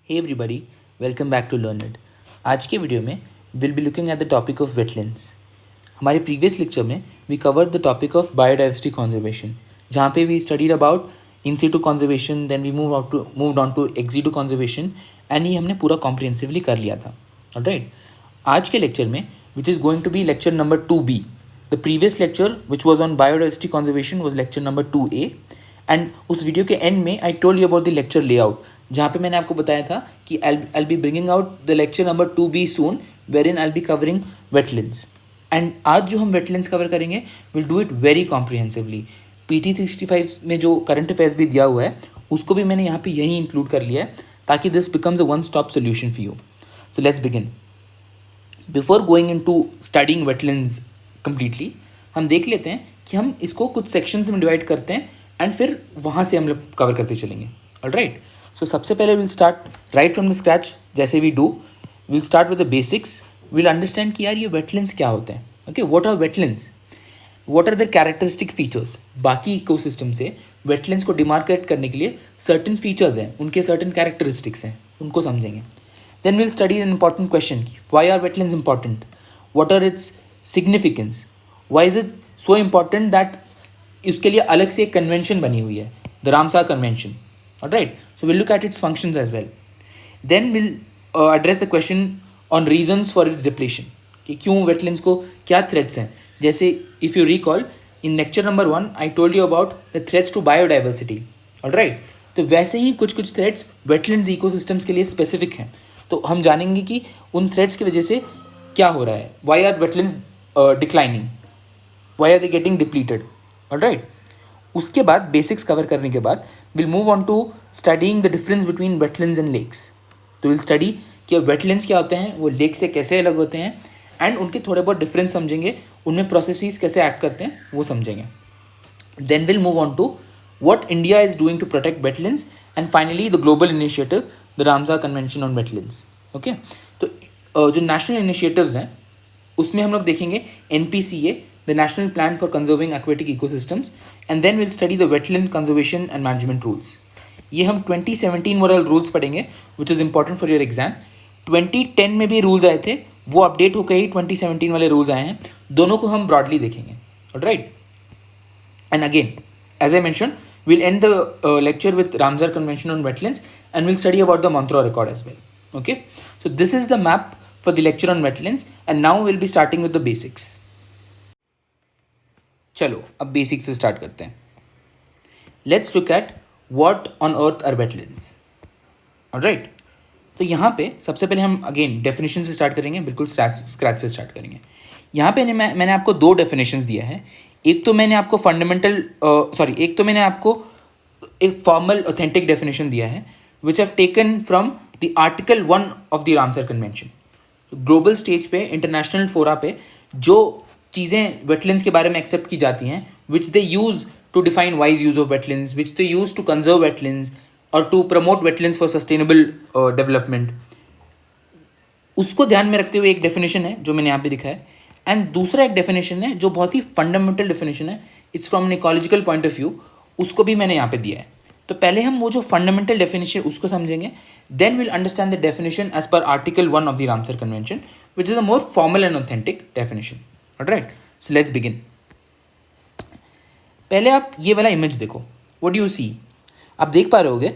Hey everybody, welcome back to learned. आज के video में will be looking at the topic of wetlands. हमारे previous lecture में we covered the topic of biodiversity conservation, जहाँ पे we studied about in situ conservation, then we moved on to ex situ conservation, and ये हमने पूरा comprehensively कर लिया था। ऑलराइट, आज के लेक्चर में which is going to be lecture number 2B, the previous lecture which was on biodiversity conservation was lecture number 2A, and उस वीडियो के एंड में I told you about the lecture layout, जहाँ पे मैंने आपको बताया था कि I'll be bringing out the lecture number 2B soon, wherein I'll be covering wetlands. And आज जो हम wetlands कवर करेंगे will do it very comprehensively. PT65 में जो करंट अफेयर्स भी दिया हुआ है उसको भी मैंने यहाँ पे यही इंक्लूड कर लिया है ताकि this becomes a one stop solution for you. So let's begin. Before going into studying wetlands completely, हम देख लेते हैं कि हम इसको कुछ सेक्शंस में डिवाइड करते हैं एंड फिर वहाँ से हम लोग कवर करते चलेंगे। ऑलराइट, सो सबसे पहले will start right from the scratch, जैसे we do will start with the basics. Will understand कि यार ये वेटलैंड्स क्या होते हैं। Okay, what are wetlands, what are the characteristic features. बाकी इकोसिस्टम से वेटलैंड्स को डिमार्केट करने के लिए सर्टन फीचर्स हैं, उनके सर्टन कैरेक्टरिस्टिक्स हैं, उनको समझेंगे। Then will study an important question, why are wetlands important, what are its significance, why is it so important that इसके लिए अलग से एक कन्वेंशन बनी हुई है, the Ramsar convention. Alright, so we'll look at its functions as well. Then we'll address the question on reasons for its depletion, कि क्यों wetlands को क्या threats हैं। जैसे if you recall in lecture number 1 I told you about the threats to biodiversity. Alright, तो वैसे ही कुछ threats wetlands ecosystems के लिए specific हैं। तो हम जानेंगे कि उन threats की वजह से क्या हो रहा है, why are wetlands declining, why are they getting depleted. Alright, उसके बाद बेसिक्स कवर करने के बाद will move on to studying the difference between wetlands and lakes. तो विल स्टडी कि वेटलैंड्स क्या होते हैं, वो लेक से कैसे अलग होते हैं, एंड उनके थोड़े बहुत डिफरेंस समझेंगे, उनमें प्रोसेसेस कैसे एक्ट करते हैं वो समझेंगे। Then will move on to what India is doing to protect wetlands, and finally the global initiative the Ramsar convention on wetlands. Okay, तो जो नेशनल इनिशिएटिव्स हैं उसमें हम लोग देखेंगे NPCA, the National Plan for Conserving Aquatic Ecosystems, and then we'll study the Wetland Conservation and Management Rules. ये हम 2017 वाले रूल्स पढ़ेंगे which is important for your exam. 2010 में भी रूल्स आए थे, वो अपडेट होकर ही 2017 वाले रूल्स आए हैं, दोनों को हम ब्रॉडली देखेंगे। Alright, and again as I mentioned we'll end the lecture with Ramsar Convention on Wetlands, and we'll study about the Montreux Accord as well. Okay, so this is the map for the lecture on wetlands, and now we'll be starting with the basics. चलो अब basic से start करते हैं। Let's look at what on earth are wetlands. Alright, तो यहाँ पे सबसे पहले हम अगेन डेफिनेशन से स्टार्ट करेंगे, बिल्कुल स्क्रैच से स्टार्ट करेंगे। यहाँ पे मैंने आपको दो डेफिनेशंस दिया है। एक तो मैंने आपको एक फॉर्मल ऑथेंटिक डेफिनेशन दिया है which have taken from the article 1 of the Ramsar convention. Global stage पे, इंटरनेशनल फोरा पे जो चीज़ें वेटलैंड्स के बारे में एक्सेप्ट की जाती हैं, which they use to define wise use of wetlands, which they use to conserve wetlands और to promote wetlands for sustainable development, उसको ध्यान में रखते हुए एक डेफिनेशन है जो मैंने यहाँ पे लिखा है। एंड दूसरा एक डेफिनेशन है जो बहुत ही फंडामेंटल डेफिनेशन है, it's from an ecological point of view, उसको भी मैंने यहाँ पे दिया है। तो पहले हम वो जो फंडामेंटल डेफिनेशन उसको समझेंगे, then will understand the definition as per article 1 of the Ramsar convention, which is a more formal and authentic definition. Alright, so let's begin. पहले आप ये वाला इमेज देखो, what do you see? आप देख पा रहे होगे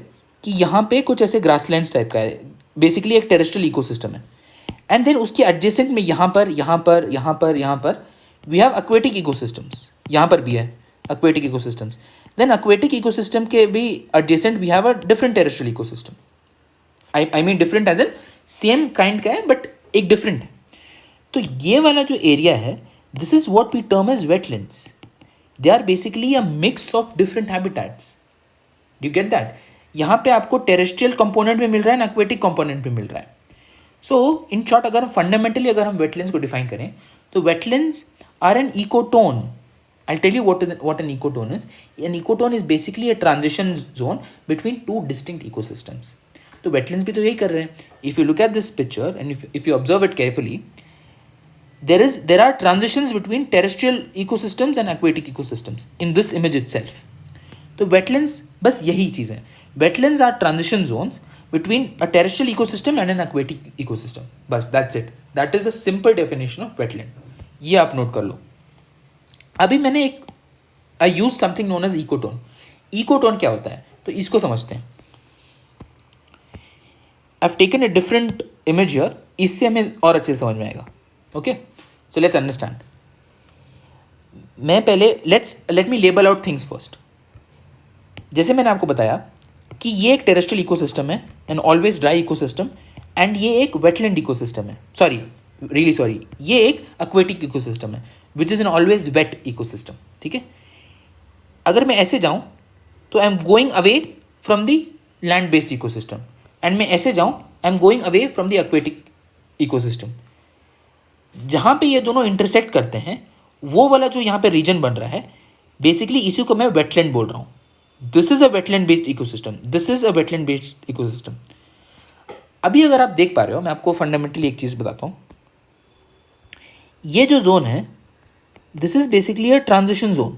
कि यहाँ पे कुछ ऐसे ग्रासलैंड्स टाइप का है, बेसिकली एक टेरेस्ट्रियल इकोसिस्टम है। एंड देन उसके एडजेसेंट में यहाँ पर वी हैव एक्वेटिक इकोसिस्टम्स, यहाँ पर भी है aquatic ecosystems. Then aquatic ecosystem के भी adjacent we have a different terrestrial ecosystem. I mean different as an same kind का है बट एक डिफरेंट है। तो ये वाला जो एरिया है, this is what we term as wetlands. They are basically a mix of different habitats. Do you get that? यहाँ पे आपको टेरेस्ट्रियल कंपोनेंट भी मिल रहा है ना, एक्वेटिक कंपोनेंट भी मिल रहा है। सो इन शॉर्ट अगर हम फंडामेंटली अगर हम वेटलैंड्स को डिफाइन करें तो wetlands are an ecotone. I tell you what an ecotone is. An ecotone is basically a transition zone between two distinct ecosystems. तो वेटलैंड्स भी तो यही कर रहे हैं। If you look at this picture and if you observe it carefully, there are transitions between terrestrial ecosystems and aquatic ecosystems in this image itself. तो wetlands बस यही चीज़ है, wetlands are transition zones between a terrestrial ecosystem and an aquatic ecosystem. बस that's it. That is a simple definition of wetland. ये आप note कर लो. अभी मैंने एक I use something known as ecotone. Ecotone क्या होता है तो इसको समझते हैं. I've taken a different image here. इससे हमें और अच्छे से समझ में आएगा. Okay? So let's understand. मैं पहले let me label out things first. जैसे मैंने आपको बताया कि ये एक टेरेस्ट्रियल इकोसिस्टम है, an always dry ecosystem, and ये एक वेटलैंड इकोसिस्टम है. सॉरी, ये एक एक्वेटिक इकोसिस्टम है which is an always wet ecosystem. ठीक है. अगर मैं ऐसे जाऊँ तो I am going away from the land based ecosystem, and मैं ऐसे जाऊँ I am going away from the aquatic ecosystem. जहाँ पे ये दोनों इंटरसेक्ट करते हैं वो वाला जो यहाँ पे रीजन बन रहा है, बेसिकली इसी को मैं वेटलैंड बोल रहा हूँ. This is a wetland based ecosystem. This is a wetland based ecosystem. अभी अगर आप देख पा रहे हो, मैं आपको फंडामेंटली एक चीज़ बताता हूँ. ये जो जोन है, this is basically a transition zone.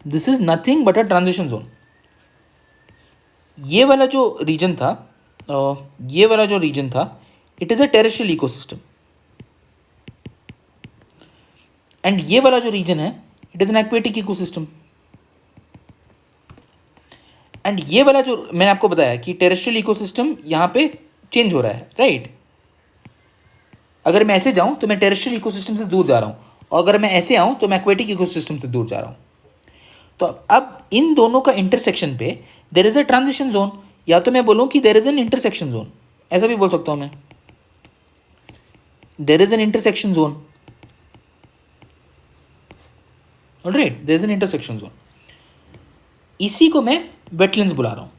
This is nothing but a transition zone. ये वाला जो रीजन था, it is a terrestrial ecosystem. And ये वाला जो रीजन है, it is an aquatic ecosystem. And ये वाला जो मैंने आपको बताया कि टेरेस्ट्रियल इकोसिस्टम यहाँ पे चेंज हो रहा है, राइट. अगर मैं ऐसे जाऊँ तो मैं टेरेस्ट्रियल इकोसिस्टम से दूर जा रहा हूँ, और अगर मैं ऐसे आऊँ तो मैं एक्वेटिक इकोसिस्टम से दूर जा रहा हूँ. तो अब इन दोनों का इंटरसेक्शन पे there is a transition zone, या तो मैं बोलूँ कि there is an intersection zone, ऐसा भी बोल सकता हूँ मैं. There is an intersection zone. Alright, there is an intersection zone. इसी को मैं वेटलैंड्स बुला रहा हूं.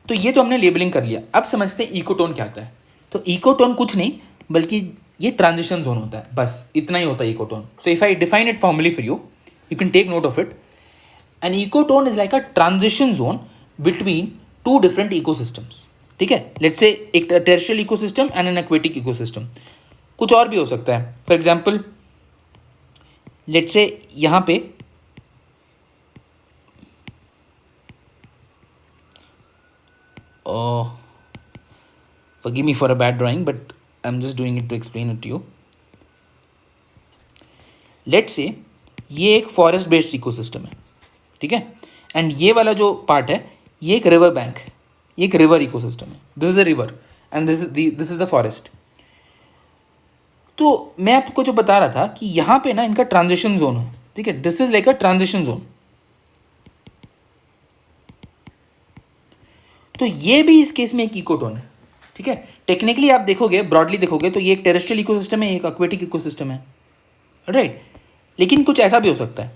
तो ये तो हमने लेबलिंग कर लिया. अब समझते हैं इकोटोन क्या होता है. तो इकोटोन कुछ नहीं बल्कि ये ट्रांजिशन जोन होता है. बस इतना ही होता है ecotone. So if I define it formally for you, you can take note of it. An ecotone is like a transition zone between two different ecosystems. ठीक है. लेट्स से एक terrestrial ecosystem and an aquatic ecosystem. कुछ और भी हो सकता है. For example, let's say यहाँ पे forgive me for a bad drawing, but I'm just doing it to explain it to you. Let's say ये एक फॉरेस्ट बेस्ड इकोसिस्टम है. ठीक है. एंड ये वाला जो पार्ट है, ये एक रिवर बैंक है, ये एक रिवर इकोसिस्टम है. This is a river and this is the forest. तो मैं आपको जो बता रहा था कि यहाँ पे ना इनका ट्रांजिशन जोन है. ठीक है. This is like a transition zone. तो ये भी इस केस में एक इकोटोन है. ठीक है. टेक्निकली आप देखोगे, ब्रॉडली देखोगे तो ये एक टेरेस्ट्रियल इकोसिस्टम है, एक एक्वेटिक इकोसिस्टम है, राइट. लेकिन कुछ ऐसा भी हो सकता है.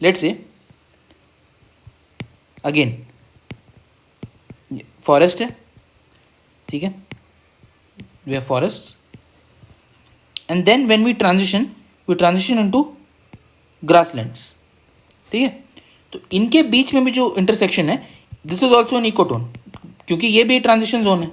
लेट्स से अगेन फॉरेस्ट है. ठीक है. We have forest and then when we transition into grasslands. ठीक है. तो इनके बीच में भी जो इंटरसेक्शन है, this is also N ecotone, क्योंकि ये भी ट्रांजिशन जोन है.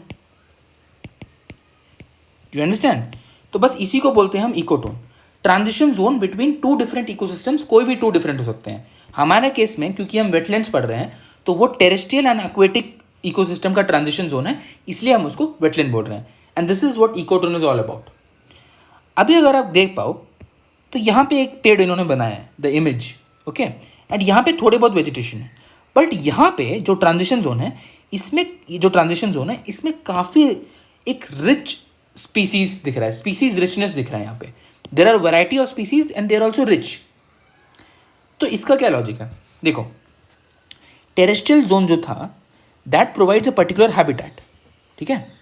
You understand. तो बस इसी को बोलते हैं हम ecotone. Transition zone between two different ecosystems. कोई भी टू डिफरेंट हो सकते हैं. हमारे केस में क्योंकि हम वेटलैंड्स पढ़ रहे हैं तो वो टेरेस्ट्रियल एंड एक्वेटिक इकोसिस्टम का ट्रांजिशन जोन है, इसलिए हम उसको वेटलैंड बोल रहे हैं. And this is what ecotone is all about. अभी अगर आप देख पाओ तो यहाँ पे एक पेड़ इन्होंने बनाया है, द इमेज. ओके. एंड यहाँ पे थोड़े बहुत वेजिटेशन है, बट यहाँ पे जो ट्रांजिशन जोन है, इसमें काफ़ी एक रिच स्पीसीज दिख रहा है. स्पीसीज रिचनेस दिख रहा है यहाँ पे. There are variety of species and they're also rich. तो इसका क्या लॉजिक है. देखो, टेरेस्ट्रियल जोन जो था that provides a particular habitat. ठीक है.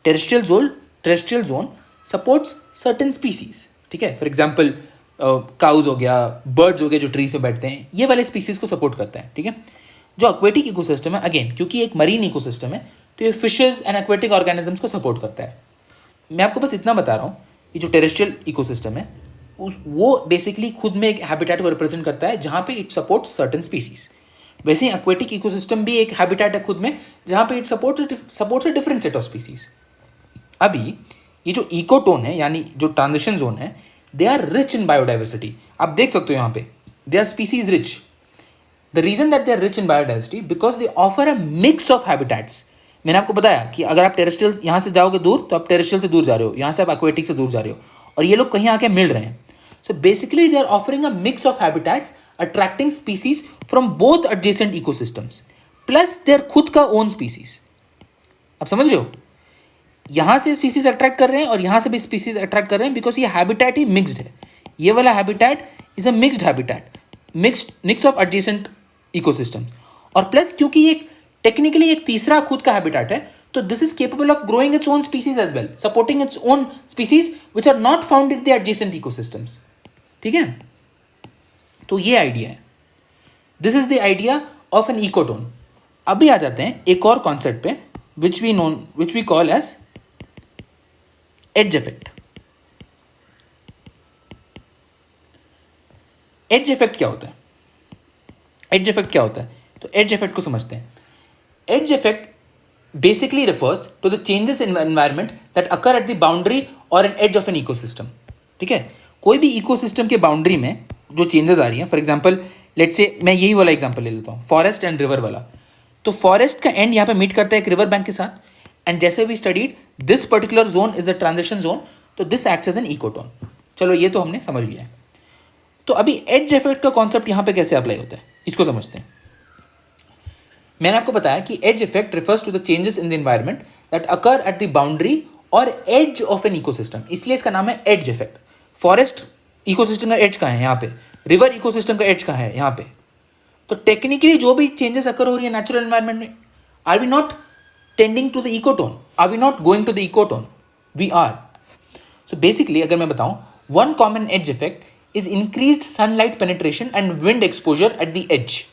Terrestrial zone supports certain species. ठीक है. फॉर एग्जाम्पल काउज हो गया, बर्ड्स हो गए जो ट्री से बैठते हैं, ये वाले स्पीसीज को सपोर्ट करता है. ठीक है. जो एक्वेटिक इकोसिस्टम है, अगेन क्योंकि एक मरीन इकोसिस्टम है तो ये फिशेज एंड एक्वेटिक ऑर्गेनिजम्स को सपोर्ट करता है. मैं आपको बस इतना बता रहा हूँ, ये जो टेरेस्ट्रियल इकोसिस्टम है वो बेसिकली खुद में एक हैबिटेट को रिप्रेजेंट करता है जहाँ पे इट सपोर्ट्स सर्टेन स्पीसीज. वैसे ही एक्वेटिक इकोसिस्टम भी एक हैबिटेट है खुद में जहाँ पे it supports a different set of species. अभी ये जो इकोटोन है यानी जो ट्रांजिशन जोन है, they are rich in biodiversity. आप देख सकते हो यहाँ पे they are species rich. The reason that they are rich in biodiversity because they offer a mix of habitats. मैंने आपको बताया कि अगर आप टेरेस्ट्रियल यहाँ से जाओगे दूर तो आप टेरेस्ट्रियल से दूर जा रहे हो, यहाँ से आप एक्वेटिक से दूर जा रहे हो, और ये लोग कहीं आके मिल रहे हैं. So basically they are offering a mix of habitats attracting species from both adjacent ecosystems plus their खुद का ओन स्पीसीज. आप समझ रहे हो, यहाँ से स्पीसीज अट्रैक्ट कर रहे हैं और यहाँ से भी स्पीसीज अट्रैक्ट कर रहे हैं बिकॉज ये हैबिटेट ही मिक्सड है. ये वाला habitat is a mixed habitat, mix of adjacent ecosystems. और प्लस क्योंकि ये टेक्निकली एक तीसरा खुद का हैबिटेट है, तो this is capable of growing its own species as well, supporting its own species which are not found in the adjacent ecosystems. ठीक है, तो ये आइडिया है. This is the idea of an ecotone. अभी आ जाते हैं एक और कॉन्सेप्ट पे which we call edge edge effect. Edge effect क्या होता है? एज इफेक्ट क्या होता है? तो एज इफेक्ट को समझते हैं. Edge effect basically refers to the changes in the environment that occur at the boundary or an edge of an ecosystem. ठीक है, कोई भी इकोसिस्टम के बाउंड्री में जो चेंजेस आ रही हैं, फॉर एग्जांपल लेट्स से मैं यही वाला एग्जांपल ले लेता हूँ, फॉरेस्ट एंड रिवर वाला. तो फॉरेस्ट का एंड यहाँ पे मीट करता है एक रिवर बैंक के साथ, एंड जैसे we studied this particular zone is the transition zone, तो this acts as an ecotone. चलो ये तो हमने समझ लिया है. तो अभी एज इफेक्ट का कॉन्सेप्ट यहाँ पे कैसे अप्लाई होता है इसको समझते हैं. मैंने आपको बताया कि edge effect refers to the changes in the environment that occur at the boundary और एज ऑफ एन इकोसिस्टम, इसलिए इसका नाम है एज इफेक्ट. फॉरेस्ट इकोसिस्टम का एज कहाँ है? यहाँ पे. रिवर इकोसिस्टम का एज कहाँ है? यहाँ पे. तो टेक्निकली जो भी चेंजेस अकर हो रही है नेचुरल एनवायरनमेंट में, are we not tending to the ecotone? Are we not going to the ecotone? We are. So basically अगर मैं बताऊँ, one common edge effect is increased sunlight penetration and wind exposure at the edge,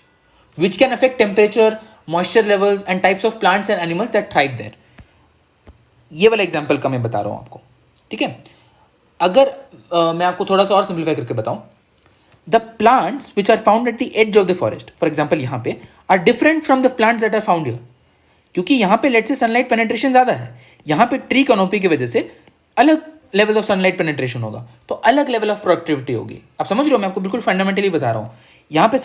which can affect temperature, moisture levels and types of plants and animals that thrive there. ये वाला example का मैं बता रहा हूँ आपको. ठीक है, अगर मैं आपको थोड़ा सा और सिंप्लीफाई करके बताऊँ, the plants which are found at the edge of the forest, for example यहाँ पे, are different from the plants that are found here. क्योंकि यहाँ पे लेट से सनलाइट पेनिट्रेशन ज़्यादा है, यहाँ पे ट्री कैनोपी की वजह से अलग लेवल ऑफ सनलाइट पेनिट्रेशन होगा, तो अलग लेवल ऑफ प्रोडक्टिविटी होगी. आप समझ रहे हो, मैं आपको बिल्कुल फंडामेंटली बता रहा हूँ. यहाँ पे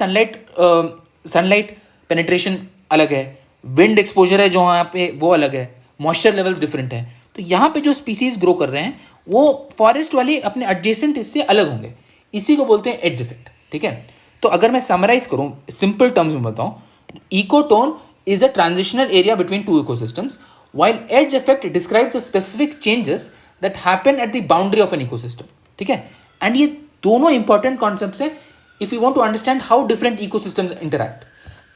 सनलाइट पेनिट्रेशन अलग है, विंड एक्सपोजर है जो यहाँ पे वो अलग है, मॉइस्चर लेवल्स डिफरेंट है. तो यहाँ पे जो स्पीसीज ग्रो कर रहे हैं वो फॉरेस्ट वाले अपने एडजेसेंट इससे अलग होंगे. इसी को बोलते हैं एज इफेक्ट. ठीक है, तो अगर मैं समराइज करूँ सिंपल टर्म्स में बताऊँ, ecotone is a transitional area between two ecosystems, while edge effect describes the specific changes that happen at the boundary of an ecosystem. ठीक है, एंड ये दोनों इंपॉर्टेंट कॉन्सेप्ट्स हैं if you want to understand how different ecosystems interact.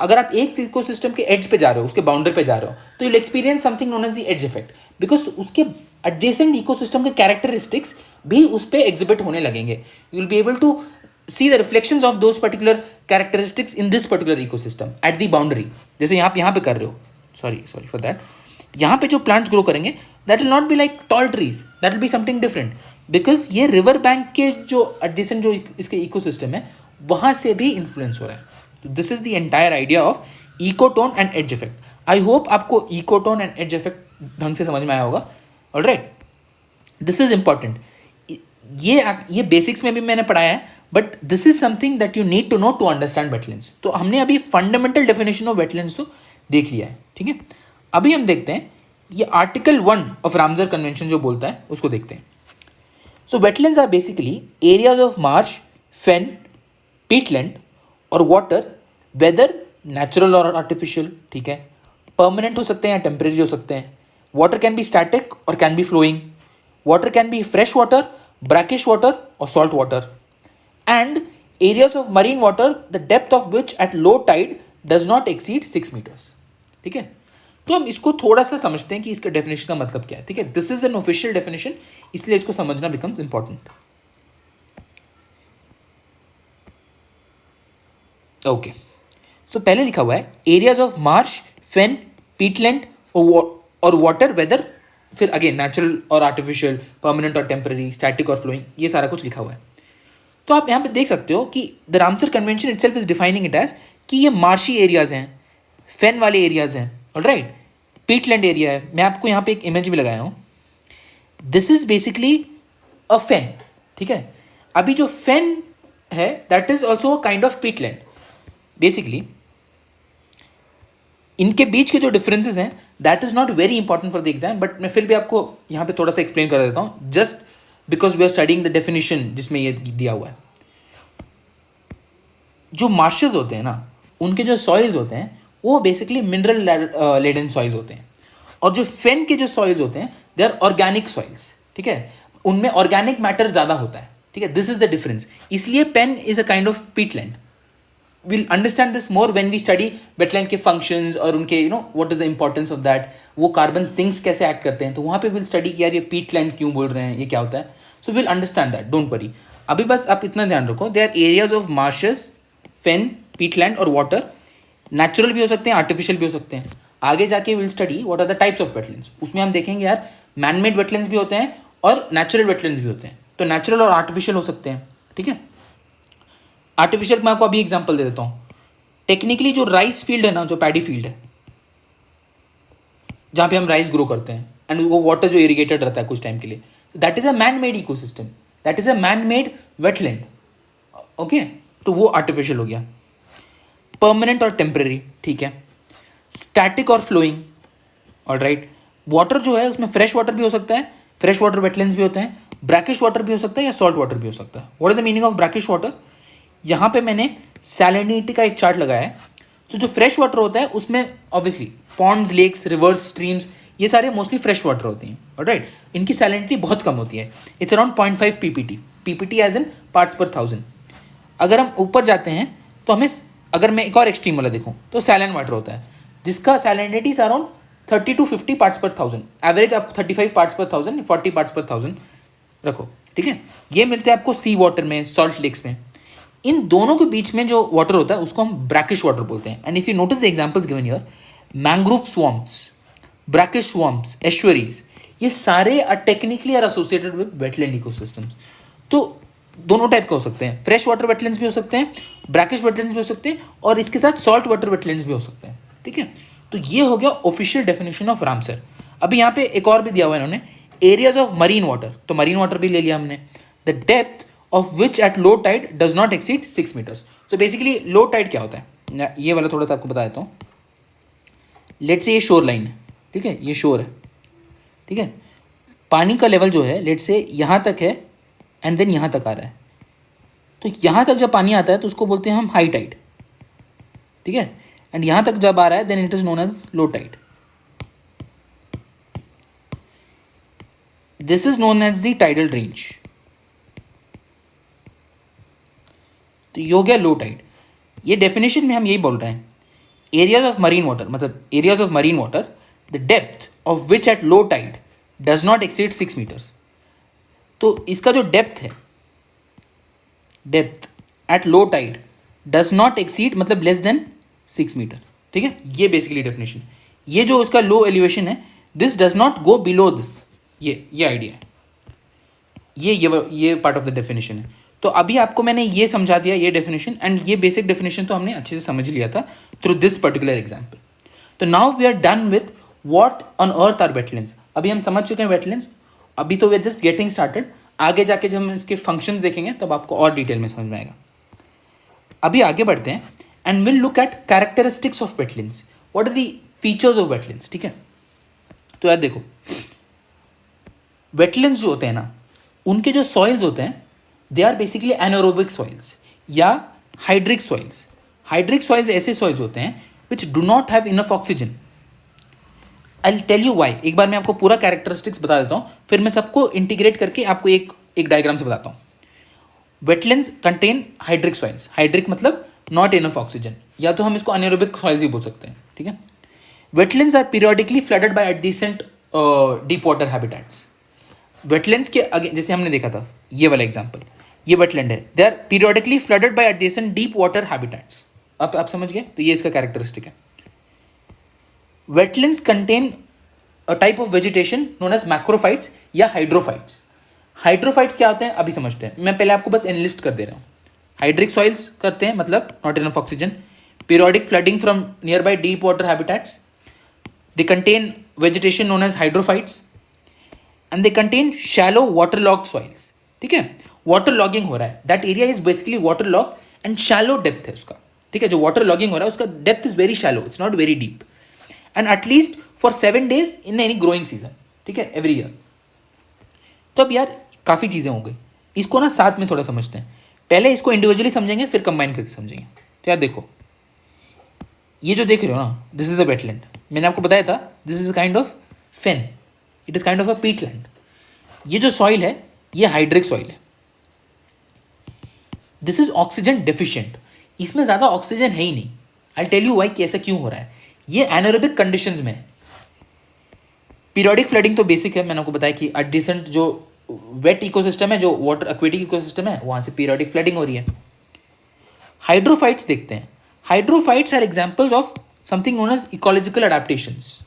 अगर आप एक ecosystem के as पे जा रहे हो, उसके बाउंड्री पे जा रहे हो, तो you will experience something known as the edge effect, because उसके एडजेसेंट इकोसिस्टम के कैरेक्टरिस्टिक्स भी उस पर एग्जिबिट होने लगेंगे. You will be able to see the reflections of those particular characteristics in this particular ecosystem at the boundary. जैसे यहाँ पे कर रहे हो, sorry for that, यहाँ पे जो प्लांट्स ग्रो करेंगे that will not be like tall trees, that will be something different, because ये रिवर बैंक के जो adjacent जो इसके इकोसिस्टम है वहाँ से भी इन्फ्लुएंस हो रहा है. This is the entire idea of ecotone and edge effect. I hope आपको इकोटोन एंड एज इफेक्ट ढंग से समझ में आया होगा. Alright, this is important. ये बेसिक्स में भी मैंने पढ़ाया है, but this is something that you need to know to understand wetlands. तो हमने अभी फंडामेंटल डेफिनेशन ऑफ वेटलैंड्स तो देख लिया है. ठीक है, अभी हम देखते हैं ये आर्टिकल 1 ऑफ रामसर कन्वेंशन जो बोलता है उसको देखते हैं. So wetlands are basically areas of marsh, fen, peatland और वाटर, वेदर नेचुरल और आर्टिफिशियल. ठीक है, परमानेंट हो सकते हैं या टेम्परेरी हो सकते हैं. वाटर कैन बी स्टैटिक और can be flowing. Water can be fresh water, brackish water or salt water, and areas of marine water the depth of which at low tide does not exceed 6 meters. ठीक है, तो हम इसको थोड़ा सा समझते हैं कि इसके डेफिनेशन का मतलब क्या है. ठीक है, this is an official definition, इसलिए इसको समझना बिकम्स इंपॉर्टेंट. ओके, सो पहले लिखा हुआ है areas of marsh, fen, peatland और वाटर, वेदर, फिर अगेन नेचुरल और आर्टिफिशियल, परमानेंट और टेम्पररी, स्टैटिक और फ्लोइंग, ये सारा कुछ लिखा हुआ है. तो आप यहाँ पे देख सकते हो कि the Ramsar convention itself is defining it as कि ये मार्शी एरियाज हैं, फेन वाले एरियाज हैं, ऑलराइट, पीटलैंड एरिया है. मैं आपको यहाँ पे एक इमेज भी लगाया हूँ. दिस इज बेसिकली अ फेन. ठीक है, अभी जो फेन है that is also a kind of Peatland, basically इनके बीच के जो डिफरेंसेस हैं that is not very important for the exam, but मैं फिर भी आपको यहाँ पे थोड़ा सा एक्सप्लेन कर देता हूँ, just because we are studying the definition जिसमें ये दिया हुआ है. जो मार्शेस होते हैं ना, उनके जो सॉइल्स होते हैं वो बेसिकली मिनरल लेडन सॉइल्स होते हैं, और जो फेन के जो सॉइल्स होते हैं दे आर ऑर्गेनिक सॉइल्स. ठीक है, उनमें ऑर्गेनिक मैटर ज़्यादा होता है. ठीक है, दिस इज द डिफरेंस. इसलिए fen is a kind of peatland. we'll understand this more when we study wetland के functions और उनके what is the importance of that, वो कार्बन सिंक्स कैसे एक्ट करते हैं, तो वहाँ पे we'll study कि यार ये पीटलैंड क्यों बोल रहे हैं, ये क्या होता है. so we'll understand that, don't worry. अभी बस आप इतना ध्यान रखो, there are areas of marshes, fen, peatland और water. नेचुरल भी हो सकते हैं, आर्टिफिशियल भी हो सकते हैं. आगे जाके will study what are the types of wetlands. उसमें हम देखेंगे यार मैन मेड वेटलैंड्स भी होते हैं और नेचुरल वेटलैंड्स भी होते हैं. तो नेचुरल और आर्टिफिशियल हो सकते हैं. ठीक है, आर्टिफिशियल मैं आपको अभी एग्जांपल दे देता हूँ. टेक्निकली जो राइस फील्ड है ना, जो पैडी फील्ड है जहाँ पे हम राइस ग्रो करते हैं, एंड वो वाटर जो इरिगेटेड रहता है कुछ टाइम के लिए, that is a man made ecosystem, that is a man made wetland. Okay, तो वो आर्टिफिशियल हो गया. परमानेंट और टेम्परेरी. ठीक है, स्टैटिक और फ्लोइंग. ऑलराइट, वाटर जो है उसमें फ्रेश वाटर भी हो सकता है, फ्रेश वाटर वेटलैंड्स भी होते हैं, ब्रैकिश वाटर भी हो सकता है या सॉल्ट वाटर भी हो सकता है. What is the meaning of brackish water? यहाँ पे मैंने सैलिनिटी का एक चार्ट लगाया है. तो जो फ्रेश वाटर होता है उसमें obviously ponds, lakes, rivers, streams, ये सारे मोस्टली फ्रेश वाटर होती हैं. ऑलराइट, इनकी सैलिनिटी बहुत कम होती है. It's around 0.5 PPT. PPT as in parts per 1000. अगर हम ऊपर जाते हैं तो हमें, अगर मैं एक और एक्सट्रीम वाला देखूँ तो सैलिन वाटर होता है जिसका salinity is around 30 to 50 parts per 1000. Average आप 35 पार्ट्स पर 1000, 40 पार्ट्स पर 1000 रखो. ठीक है, ये मिलते हैं आपको सी वाटर में, सॉल्ट लेक्स में. इन दोनों के बीच में जो वाटर होता है उसको हम ब्रैकिश वाटर बोलते हैं. And if you notice the examples given here, mangrove swamps, brackish swamps, estuaries, ये सारे are technically are associated with wetland ecosystems. तो दोनों टाइप का हो सकते हैं, फ्रेश वाटर वेटलैंड्स भी हो सकते हैं, ब्रैकिश वेटलैंड्स भी हो सकते हैं, और इसके साथ सॉल्ट वाटर वेटलैंड्स भी हो सकते हैं. ठीक है, तो ये हो गया ऑफिशियल डेफिनेशन ऑफ रामसर. अभी यहाँ पे एक और भी दिया हुआ है इन्होंने, एरियाज ऑफ मरीन वाटर. तो मरीन वाटर भी ले लिया हमने. The depth of which at low tide does not exceed 6 metres. So basically low tide क्या होता है, ये वाला थोड़ा सा आपको बता देता हूँ. लेट्स से ये शोर लाइन है. ठीक है, ये शोर है. ठीक है, पानी का लेवल जो है लेट्स से यहाँ तक है एंड देन यहाँ तक आ रहा है. तो यहाँ तक जब पानी आता है तो उसको बोलते हैं हम हाई टाइड. ठीक है, एंड यहाँ तक जब आ रहा है then it is known as low tide. This is known as the tidal range. तो ये हो गया लो टाइड. ये डेफिनेशन में हम यही बोल रहे हैं, एरियाज ऑफ मरीन वाटर, मतलब areas of marine water the depth of which at low tide does not exceed 6 metres. तो इसका जो डेप्थ है, depth at low tide does not exceed मतलब लेस देन 6 मीटर. ठीक है, ये बेसिकली डेफिनेशन. ये जो इसका लो एलिवेशन है, this does not go below this. ये आइडिया है, ये पार्ट ऑफ द डेफिनेशन है. तो अभी आपको मैंने ये समझा दिया, ये डेफिनेशन, एंड ये बेसिक डेफिनेशन तो हमने अच्छे से समझ लिया था थ्रू दिस पर्टिकुलर एग्जाम्पल. तो now we are done with what on earth are wetlands. अभी हम समझ चुके हैं वेटलैंड्स. अभी तो we are just getting started. आगे जाके जब हम इसके फंक्शंस देखेंगे तब आपको और डिटेल में समझ में आएगा. अभी आगे बढ़ते हैं and will look at characteristics of wetlands. What are the features of wetlands. ठीक है, तो यार देखो, वेटलैंड्स जो होते हैं ना, उनके जो सॉइल्स होते हैं they are basically anaerobic soils या हाइड्रिक सॉइल्स. हाइड्रिक सॉइल्स ऐसे सॉइल्स होते हैं which do not have enough oxygen. I will tell you why. एक बार मैं आपको पूरा कैरेक्टरिस्टिक्स बता देता हूँ, फिर मैं सबको इंटीग्रेट करके आपको एक डायग्राम से बताता हूँ. Wetlands contain hydric soils. Hydric मतलब नॉट इनफ ऑक्सीजन, या तो हम इसको एनारोबिक सॉइल्स ही बोल सकते हैं. ठीक है, wetlands are periodically flooded by adjacent deep water habitats. Wetlands के जैसे हमने देखा था ये वाला एग्जांपल, ये वेटलैंड है, they are periodically flooded by adjacent deep water habitats. आप समझ गए, तो ये इसका कैरेक्टरिस्टिक है. Wetlands contain a type of vegetation known as macrophytes या हाइड्रोफाइट्स. हाइड्रोफाइट्स क्या होते हैं अभी समझते हैं. मैं पहले आपको बस एनलिस्ट कर दे रहा हूँ. हाइड्रिक सॉइल्स करते हैं मतलब not enough oxygen, periodic flooding from nearby deep water habitats, they contain vegetation known as hydrophytes, and they contain shallow water logged soils. ठीक है, वाटर लॉगिंग हो रहा है, that area is basically water log and shallow depth है उसका. ठीक है, जो वाटर लॉगिंग हो रहा है उसका depth is very shallow, it's not very deep, and at least for 7 days in any growing season, ठीक है, एवरी ईयर। तो अब यार काफ़ी चीज़ें हो गई, इसको ना साथ में थोड़ा समझते हैं। पहले इसको इंडिविजुअली समझेंगे, फिर कंबाइन करके समझेंगे। तो यार देखो, ये जो देख रहे हो ना, दिस इज अ वेटलैंड। मैंने आपको बताया था this is kind of fan, it is kind of a Peatland. ये जो सॉइल है ये हाइड्रिक सॉइल है। दिस इज ऑक्सीजन डेफिशिएंट, इसमें ज़्यादा ऑक्सीजन है ही नहीं। आई टेल यू वाई कि ऐसा क्यों हो रहा है। ये एनारोबिक कंडीशंस में है। पीरियोडिक फ्लडिंग तो बेसिक है, मैंने आपको बताया कि एडजेसेंट जो वेट इकोसिस्टम है, जो वाटर एक्वेटिक इकोसिस्टम है, वहाँ से पीरियोडिक फ्लडिंग हो रही है। हाइड्रोफाइट्स देखते हैं। Hydrophytes are examples of something known as ecological adaptations,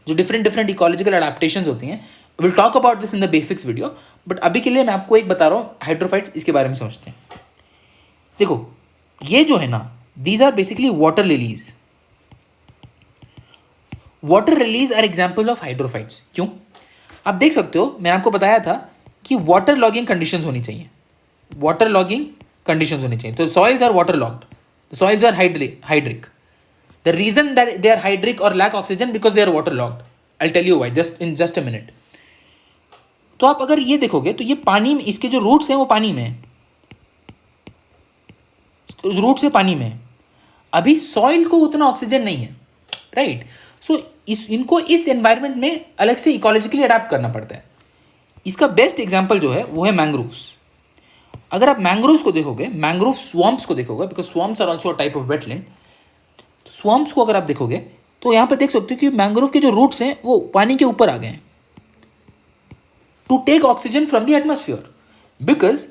जो डिफरेंट इकोलॉजिकल अडेप्टेशंस होती हैं। Will talk about this in the basics video, but अभी के लिए मैं आपको एक बता रहा हूँ हाइड्रोफाइट्स, इसके बारे में समझते हैं। देखो ये जो है ना, these are basically water lilies. Water lilies are example of hydrophytes. क्यों? आप देख सकते हो, मैंने आपको बताया था कि वाटर लॉगिंग कंडीशंस होनी चाहिए, वाटर लॉगिंग कंडीशंस होनी चाहिए। तो soils are water logged, soils are hydric. The reason that they are hydric और lack oxygen because they are water logged. I tell you why just a minute. तो आप अगर ये देखोगे तो ये पानी में, इसके जो रूट्स हैं वो पानी में है, रूट से पानी में है। अभी सॉइल को उतना ऑक्सीजन नहीं है, राइट। सो इनको इस एनवायरनमेंट में अलग से इकोलॉजिकली अडेप्ट करना पड़ता है। इसका बेस्ट एग्जांपल जो है वो है मैंग्रोव्स। अगर आप मैंग्रोव्स को देखोगे, मैंग्रोव स्वम्प्स को देखोगे, because swamps are also a type of wetland. Swamps को अगर आप देखोगे तो यहाँ पर देख सकते हो कि मैंग्रोव के जो रूट्स हैं वो पानी के ऊपर आ गए हैं to take oxygen from the atmosphere, because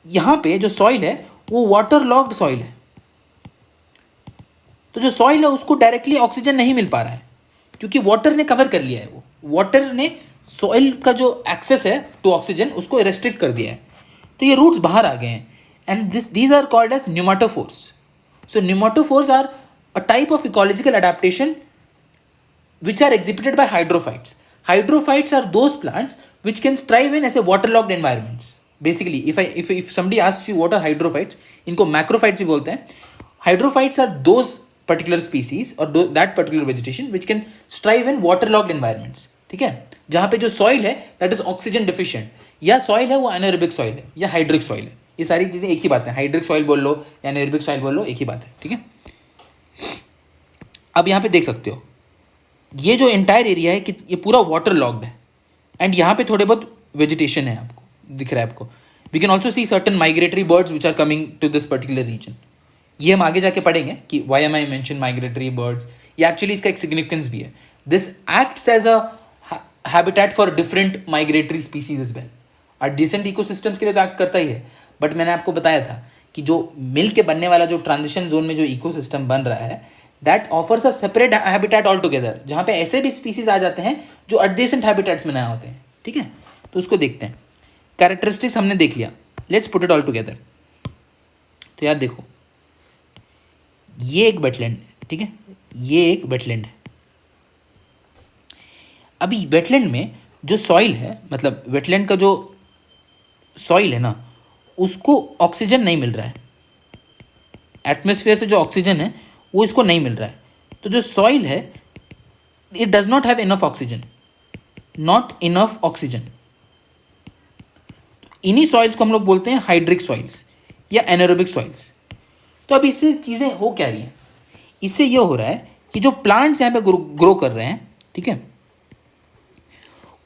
यहाँ पे जो सॉइल है वो वाटर लॉग्ड सॉइल है। तो जो सॉइल है उसको डायरेक्टली ऑक्सीजन नहीं मिल पा रहा है, क्योंकि वाटर ने कवर कर लिया है। वो वाटर ने सॉइल का जो एक्सेस है टू ऑक्सीजन उसको रेस्ट्रिक्ट कर दिया है। तो ये रूट्स बाहर आ गए हैं, and these are called as pneumatophores. So pneumatophores are a type of ecological adaptation which are exhibited by hydrophytes. Hydrophytes are those plants which can thrive in ऐसे waterlogged environments. Basically, if somebody asks you what are hydrophytes, इनको macrophytes भी बोलते हैं। Hydrophytes are those particular species or that particular vegetation which can thrive in waterlogged environments. ठीक है, जहाँ पे जो soil है that is oxygen deficient, या soil है वो anaerobic soil है या hydric soil है। ये सारी चीज़ें एक ही बात है, hydric soil बोल लो या anaerobic soil बोल लो, एक ही बात है, ठीक है। अब यहाँ पे देख सकते हो ये जो एंटायर एरिया है कि ये पूरा वाटर लॉग्ड है, एंड यहाँ पे थोड़े बहुत वेजिटेशन है, आपको दिख रहा है आपको। We can also see certain migratory birds which are coming to this particular region. ये हम आगे जाके पढ़ेंगे कि why am I mention migratory birds, ये एक्चुअली इसका एक सिग्निफिकेंस भी है। This acts as a habitat for different migratory species as well. Adjacent ecosystems के लिए तो एक्ट करता ही है, बट मैंने आपको बताया था कि जो मिल के बनने वाला जो ट्रांजिशन जोन में जो इकोसिस्टम बन रहा है that offers a separate habitat all together, जहाँ पे ऐसे भी स्पीसीज आ जाते हैं जो एडजेसेंट हैबिटेट्स में नए होते हैं, ठीक है। तो उसको देखते हैं। कैरेक्टरिस्टिक्स हमने देख लिया, let's put it all together. तो यार देखो, ये एक वेटलैंड है, ठीक है, ये एक वेटलैंड है। अभी वेटलैंड में जो सॉइल है, मतलब वेटलैंड का जो सॉइल है ना, उसको ऑक्सीजन नहीं मिल रहा है। एटमॉस्फेयर से जो ऑक्सीजन है वो इसको नहीं मिल रहा है। तो जो सॉइल है it does not have enough oxygen, not enough oxygen. इन्हीं सॉइल्स को हम लोग बोलते हैं हाइड्रिक सॉइल्स या एनारोबिक सॉइल्स। तो अब इससे चीज़ें हो क्या रही हैं, इससे ये हो रहा है कि जो प्लांट्स यहाँ पे ग्रो कर रहे हैं, ठीक है,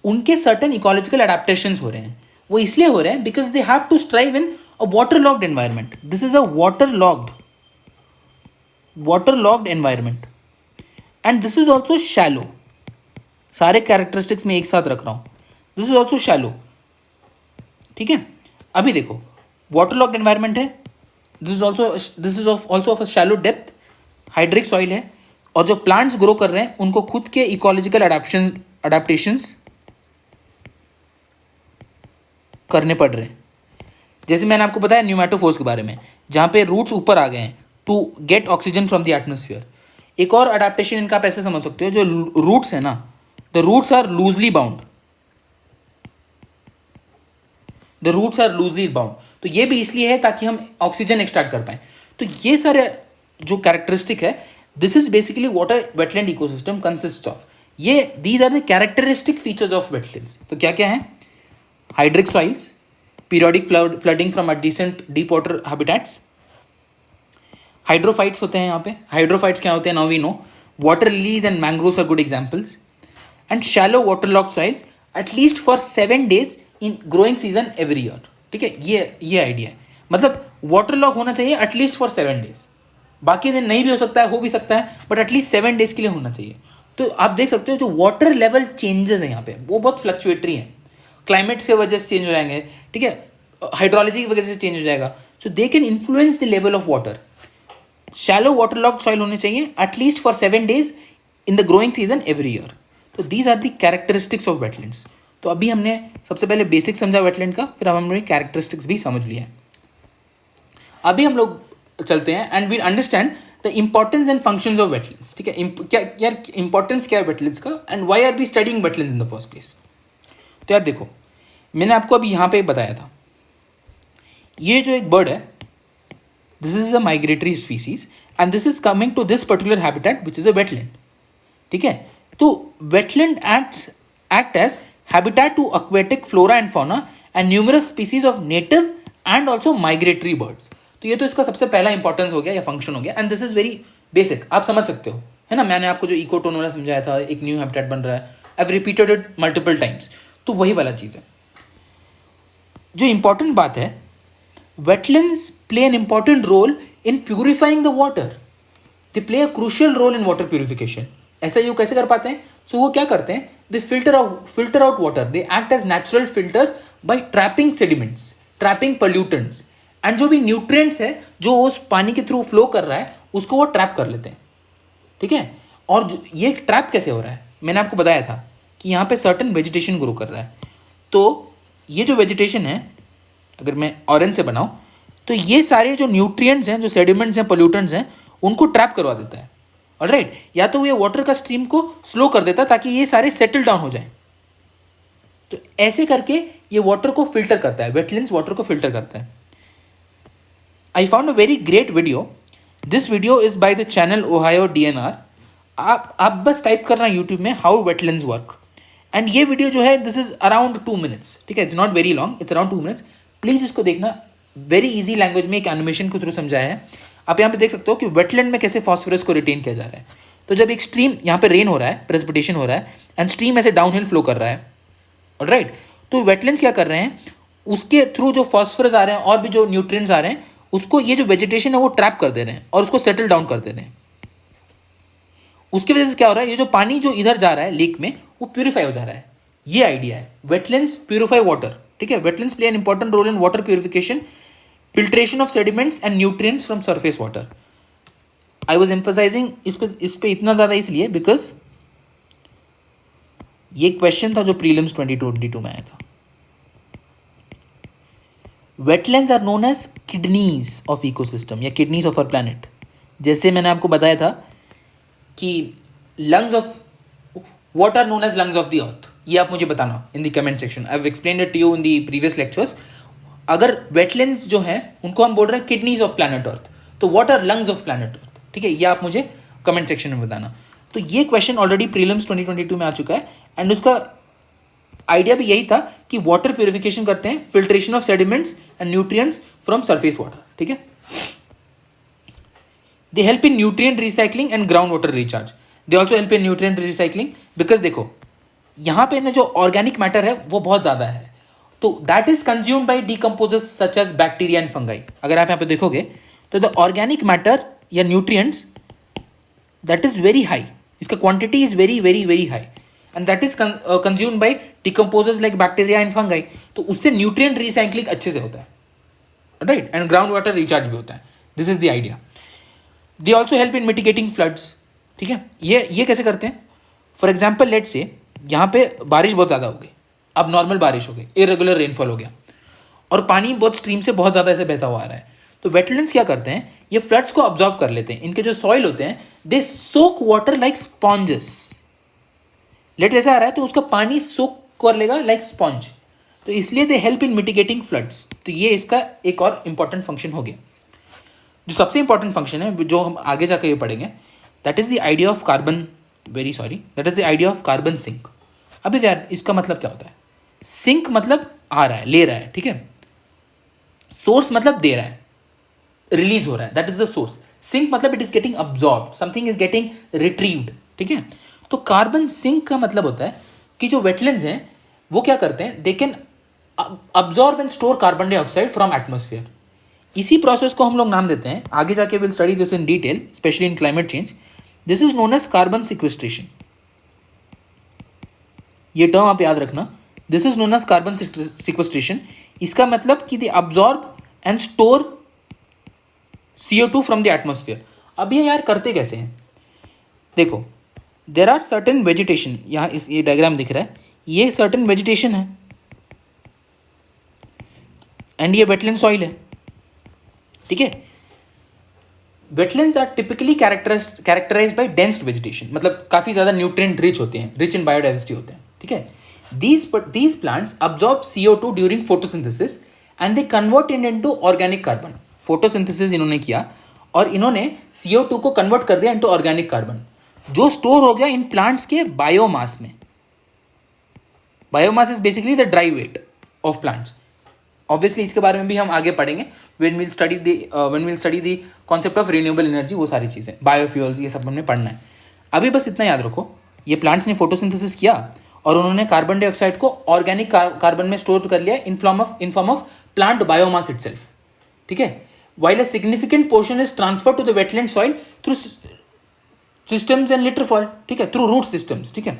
उनके सर्टन इकोलॉजिकल अडेप्टेशंस हो रहे हैं। वो इसलिए हो रहे हैं because they have to strive in a water logged environment. This is a water logged environment and this is also shallow। सारे कैरेक्टरिस्टिक्स में एक साथ रख रहा हूँ। दिस इज ऑल्सो शैलो, ठीक है। अभी देखो वाटर लॉग्ड एनवायरनमेंट है, this is also of a shallow depth, hydric soil है, और जो प्लांट्स ग्रो कर रहे हैं उनको खुद के इकोलॉजिकल अडेप्टेशंस करने पड़ रहे हैं। जैसे मैंने आपको बताया न्यूमेटोफोर्स के बारे में, जहाँ पे रूट्स ऊपर आ गए हैं to get oxygen from the atmosphere. एक और अडेप्टेशन इनका आप ऐसे समझ सकते हो, जो रूट्स है ना, the roots are loosely bound, the roots are loosely bound. तो ये भी इसलिए है ताकि हम ऑक्सीजन एक्सट्रैक्ट कर पाए। तो ये सारे जो कैरेक्टरिस्टिक है, this is basically what a wetland ecosystem consist of. ये these are the characteristic features of wetlands. तो क्या क्या है? Hydric soils, periodic flooding from adjacent deep water habitats, hydrophytes होते हैं यहाँ पे. हाइड्रोफाइट्स क्या होते हैं? Now we know. Water lilies and mangroves are good examples. And shallow water lock soils at least for 7 days in growing season every year. ठीक है, ये आइडिया है. मतलब वाटर लॉक होना चाहिए एटलीस्ट फॉर 7 days. बाकी दिन नहीं भी हो सकता है, हो भी सकता है, बट एटलीस्ट 7 days के लिए होना चाहिए. तो आप देख सकते हो जो वाटर लेवल चेंजेस हैं यहाँ पे वो बहुत फ्लक्चुएटरी हैं. क्लाइमेट के वजह से चेंज हो जाएंगे, ठीक है, हाइड्रोलॉजी की वजह से चेंज हो जाएगा. So they can influence the level of water. Shallow water locked soil होने चाहिए at least for 7 days in the growing season every year. तो these are the characteristics of wetlands. तो अभी हमने सबसे पहले बेसिक समझा वेटलैंड का, फिर अब हमने कैरेक्टरिस्टिक्स भी समझ लिया है. अभी हम लोग चलते हैं and we understand the importance and functions of wetlands. ठीक है, क्या यार इंपॉर्टेंस क्या है वेटलैंड्स का and why are we studying wetlands in the first place. तो यार देखो, मैंने आपको अभी यहाँ पे बताया था, ये जो एक बर्ड है, this is a migratory species and this is coming to this particular habitat which is a wetland. ठीक है, तो wetland act as habitat to aquatic flora and fauna and numerous species of native and also migratory birds. तो ये तो इसका सबसे पहला importance हो गया या फंक्शन हो गया. And this is very basic, आप समझ सकते हो, है ना. मैंने आपको जो इकोटोन वाला समझाया था, एक न्यू हैबिटेट बन रहा है, I have repeated it multiple times. तो वही वाला चीज़ है. जो इंपॉर्टेंट बात है, wetlands play an important role in purifying the water. They play a crucial role in water purification. ऐसा ये कैसे कर पाते हैं? सो वो क्या करते हैं? They filter out water. They act as natural filters by trapping sediments, trapping pollutants. And जो भी न्यूट्रिएंट्स है जो उस पानी के थ्रू फ्लो कर रहा है उसको वो ट्रैप कर लेते हैं. ठीक है, और ये ट्रैप कैसे हो रहा है? मैंने आपको बताया था कि यहाँ पे सर्टन वेजिटेशन ग्रो कर रहा है. तो ये जो वेजिटेशन है, अगर मैं ऑरेंज से बनाऊँ, तो ये सारे जो न्यूट्रिएंट्स हैं, जो सेडिमेंट्स हैं, पोल्यूटेंट्स हैं, उनको ट्रैप करवा देता है. ऑलराइट, या तो ये वाटर का स्ट्रीम को स्लो कर देता है ताकि ये सारे सेटल डाउन हो जाएं. तो ऐसे करके ये वाटर को फिल्टर करता है, वेटलैंड्स वाटर को फिल्टर करता है. I found a very great video. This video is by the channel Ohio DNR. आप बस टाइप करना यूट्यूब में हाउ वेटलैंड्स वर्क. एंड ये वीडियो जो है, दिस इज अराउंड 2 minutes. ठीक है, it's not very long, it's around 2 minutes. Please इसको देखना. वेरी इजी लैंग्वेज में एक एनिमेशन के थ्रू समझाया है. आप यहाँ पे देख सकते हो कि वेटलैंड में कैसे फॉस्फोरस को रिटेन किया जा रहा है. तो जब एक स्ट्रीम, यहाँ पे रेन हो रहा है, प्रेसिपिटेशन हो रहा है एंड स्ट्रीम ऐसे डाउन हिल फ्लो कर रहा है, ऑलराइट. तो वेटलैंड्स क्या कर रहे हैं? उसके थ्रू जो फॉस्फोरस आ रहे हैं और भी जो न्यूट्रिएंट्स आ रहे हैं, उसको ये जो वेजिटेशन है वो ट्रैप कर दे रहे हैं और उसको सेटल डाउन कर दे रहे हैं. उसकी वजह से क्या हो रहा है? ये जो पानी जो इधर जा रहा है लेक में, वो प्यूरिफाई हो जा रहा है. ये आइडिया है, वेटलैंड्स प्यूरिफाई वाटर. ठीक है, wetlands play an important role in water purification, filtration of sediments and nutrients from surface water. I was emphasizing इस पे इतना ज़्यादा इसलिए बिकॉज ये क्वेश्चन था जो प्रीलिम्स 2022 में आया था. Wetlands are known as kidneys of ecosystem या किडनीज ऑफ आवर प्लैनेट. जैसे मैंने आपको बताया था कि lungs of what are known as lungs of the earth, ये आप मुझे बताना in the comment section. I have explained it to you in the previous lectures. अगर वेटलैंड्स जो हैं उनको हम बोल रहे हैं किडनीज ऑफ प्लैनेट अर्थ, तो what are lungs of planet Earth? ठीक है, ये आप मुझे कमेंट सेक्शन में बताना. तो ये क्वेश्चन ऑलरेडी प्रीलिम्स 2022 में आ चुका है एंड उसका आइडिया भी यही था कि वाटर प्यूरिफिकेशन करते हैं, filtration of sediments and nutrients from surface water. ठीक है, दे help in nutrient recycling and ground water recharge. They also help in nutrient recycling because देखो यहाँ पे ना जो ऑर्गेनिक मैटर है वो बहुत ज़्यादा है, तो that is consumed by decomposers such as bacteria and fungi. अगर आप यहाँ पे देखोगे तो द ऑर्गेनिक मैटर या nutrients that is very high, इसका quantity is very very very high and that is consumed by decomposers like bacteria and fungi. तो उससे न्यूट्रिएंट रिसाइकलिंग अच्छे से होता है, right, and ground water recharge भी होता है. This is the idea. They also help in mitigating floods. ठीक है, ये कैसे करते हैं? फॉर एग्जाम्पल लेट से यहाँ पे बारिश बहुत ज़्यादा हो गई, अब नॉर्मल बारिश हो गई, इरेगुलर रेनफॉल हो गया और पानी बहुत स्ट्रीम से बहुत ज़्यादा ऐसे बहता हुआ आ रहा है. तो वेटलैंड्स क्या करते हैं? ये फ्लड्स को ऑब्जॉर्व कर लेते हैं. इनके जो सॉइल होते हैं दे soak water like sponges. Late ऐसा आ रहा है तो उसका पानी सोक कर लेगा लाइक स्पॉन्ज, तो इसलिए दे हेल्प इन मिटिगेटिंग फ्लड्स. तो ये इसका एक और इंपॉर्टेंट फंक्शन हो गया. जो सबसे इंपॉर्टेंट फंक्शन है जो हम आगे जाकर ये पढ़ेंगे, that is the idea of carbon, that is the idea of carbon sink. अभी यार इसका मतलब क्या होता है? सिंक मतलब आ रहा है, ले रहा है, ठीक है। सोर्स मतलब दे रहा है, रिलीज हो रहा है, that is the source. Sink मतलब it is getting absorb, something is getting retrieved, ठीक है। तो कार्बन सिंक का मतलब होता है कि जो वेटलैंड्स हैं वो क्या करते हैं, they can absorb and store carbon dioxide from atmosphere. इसी प्रोसेस को हम लोग नाम देते हैं, आगे जाके will study this in detail, specially in climate change. This is known as carbon sequestration. ये टर्म आप याद रखना, this is known as carbon sequestration. इसका मतलब कि they absorb and store CO2 from the atmosphere. अब ये यार करते कैसे हैं? देखो, देर आर सर्टेन वेजिटेशन, यहाँ इस ये डायग्राम दिख रहा है, ये सर्टेन वेजिटेशन है एंड ये वेटलैंड सॉइल है, ठीक है। Wetlands are typically characterized by densed vegetation, मतलब काफ़ी ज़्यादा न्यूट्रिएंट रिच होते हैं, रिच इन बायोडाइवर्सिटी होते हैं, ठीक है। These plants absorb CO2 during photosynthesis and they convert it into organic carbon. Photosynthesis इन्होंने किया और इन्होंने CO2 को कन्वर्ट कर दिया इनटू ऑर्गेनिक कार्बन, जो स्टोर हो गया इन प्लांट्स के बायोमास में। Biomass is basically the dry weight of plants. Obviously इसके बारे में भी हम आगे पढ़ेंगे when we'll study the concept of renewable energy, वो सारी चीज़ें, बायोफ्यूल्स, ये सब हमने पढ़ना है। अभी बस इतना याद रखो, ये प्लांट्स ने फोटोसिंथेसिस किया और उन्होंने कार्बन डाइऑक्साइड को ऑर्गेनिक कार्बन में स्टोर कर लिया in form of plant biomass itself, ठीक है। While a significant portion is transferred to the wetland soil through systems and litter fall, ठीक है, through root systems, ठीक है।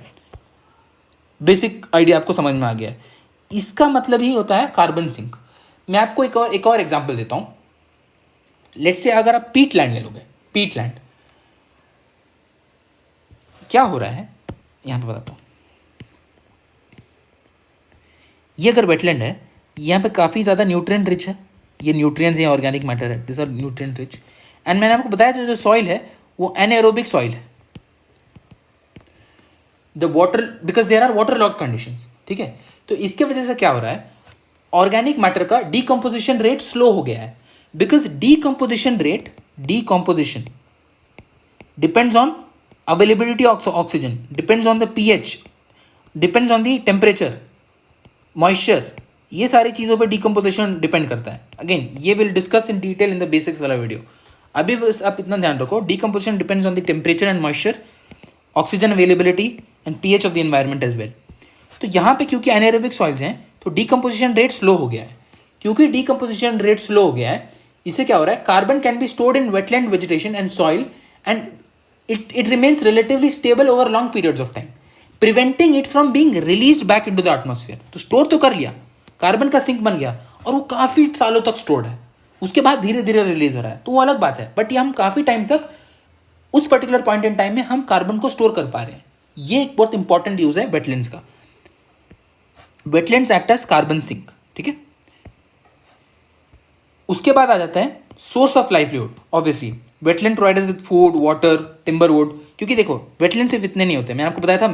बेसिक आइडिया आपको समझ में आ गया है। इसका मतलब ही होता है कार्बन सिंक। मैं आपको एक और एग्जांपल देता हूं। लेट्स से अगर आप पीट लैंड ले लोगे, पीट लैंड क्या हो रहा है यहां पे बताता हूं। ये अगर वेटलैंड है, यहां पे काफ़ी ज़्यादा न्यूट्रिएंट रिच है, ये न्यूट्रिएंट्स या ऑर्गेनिक मैटर है, this are nutrient rich. And मैंने आपको बताया था जो सॉइल है वो एनएरोबिक सॉइल है, the water, because there are water lock conditions, ठीक है। तो इसके वजह से क्या हो रहा है, ऑर्गेनिक मैटर का डीकम्पोजिशन रेट स्लो हो गया है, because decomposition depends on availability of oxygen, depends on the pH, depends on the temperature, moisture, ये सारी चीज़ों पे डीकम्पोजिशन डिपेंड करता है। अगेन ये will discuss in detail in the basics वाला वीडियो। अभी बस आप इतना ध्यान रखो, decomposition depends on the temperature and moisture, oxygen availability and pH of the environment as well. तो यहाँ पे क्योंकि एनाएरोबिक सॉइल्स हैं तो डीकम्पोजिशन रेट स्लो हो गया है। क्योंकि डीकम्पोजिशन रेट स्लो हो गया है, इससे क्या हो रहा है, carbon can be stored in wetland vegetation and soil and it remains relatively stable over long periods of time, preventing it from being released back into the atmosphere. तो store तो कर लिया, कार्बन का सिंक बन गया और वो काफ़ी सालों तक स्टोर्ड है, उसके बाद धीरे धीरे रिलीज हो रहा है, तो वो अलग बात है। बट ये हम काफ़ी टाइम तक उस पर्टिकुलर पॉइंट इन टाइम में हम कार्बन को स्टोर कर पा रहे हैं। ये एक बहुत इंपॉर्टेंट यूज है वेटलैंड्स का। Wetlands act as carbon sink, ठीक है। उसके बाद आ जाता है source of livelihood. Obviously wetland providers with food, water, timber wood, क्योंकि देखो वेटलैंड सिर्फ इतने नहीं होते, मैंने आपको बताया था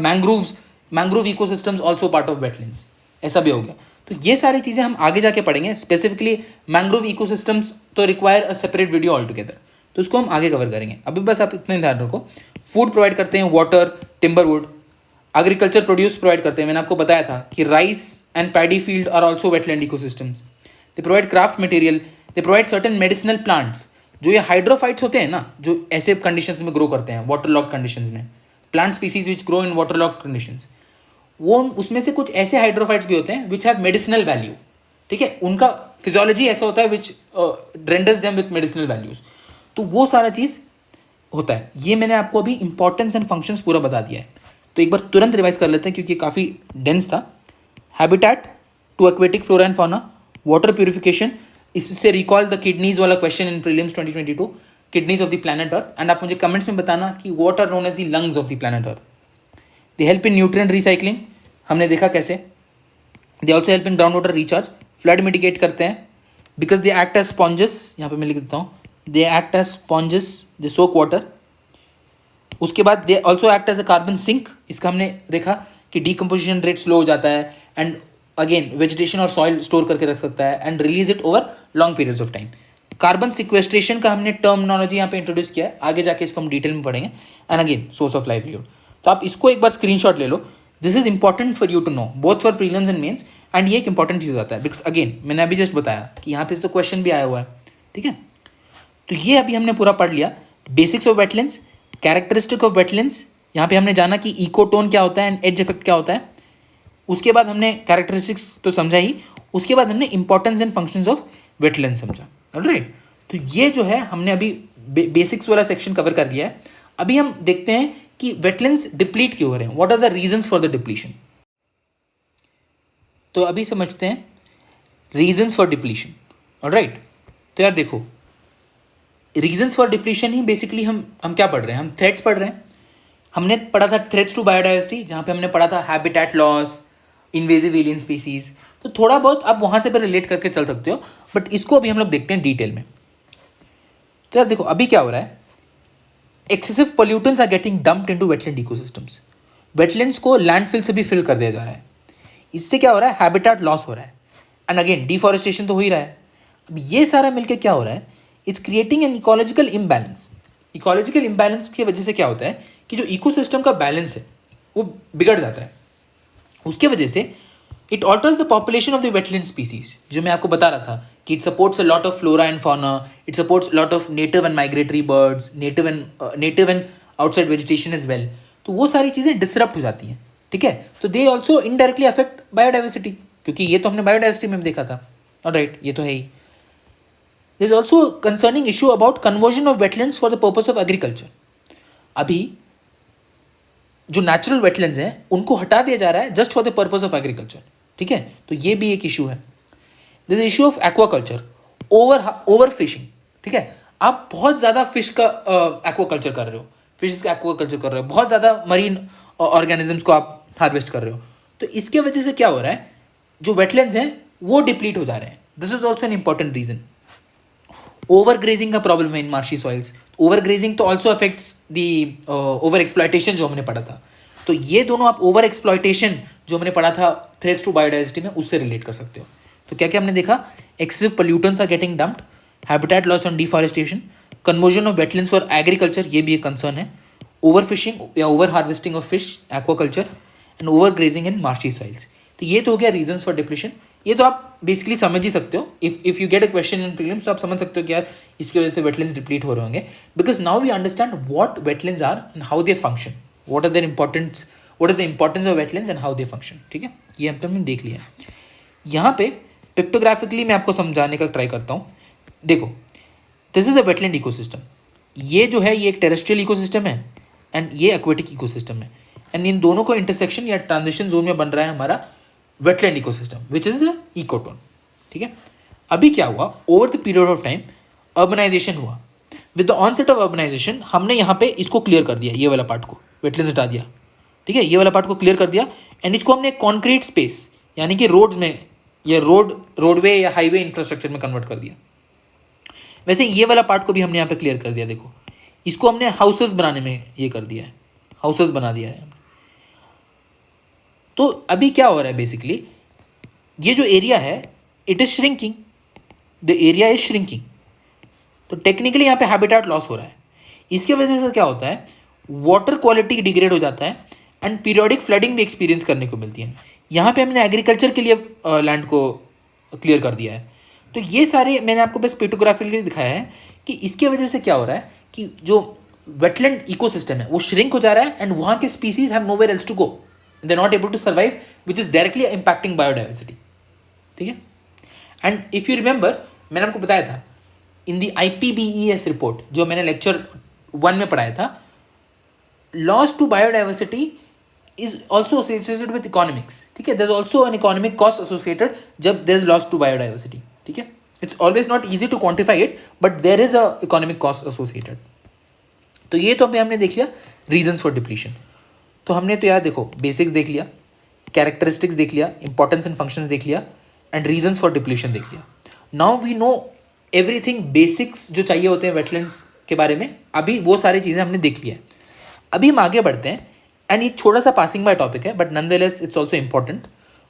mangrove ecosystems also part of wetlands, ऐसा भी हो गया। तो ये सारी चीज़ें हम आगे जाके पढ़ेंगे, स्पेसिफिकली मैंग्रोव इकोसिस्टम्स तो require a separate video all together, तो उसको हम आगे कवर करेंगे। अभी बस आप इतना ध्यान रखो, फूड प्रोवाइड करते हैं, water, timber wood, agriculture produce provide करते हैं। मैंने आपको बताया था कि rice and paddy field are also wetland ecosystems. They provide craft material, they provide certain medicinal plants, जो ये हाइड्रोफाइट्स होते हैं ना, जो ऐसे कंडीशंस में ग्रो करते हैं, वाटर लॉक कंडीशंस में, plant species which grow in water lock conditions, वो उसमें से कुछ ऐसे हाइड्रोफाइट्स भी होते हैं विच हैव मेडिसिनल वैल्यू, ठीक है। उनका फिजियोलॉजी ऐसा होता है which renders them with medicinal values, तो वो सारा चीज़ होता है। ये मैंने आपको अभी इंपॉर्टेंस एंड फंक्शंस पूरा बता दिया है, तो एक बार तुरंत रिवाइज कर लेते हैं क्योंकि ये काफ़ी डेंस था। Habitat to aquatic flora and fauna, water purification, इससे रिकॉल द किडनीज वाला question in prelims 2022, kidneys of the planet earth, एंड आप मुझे कमेंट्स में बताना कि what are known as the lungs of the planet earth. They help in nutrient recycling, हमने देखा कैसे। They also help in ground water recharge, flood mitigate करते हैं because they act as sponges, यहाँ पे मैं लिख देता हूँ, they act as sponges, they soak water. उसके बाद they also act as a carbon sink, इसका हमने देखा कि डीकम्पोजिशन रेट स्लो हो जाता है एंड अगेन वेजिटेशन और सॉइल स्टोर करके रख सकता है and release it over long periods of time. Carbon sequestration का हमने टर्मिनोलॉजी यहाँ पे इंट्रोड्यूस किया है, आगे जाके इसको हम डिटेल में पढ़ेंगे। And again source of livelihood, तो आप इसको एक बार स्क्रीनशॉट ले लो। This is important for you to know both for prelims and mains, and ये एक इंपॉर्टेंट चीज़ आता है बिकॉज अगेन मैंने अभी जस्ट बताया कि यहाँ पे तो क्वेश्चन भी आया हुआ है, ठीक है। तो ये अभी हमने पूरा पढ़ लिया, basics of wetlands, characteristic of wetlands, यहाँ पे हमने जाना कि इकोटोन क्या होता है एंड एज इफेक्ट क्या होता है। उसके बाद हमने कैरेक्टरिस्टिक्स तो समझा ही, उसके बाद हमने importance and functions of wetland समझा, ऑलराइट। तो ये जो है हमने अभी बेसिक्स वाला सेक्शन कवर कर लिया है। अभी हम देखते हैं कि वेटलैंड्स डिप्लीट क्यों हो रहे हैं, what are the reasons for the depletion. तो अभी समझते हैं रीजंस फॉर डिप्लीशन, ऑलराइट। तो यार देखो, reasons for depletion he basically हम क्या पढ़ रहे हैं, हम थ्रेट्स पढ़ रहे हैं। हमने पढ़ा था थ्रेट्स टू बायोडाइवर्सिटी, जहाँ पे हमने पढ़ा था habitat loss, invasive alien species. तो थोड़ा बहुत आप वहाँ से भी रिलेट करके चल सकते हो, बट इसको अभी हम लोग देखते हैं डिटेल में। तो यार देखो अभी क्या हो रहा है, excessive pollutants are getting dumped into wetland ecosystems. Wetlands को लैंडफिल से भी फिल कर दिया जा रहा है। इससे क्या हो रहा है, हैबिटेट लॉस हो रहा है, एंड अगेन डिफॉरेस्टेशन तो हो ही रहा है। अब ये सारा मिलकर क्या हो रहा है, it's creating an ecological imbalance. Ecological imbalance की वजह से क्या होता है कि जो इकोसिस्टम का बैलेंस है वो बिगड़ जाता है। उसके वजह से it alters the population of the wetland species, जो मैं आपको बता रहा था कि it supports a lot of flora and fauna, it supports lot of native and migratory birds, native and outside vegetation as well. तो वो सारी चीज़ें डिसरप्ट हो जाती हैं, ठीक है। तो they also indirectly affect biodiversity, क्योंकि ये तो हमने बायोडाइवर्सिटी में देखा था, ऑलराइट, ये तो है ही। There is also concerning issue about conversion of wetlands for the purpose of agriculture. अभी जो नेचुरल वेटलैंड्स हैं उनको हटा दिया जा रहा है just for the purpose of agriculture, ठीक है। तो ये भी एक इशू है। This issue of aquaculture, over fishing, ठीक है। आप बहुत ज़्यादा फिश का एक्वाकल्चर कर रहे हो, फिश का एक्वाकल्चर कर रहे हो, बहुत ज़्यादा मरीन ऑर्गेनिजम्स को आप हार्वेस्ट कर रहे हो। तो इसके वजह से क्या हो रहा है, जो वेटलैंड्स हैं वो डिप्लीट हो जा रहे हैं। This is also an important reason. Over grazing का प्रॉब्लम है in marshy soils. Over grazing तो also affects the over exploitation जो हमने पढ़ा था। तो ये दोनों आप ओवर एक्सप्लॉयटेशन जो हमने पढ़ा था थ्रेट्स टू बायोडाइवर्सिटी में उससे रिलेट कर सकते हो। तो क्या क्या हमने देखा, excessive pollutants are getting dumped, habitat loss and deforestation, conversion of wetlands for agriculture, ये भी एक कंसर्न है, ओवर फिशिंग या over harvesting of fish, aquaculture, and over grazing in marshy soils. तो ये तो हो गया रीजंस फॉर डिप्लीशन। ये तो आप बेसिकली समझ ही सकते हो, if you get a question in prelims तो आप समझ सकते हो कि यार इसकी वजह से वेटलैंड्स डिप्लीट हो रहे होंगे, because now we understand what wetlands are and how they function, what are their importance, what is the importance of wetlands and how they function, ठीक है। ये हमने देख लिया। यहाँ पे पिक्टोग्राफिकली मैं आपको समझाने का ट्राई करता हूँ। देखो, this is a wetland ecosystem. ये जो है ये एक टेरेस्ट्रियल इकोसिस्टम है एंड ये एक्वेटिक इकोसिस्टम है, एंड इन दोनों को इंटरसेक्शन या ट्रांजिशन जोन में बन रहा है हमारा wetland ecosystem which is a ecotone, ठीक है। अभी क्या हुआ, over the period of time urbanization हुआ। With the onset of urbanization हमने यहाँ पे इसको क्लियर कर दिया, ये वाला पार्ट को वेटलैंड्स हटा दिया, ठीक है, ये वाला पार्ट को क्लियर कर दिया, एंड इसको हमने कॉन्क्रीट स्पेस यानी कि रोड्स में या रोडवे या हाईवे इंफ्रास्ट्रक्चर में कन्वर्ट कर दिया। वैसे ये वाला पार्ट को भी हमने यहाँ पे क्लियर कर दिया। देखो, इसको हमने हाउसेस बनाने में ये कर दिया है, हाउसेस बना दिया है। तो अभी क्या हो रहा है, बेसिकली ये जो एरिया है it is shrinking, the area is shrinking. तो टेक्निकली यहाँ पे हैबिटेट लॉस हो रहा है। इसके वजह से क्या होता है, वाटर क्वालिटी डिग्रेड हो जाता है एंड पीरियोडिक फ्लडिंग भी एक्सपीरियंस करने को मिलती है। यहाँ पे हमने एग्रीकल्चर के लिए लैंड को क्लियर कर दिया है। तो ये सारे मैंने आपको बस पिक्टोग्राफिकली दिखाया है कि इसके वजह से क्या हो रहा है कि जो वेटलैंड इकोसिस्टम है वो श्रिंक हो जा रहा है एंड वहाँ के species have nowhere else to go, they are not able to survive, which is directly impacting biodiversity, ठीक है। एंड इफ़ यू रिमेंबर, मैंने आपको बताया था इन दी IPBES रिपोर्ट जो मैंने लेक्चर 1 में पढ़ाया था, loss to biodiversity is also associated with economics, ठीक है। There is also an economic cost associated जब there is loss to biodiversity, ठीक है। It's always not easy to quantify it, but there is a economic cost associated. तो ये तो हमने देख लिया रीजन्स फॉर डिप्लीशन। तो हमने तो यार देखो बेसिक्स देख लिया, कैरेक्टरिस्टिक्स देख लिया, इंपॉर्टेंस एंड फंक्शंस देख लिया, एंड रीजन्स फॉर डिप्लीशन देख लिया। Now we know everything, basics जो चाहिए होते हैं वेटलैंड्स के बारे में, अभी वो सारी चीज़ें हमने देख लिया है। अभी हम आगे बढ़ते हैं, एंड ये छोटा सा पासिंग बाय टॉपिक है but nonetheless it's also important.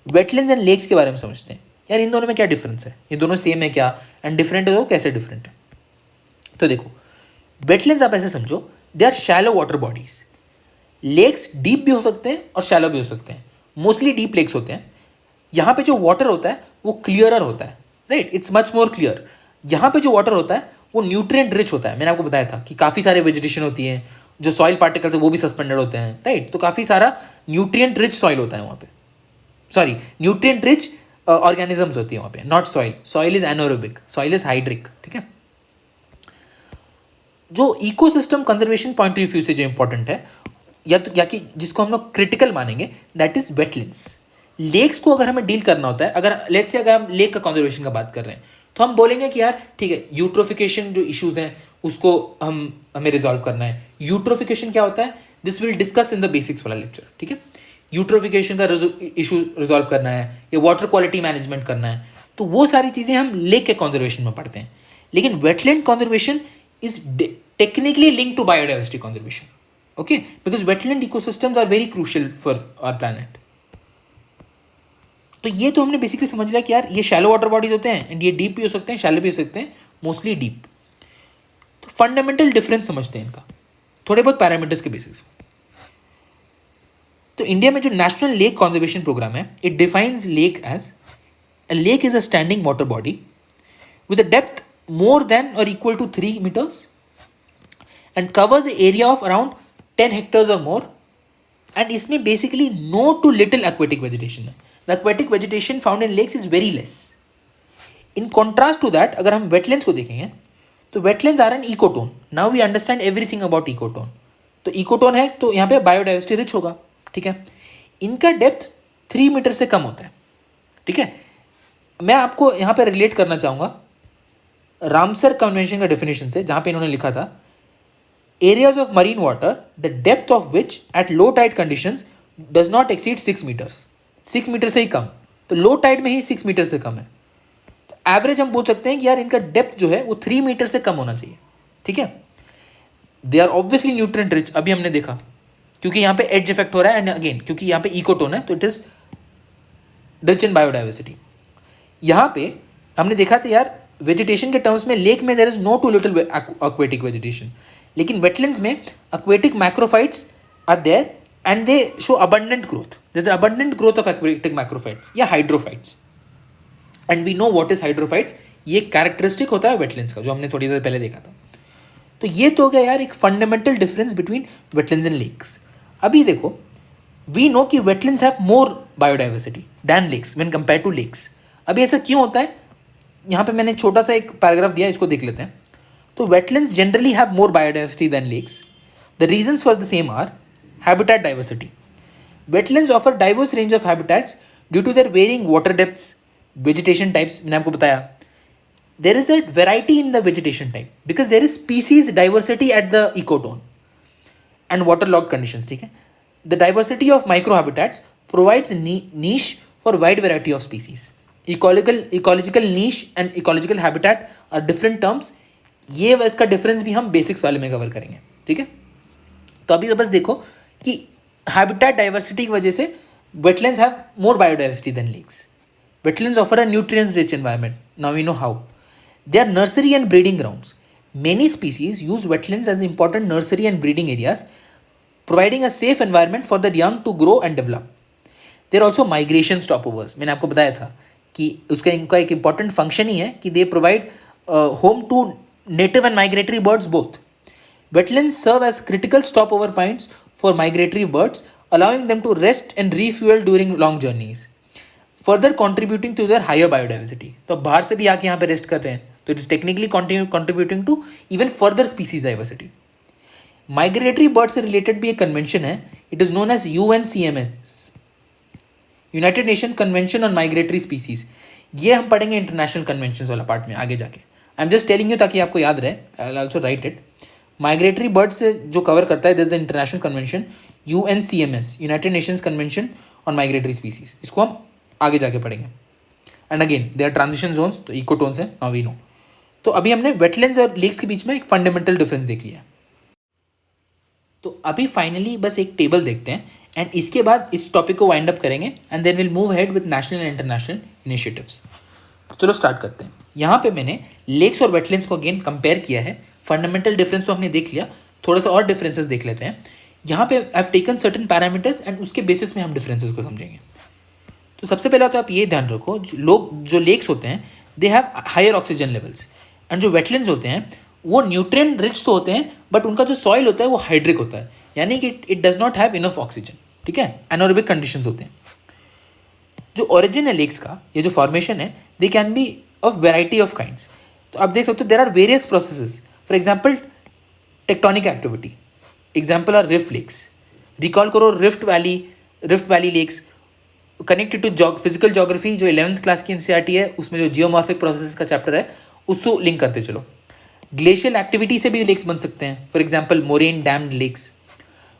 Wetlands and lakes के बारे में समझते हैं। यार इन दोनों में क्या डिफरेंस है, ये दोनों सेम है क्या, एंड डिफरेंट है तो कैसे डिफरेंट है। तो देखो, वेटलैंड्स आप ऐसे समझो, they are shallow water bodies. Lakes deep भी हो सकते हैं और शैलो भी हो सकते हैं, मोस्टली डीप लेक्स होते हैं। यहाँ पे जो वाटर होता है वो क्लियरर होता है, right, it's much more clear. यहाँ पे जो वाटर होता है वो न्यूट्रिएंट रिच होता है। मैंने आपको बताया था कि काफ़ी सारे वेजिटेशन होती है, जो सॉइल पार्टिकल्स है वो भी सस्पेंडेड होते हैं, राइट। तो काफ़ी सारा न्यूट्रिएंट रिच सॉइल होता है वहाँ पे, सॉरी न्यूट्रिएंट रिच ऑर्गेनिजम्स होती है वहाँ पे, not soil. Soil is anaerobic, soil is hydric, ठीक है। जो ecosystem conservation point of view से जो इंपॉर्टेंट है, या कि जिसको हम लोग क्रिटिकल मानेंगे, दैट इज वेटलैंड्स। लेक्स को अगर हमें डील करना होता है, अगर लेट्स से अगर हम लेक का कंजर्वेशन का बात कर रहे हैं, तो हम बोलेंगे कि यार ठीक है, यूट्रोफिकेशन जो इश्यूज हैं उसको हमें रिजॉल्व करना है। यूट्रोफिकेशन क्या होता है, this will discuss in the basics वाला लेक्चर, ठीक है। यूट्रोफिकेशन का इशू रिजॉल्व करना है या वाटर क्वालिटी मैनेजमेंट करना है, तो वो सारी चीज़ें हम लेक के कंजर्वेशन में पढ़ते हैं। लेकिन wetland conservation is technically linked to biodiversity conservation, okay, because wetland ecosystems are very crucial for our planet. तो ये तो हमने बेसिकली समझ लिया कि यार ये शैलो वाटर बॉडीज होते हैं एंड ये डीप भी हो सकते हैं, शैलो भी हो सकते हैं, मोस्टली डीप। तो फंडामेंटल डिफरेंस समझते हैं इनका, थोड़े बहुत पैरामीटर्स के बेसिस। तो इंडिया में जो नेशनल लेक कंजर्वेशन प्रोग्राम है, it defines lake as a lake is a standing water body with a depth more than or equal to 3 meters and covers an area of around 10 hectares or more, and इसमें basically no to little aquatic vegetation है। The aquatic vegetation found in lakes is very less. In contrast to that, अगर हम wetlands को देखेंगे तो wetlands are an ecotone. Now we understand everything about ecotone. तो ecotone है तो यहाँ पे biodiversity रिच होगा, ठीक है। इनका डेप्थ 3 मीटर से कम होता है, ठीक है। मैं आपको यहाँ पे रिलेट करना चाहूँगा रामसर कन्वेंशन का डेफिनेशन से, जहाँ पे इन्होंने लिखा था areas of marine water the depth of which at low tide conditions does not exceed 6 metres. 6 metre से ही कम, तो लो टाइड में ही 6 मीटर से कम है। तो एवरेज हम बोल सकते हैं कि यार इनका डेप्थ जो है वो 3 मीटर से कम होना चाहिए, ठीक है। They are obviously nutrient rich, अभी हमने देखा, क्योंकि यहाँ पे एज इफेक्ट हो रहा है, एंड अगेन क्योंकि यहाँ पे इकोटोन है तो it is rich in biodiversity. यहाँ पे हमने देखा था यार वेजिटेशन के टर्म्स में लेक में there is no to little aquatic vegetation, लेकिन वेटलैंड्स में aquatic macrophytes are there and they show abundant growth. There is abundant growth of aquatic macrophytes या hydrophytes, and we know what is hydrophytes. ये characteristic होता है wetlands का, जो हमने थोड़ी देर पहले देखा था। तो ये तो हो गया यार एक fundamental difference between wetlands and lakes. अभी देखो, वी नो कि wetlands have more biodiversity than lakes when compare to lakes. अभी ऐसा क्यों होता है, यहाँ पे मैंने छोटा सा एक पैराग्राफ दिया, इसको देख लेते हैं। तो wetlands generally have more biodiversity than lakes. The reasons for the same are habitat diversity. Wetlands offer diverse range of habitats due to their varying water depths, vegetation types. मैंने आपको बताया there is a variety in the vegetation type because there is species diversity at the ecotone and water locked conditions, ठीक है। The diversity of micro habitats provides niche for wide variety of species. Ecological niche and ecological habitat are different terms. ये इसका difference भी हम basics वाले में cover करेंगे, ठीक है। तो अभी बस देखो कि हैबिटेट डाइवर्सिटी की वजह से wetlands have more biodiversity than lakes. Wetlands offer a nutrients rich environment. Now we know how. They are nursery and breeding grounds. Many species use wetlands as important nursery and breeding areas, providing a safe environment for the young to grow and develop. There also migration stopovers. मैंने आपको बताया था कि उसका इनका एक important function ही है कि they provide home to native and migratory birds both. Wetlands serve as critical stopover points for migratory birds, allowing them to rest and refuel during long journeys, further contributing to their higher biodiversity. तो बाहर से भी आके यहाँ पे rest कर रहे हैं, तो it is technically contributing to even further species diversity. Migratory birds से related भी एक convention है, it is known as UNCMS, United Nations Convention on Migratory Species. ये हम पढ़ेंगे इंटरनेशनल कन्वेंशन वाला पार्ट में आगे जाके। I am just telling you ताकि आपको याद रहे, I will also write it. Migratory bird से जो कवर करता है, this the international convention UNCMS, united nations convention on migratory species. इसको हम आगे जाके पढ़ेंगे। And again they are transition zones, तो इकोटोन्स हैं, नाउ वी नो। तो अभी हमने वेटलैंड्स और लेक्स के बीच में एक फंडामेंटल डिफरेंस देख लिया। तो अभी फाइनली बस एक टेबल देखते हैं एंड इसके बाद इस टॉपिक को वाइंड अप करेंगे and then will move head with national and international initiatives. चलो स्टार्ट करते हैं। यहाँ पे मैंने लेक्स और वेटलैंड्स को अगेन कंपेयर किया है फंडामेंटल डिफरेंस तो हमने देख लिया, थोड़ा सा और डिफरेंसेस देख लेते हैं। यहाँ पे आई have taken certain parameters and उसके बेसिस में हम डिफरेंसेस को समझेंगे। तो सबसे पहले तो आप ये ध्यान रखो, जो लेक्स होते हैं they have higher oxygen levels, and जो वेटलैंड्स होते हैं वो न्यूट्रिएंट रिच तो होते हैं, बट उनका जो सॉइल होता है वो हाइड्रिक होता है, यानी कि it does not have enough oxygen. ठीक है, एनारोबिक कंडीशंस होते हैं। जो ओरिजिन है लेक्स का, ये जो फॉर्मेशन है, they can be of variety of kinds. तो आप देख सकते हो there are various processes, for example tectonic activity, example are rift lakes. Recall करो rift valley lakes connected to physical geography, जो 11th क्लास की एनसीईआरटी है, उसमें जो जियोमॉर्फिक प्रोसेस का चैप्टर है उसको लिंक करते चलो। ग्लेशियल एक्टिविटी से भी लेक्स बन सकते हैं, for example moraine dammed lakes.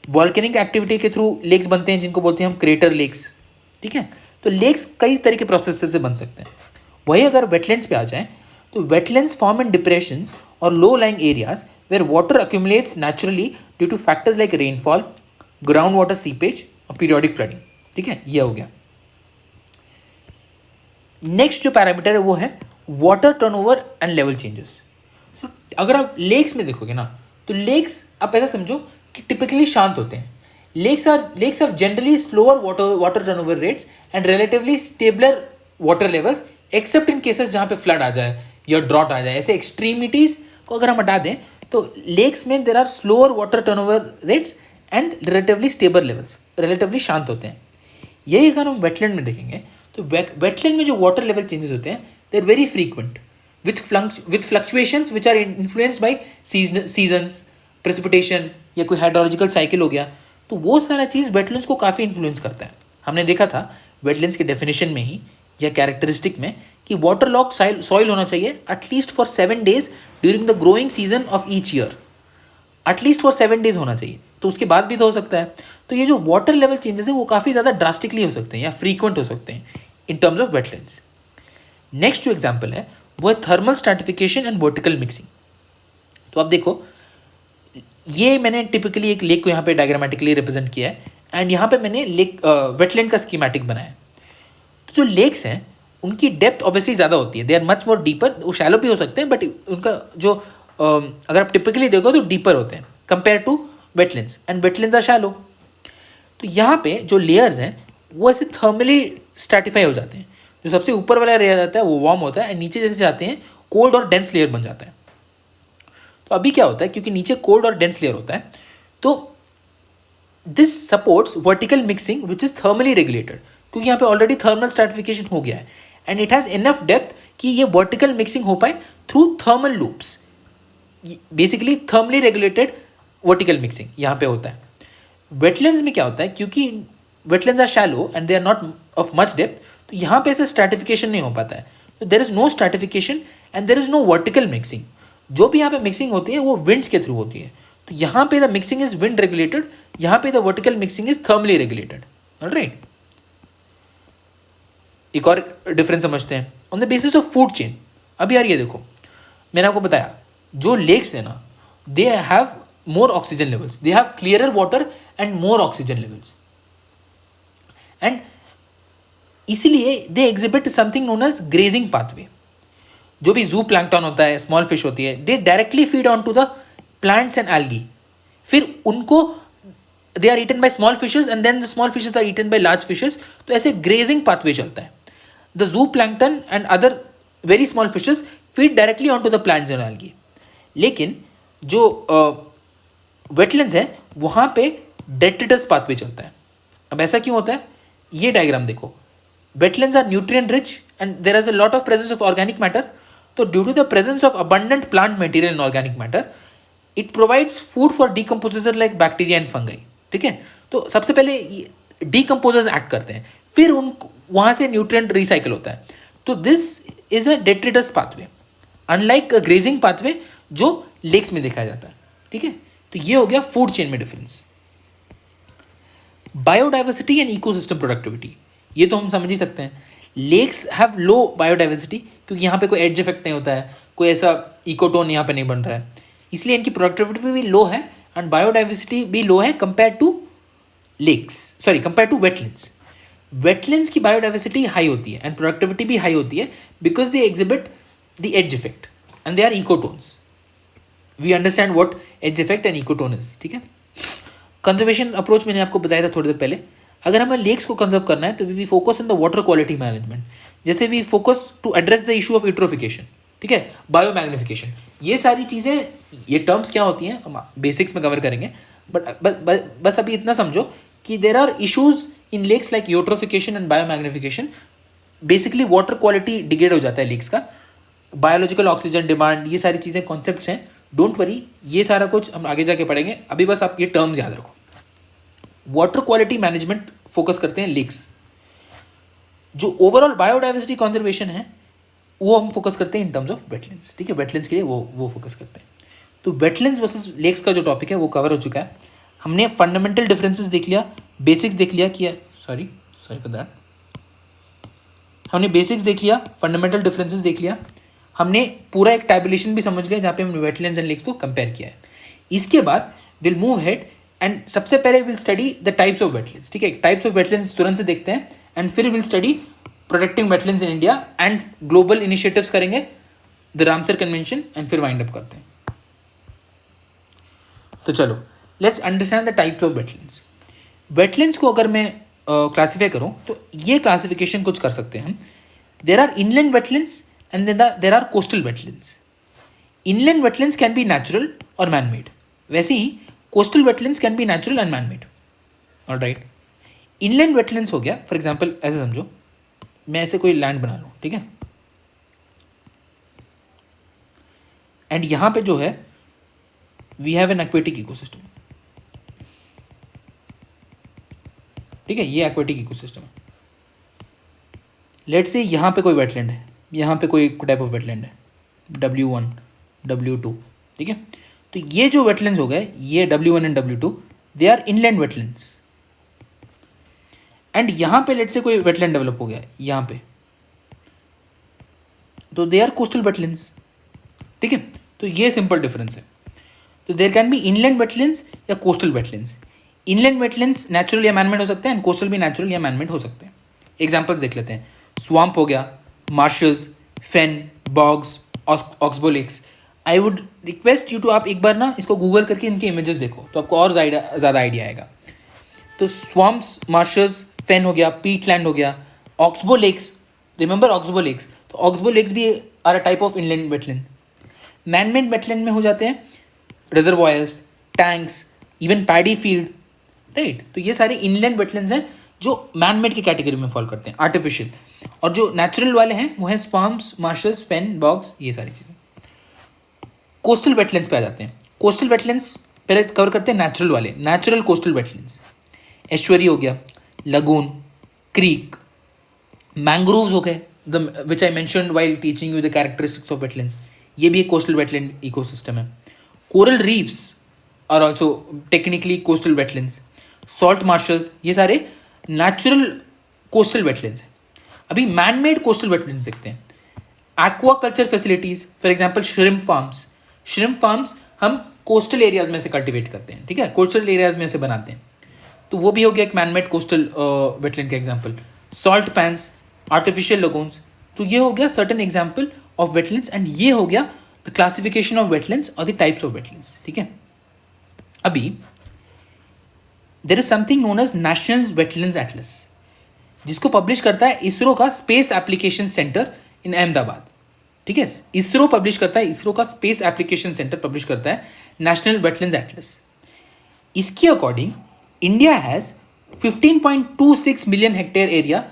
Volcanic activity के थ्रू लेक्स बनते हैं जिनको बोलते हैं हम क्रेटर लेक्स। ठीक है, तो लेक्स कई तरह के प्रोसेस से बन सकते हैं। वही अगर वेटलैंड्स पे आ जाए तो वेटलैंड्स फॉर्म इन डिप्रेशंस और low lying areas where water accumulates naturally due to factors like rainfall, ground water seepage और पीरियोडिक फ्लडिंग। ठीक है, ये हो गया। नेक्स्ट जो पैरामीटर है वो है water turnover and level changes. So अगर आप लेक्स में देखोगे ना, तो लेक्स आप ऐसा समझो कि टिपिकली शांत होते हैं। Lakes are generally slower water turnover rates and relatively stabler water levels, except in cases जहाँ पे फ्लड आ जाए या ड्रॉट आ जाए। ऐसे एक्सट्रीमिटीज को अगर हम हटा दें तो लेक्स में there are slower water turnover rates and relatively stable levels, relatively शांत होते हैं। यही अगर हम वेटलैंड में देखेंगे तो वेटलैंड में जो वाटर लेवल चेंजेस होते हैं they are very frequent with fluctuations which are influenced by seasons, precipitation या कोई हाइड्रोलॉजिकल साइकिल हो गया। तो वो सारा चीज़ वेटलैंड्स को काफ़ी इन्फ्लुएंस करता है। हमने देखा था वेटलैंड्स के डेफिनेशन में ही या कैरेक्टरिस्टिक में कि वाटर लॉक सॉइल होना चाहिए at least for 7 days during the growing season of each year. At least for 7 days होना चाहिए, तो उसके बाद भी तो हो सकता है। तो ये जो वाटर लेवल चेंजेस है वो काफ़ी ज़्यादा ड्रास्टिकली हो सकते हैं या फ्रीक्वेंट हो सकते हैं in terms of wetlands. Next जो एग्जाम्पल है वो है thermal stratification and vertical mixing. तो आप देखो, ये मैंने टिपिकली एक लेक को यहाँ पे डायग्रामेटिकली रिप्रेजेंट किया है एंड यहाँ पे मैंने लेक वेटलैंड का स्कीमेटिक बनाया है। तो जो लेक्स हैं उनकी डेप्थ ऑब्वियसली ज़्यादा होती है, they are much more deeper. वो शैलो भी हो सकते हैं बट उनका जो अगर आप टिपिकली देखो तो डीपर होते हैं compare to wetlands, and wetlands are shallow. तो यहाँ पे जो लेयर्स हैं वो ऐसे थर्मली स्ट्रैटिफाई हो जाते हैं। जो सबसे ऊपर वाला लेयर जाता है वो वार्म होता है एंड नीचे जैसे जाते हैं कोल्ड और डेंस लेयर बन जाता है। तो अभी क्या होता है, क्योंकि नीचे कोल्ड और डेंस लेयर होता है तो this supports vertical mixing which is thermally regulated, क्योंकि यहाँ पे ऑलरेडी थर्मल स्ट्रैटिफिकेशन हो गया है and it has enough depth कि ये वर्टिकल मिक्सिंग हो पाए through thermal loops. Basically thermally regulated vertical mixing यहाँ पे होता है। वेटलैंड्स में क्या होता है, क्योंकि wetlands are shallow and they are not of much depth, तो यहाँ पे ऐसे स्ट्रैटिफिकेशन नहीं हो पाता है। तो there is no stratification and there is no vertical mixing. जो भी यहाँ पे मिक्सिंग होती है वो विंड्स के थ्रू होती है। तो यहाँ पे the mixing is wind regulated, यहाँ पे the vertical mixing is thermally regulated. Alright, एक और डिफरेंस समझते हैं on the basis of food chain. अभी यार ये देखो, मैंने आपको बताया जो लेक्स है ना, they have more oxygen levels, they have clearer water and more oxygen levels, and इसीलिए they exhibit something known as grazing pathway. जो भी जू प्लैंक्टन होता है, स्मॉल फिश होती है, they directly feed on to the plants and algae. फिर उनको they are eaten by small fishes and then the small fishes are eaten by large fishes. तो ऐसे ग्रेजिंग पाथवे चलता है। The zooplankton and other very small fishes feed directly on to the plants and algae. लेकिन जो wetlands है वहाँ पे detritus pathway चलता है। अब ऐसा क्यों होता है, ये डायग्राम देखो। Wetlands are nutrient rich and there is a lot of presence of organic matter. So due to the presence of abundant plant material and organic matter, it provides food for decomposers like bacteria and fungi. ठीक है, तो सबसे पहले decomposers act करते हैं, फिर उन वहाँ से न्यूट्रिएंट रिसाइकल होता है। तो this is a detritus pathway, unlike grazing pathway जो लेक्स में दिखाया जाता है। ठीक है, तो ये हो गया फूड चेन में difference. Biodiversity and ecosystem productivity, ये तो हम समझ ही सकते हैं। लेक्स हैव लो बायोडाइवर्सिटी क्योंकि यहाँ पे कोई एडज इफेक्ट नहीं होता है, कोई ऐसा इकोटोन यहाँ पे नहीं बन रहा है, इसलिए इनकी प्रोडक्टिविटी भी लो है एंड बायोडाइवर्सिटी भी लो है compare to compare to wetlands. Wetlands की बायोडाइवर्सिटी हाई होती है एंड प्रोडक्टिविटी भी हाई होती है because they exhibit the edge effect and they are ecotones. We understand what edge effect and ecotone is. ठीक है, कंजर्वेशन अप्रोच मैंने आपको बताया था थोड़ी देर पहले. अगर हमें लेक्स को कंजर्व करना है तो we focus on the water quality management. जैसे we focus to address the issue of eutrophication. ठीक है, बायोमैग्निफिकेशन, ये सारी चीज़ें, ये टर्म्स क्या होती हैं हम बेसिक्स में कवर करेंगे. बस अभी इतना समझो कि there are issues in lakes like eutrophication and biomagnification. Basically water quality degrade हो जाता है लेक्स का. बायोलॉजिकल ऑक्सीजन डिमांड, ये सारी चीज़ें कॉन्सेप्ट्स हैं. डोंट वरी, ये सारा कुछ हम आगे जाके पढ़ेंगे. अभी बस आप ये टर्म्स याद रखो. वाटर क्वालिटी मैनेजमेंट फोकस करते हैं लेक्स. जो ओवरऑल बायोडाइवर्सिटी कंजर्वेशन है वो हम फोकस करते हैं इन टर्म्स ऑफ वेटलैंड्स. ठीक है, वेटलैंड्स के लिए वो फोकस करते हैं. तो वेटलैंड्स वर्सेस लेक्स का जो टॉपिक है वो कवर हो चुका है. हमने फंडामेंटल डिफरेंसेस देख लिया, बेसिक्स देख लिया कि सॉरी फॉर दैट, हमने बेसिक्स देख लिया, फंडामेंटल डिफरेंसेस देख लिया. हमने पूरा एक टैबुलेशन भी समझ लिया जहाँ पे हमने वेटलैंड्स एंड लेक्स को कंपेयर किया है. इसके बाद विल मूव हेड एंड सबसे पहले will study the types of wetlands. ठीक है, टाइप्स ऑफ वेटलैंड्स तुरंत से देखते हैं एंड फिर will study protecting wetlands in India and global initiatives करेंगे, द रामसर कन्वेंशन, एंड फिर वाइंड अप करते हैं. तो चलो let's understand the types of wetlands. Wetlands को अगर मैं क्लासीफाई करूँ तो ये क्लासिफिकेशन कुछ कर सकते हैं हम. There are inland wetlands and there are coastal wetlands. Inland wetlands can be natural और मैन मेड. वैसे ही coastal wetlands can be natural and man made. Alright, inland wetlands हो गया, फॉर एग्जांपल ऐसे समझो, मैं ऐसे कोई लैंड बना लूँ. ठीक है, एंड यहाँ पे जो है we have an aquatic ecosystem. ठीक है, ये एक्वेटिक इकोसिस्टम है. लेट्स से यहाँ पे कोई वेटलैंड है, यहाँ पे कोई टाइप ऑफ वेटलैंड है, W1, W2. ठीक है, तो ये जो वेटलैंड्स हो गए, ये W1 and W2, they are inland wetlands. And यहाँ पे लेट्स से कोई वेटलैंड डेवलप हो गया यहाँ पे, तो दे आर कोस्टल वेटलैंड्स. ठीक है, तो ये सिंपल डिफरेंस है. तो there can be inland wetlands या coastal wetlands. Inland wetlands natural या मैनमेड हो सकते हैं एंड कोस्टल भी नेचुरल या मैनमेड हो सकते हैं. एग्जांपल्स देख लेते हैं. स्वाम्प हो गया, marshes, fen, bogs, oxbow lakes. I would request you to, आप एक बार ना इसको गूगल करके इनके इमेजेस देखो तो आपको और ज़्यादा आइडिया आएगा. तो स्वाम्प्स, मार्शेस, फेन हो गया, पीटलैंड हो गया, oxbow lakes. Remember oxbow lakes, तो ऑक्सबो लेक्स भी are a type of inland wetland. Manmade wetland में हो जाते हैं reservoirs, tanks, even paddy field. Right, तो ये सारे इनलैंड वेटलैंड्स हैं जो मैनमेड की कैटेगरी में फॉल करते हैं, आर्टिफिशियल. और जो नेचुरल वाले हैं वो हैं स्वाम्प्स, मार्शेस, फेन, बॉग्स, ये सारी चीज़ें. कोस्टल वेटलैंड्स पे आ जाते हैं. कोस्टल वेटलैंड्स पहले कवर करते हैं नेचुरल वाले, नेचुरल कोस्टल वेटलैंड्स. एस्चुअरी हो गया, लगून, क्रीक, मैंग्रोव्स हो गए, the which I mentioned while teaching you the characteristics of wetlands. ये भी एक कोस्टल वेटलैंड इकोसिस्टम है. Coral reefs are also technically coastal wetlands. Salt marshes, ये सारे नेचुरल कोस्टल वेटलैंड्स हैं. अभी मैन मेड कोस्टल वेटलैंड्स देखते हैं. Aqua culture facilities, for example shrimp farms. Shrimp farms हम कोस्टल एरियाज में से कल्टिवेट करते हैं. ठीक है, कोस्टल एरियाज में से बनाते हैं, तो वो भी हो गया एक मैन मेड कोस्टल वेटलैंड का example. Salt pans, artificial lagoons. तो ये हो गया certain example of wetlands and ये हो गया द क्लासिफिकेशन ऑफ वेटलैंड्स और द टाइप्स ऑफ वेटलैंड्स. ठीक है, अभी there is something known as national wetlands atlas, जिसको पब्लिश करता है इसरो का space application centre in Ahmedabad. ठीक है, इसरो पब्लिश करता है, इसरो का स्पेस एप्लीकेशन सेंटर पब्लिश करता है नेशनल वेटलैंड्स एटलस. इसके according India has 15.26 million hectare area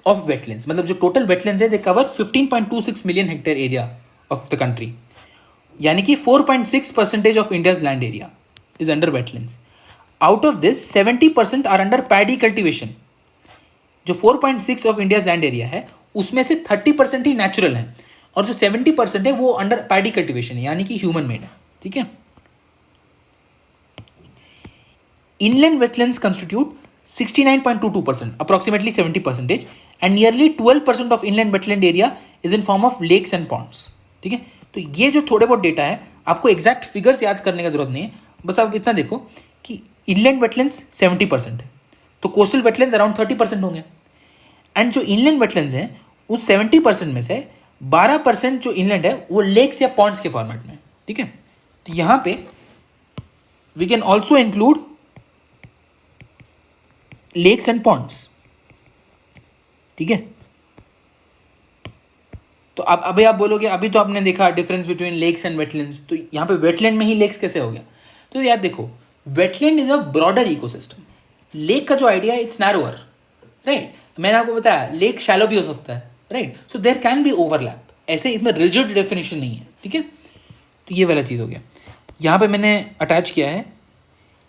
of wetlands. मतलब जो टोटल वेटलैंड्स है they cover 15.26 million hectare area of the country. यानी कि 4.6% of India's land area is under wetlands. Out of this 70% are under paddy cultivation. जो 4.6 of India's land area है उसमें से 30% ही natural है और जो 70% है वो अंडर पैडी कल्टिवेशन है, यानी कि ह्यूमन मेड है. ठीक है, inland wetlands constitute 69.22%, approximately 70%, and nearly 12% of inland wetland area is in form of lakes and ponds. ठीक है, तो ये जो थोड़े बहुत डेटा है आपको एग्जैक्ट फिगर्स याद करने का जरूरत नहीं है, बस आप इतना देखो कि इनलैंड वेटलैंड्स 70% है, तो कोस्टल वेटलैंड्स अराउंड 30% होंगे. एंड जो इनलैंड वेटलैंड्स हैं उस 70% में से 12% जो इनलैंड है वो लेक्स या पॉन्ड्स के फॉर्मेट में. ठीक है, तो यहाँ पे we can also include lakes and ponds, ठीक है। तो अब अभी आप बोलोगे अभी तो आपने देखा difference between lakes and wetlands, तो यहाँ पे वेटलैंड में ही लेक्स कैसे हो गया? तो यार देखो, wetland is a broader ecosystem. Lake का जो आइडिया है इट्स नैरोअर, राइट। मैंने आपको बताया लेक शैलो भी हो सकता है, right. So there can be overlap, ऐसे इसमें रिजिड डेफिनेशन नहीं है, ठीक है। तो ये वाला चीज़ हो गया। यहाँ पे मैंने अटैच किया है,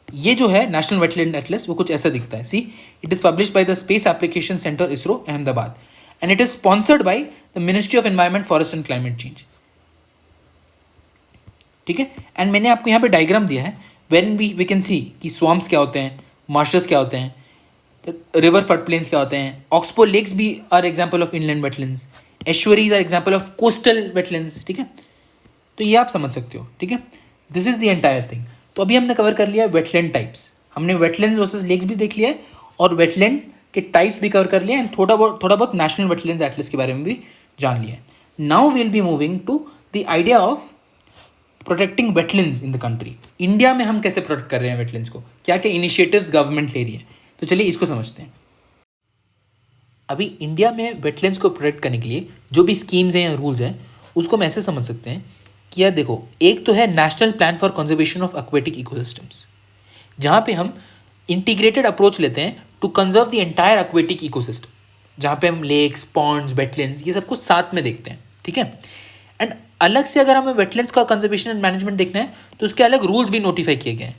ये जो है नेशनल वेटलैंड एटलस, वो कुछ ऐसा दिखता है। See, it is published by the space application centre ISRO Ahmedabad and it is sponsored by the ministry of environment forest and climate change, ठीक है। एंड मैंने आपको यहाँ पे डायग्राम दिया है, वेन वी कैन सी कि स्वाम्स क्या होते हैं, मार्शल्स क्या होते हैं, रिवर फ्लड प्लेन्स क्या होते हैं, ऑक्सबो लेक्स भी are example of inland wetlands, estuaries are example of coastal wetlands, ठीक है। तो ये आप समझ सकते हो, ठीक है। This is the entire thing. तो अभी हमने कवर कर लिया वेटलैंड टाइप्स, हमने वेटलैंड्स वर्सेस लेक्स भी देख लिया है और वेटलैंड के टाइप्स भी कवर कर लिया एंड थोड़ा बहुत नेशनल वेटलैंड्स एटलस के बारे में भी जान लिया है। Now we will be moving to the idea of protecting wetlands in the country. India में हम कैसे प्रोटेक्ट कर रहे हैं वेटलैंड्स को, क्या क्या इनिशिएटिव्स गवर्नमेंट ले रही है, तो चलिए इसको समझते हैं। अभी इंडिया में वेटलैंड्स को प्रोटेक्ट करने के लिए जो भी स्कीम्स हैं या रूल्स हैं, उसको हम ऐसे समझ सकते हैं कि यार देखो, एक तो है national plan for conservation of aquatic ecosystems, जहाँ पे हम इंटीग्रेटेड अप्रोच लेते हैं to conserve the entire aquatic ecosystem, जहाँ पे हम लेक्स, पॉन्ड्स, वेटलैंड्स ये सब कुछ साथ में देखते हैं, ठीक है। एंड अलग से अगर हमें वेटलैंड्स का कंजर्वेशन एंड मैनेजमेंट देखना है तो उसके अलग रूल्स भी नोटिफाई किए गए हैं,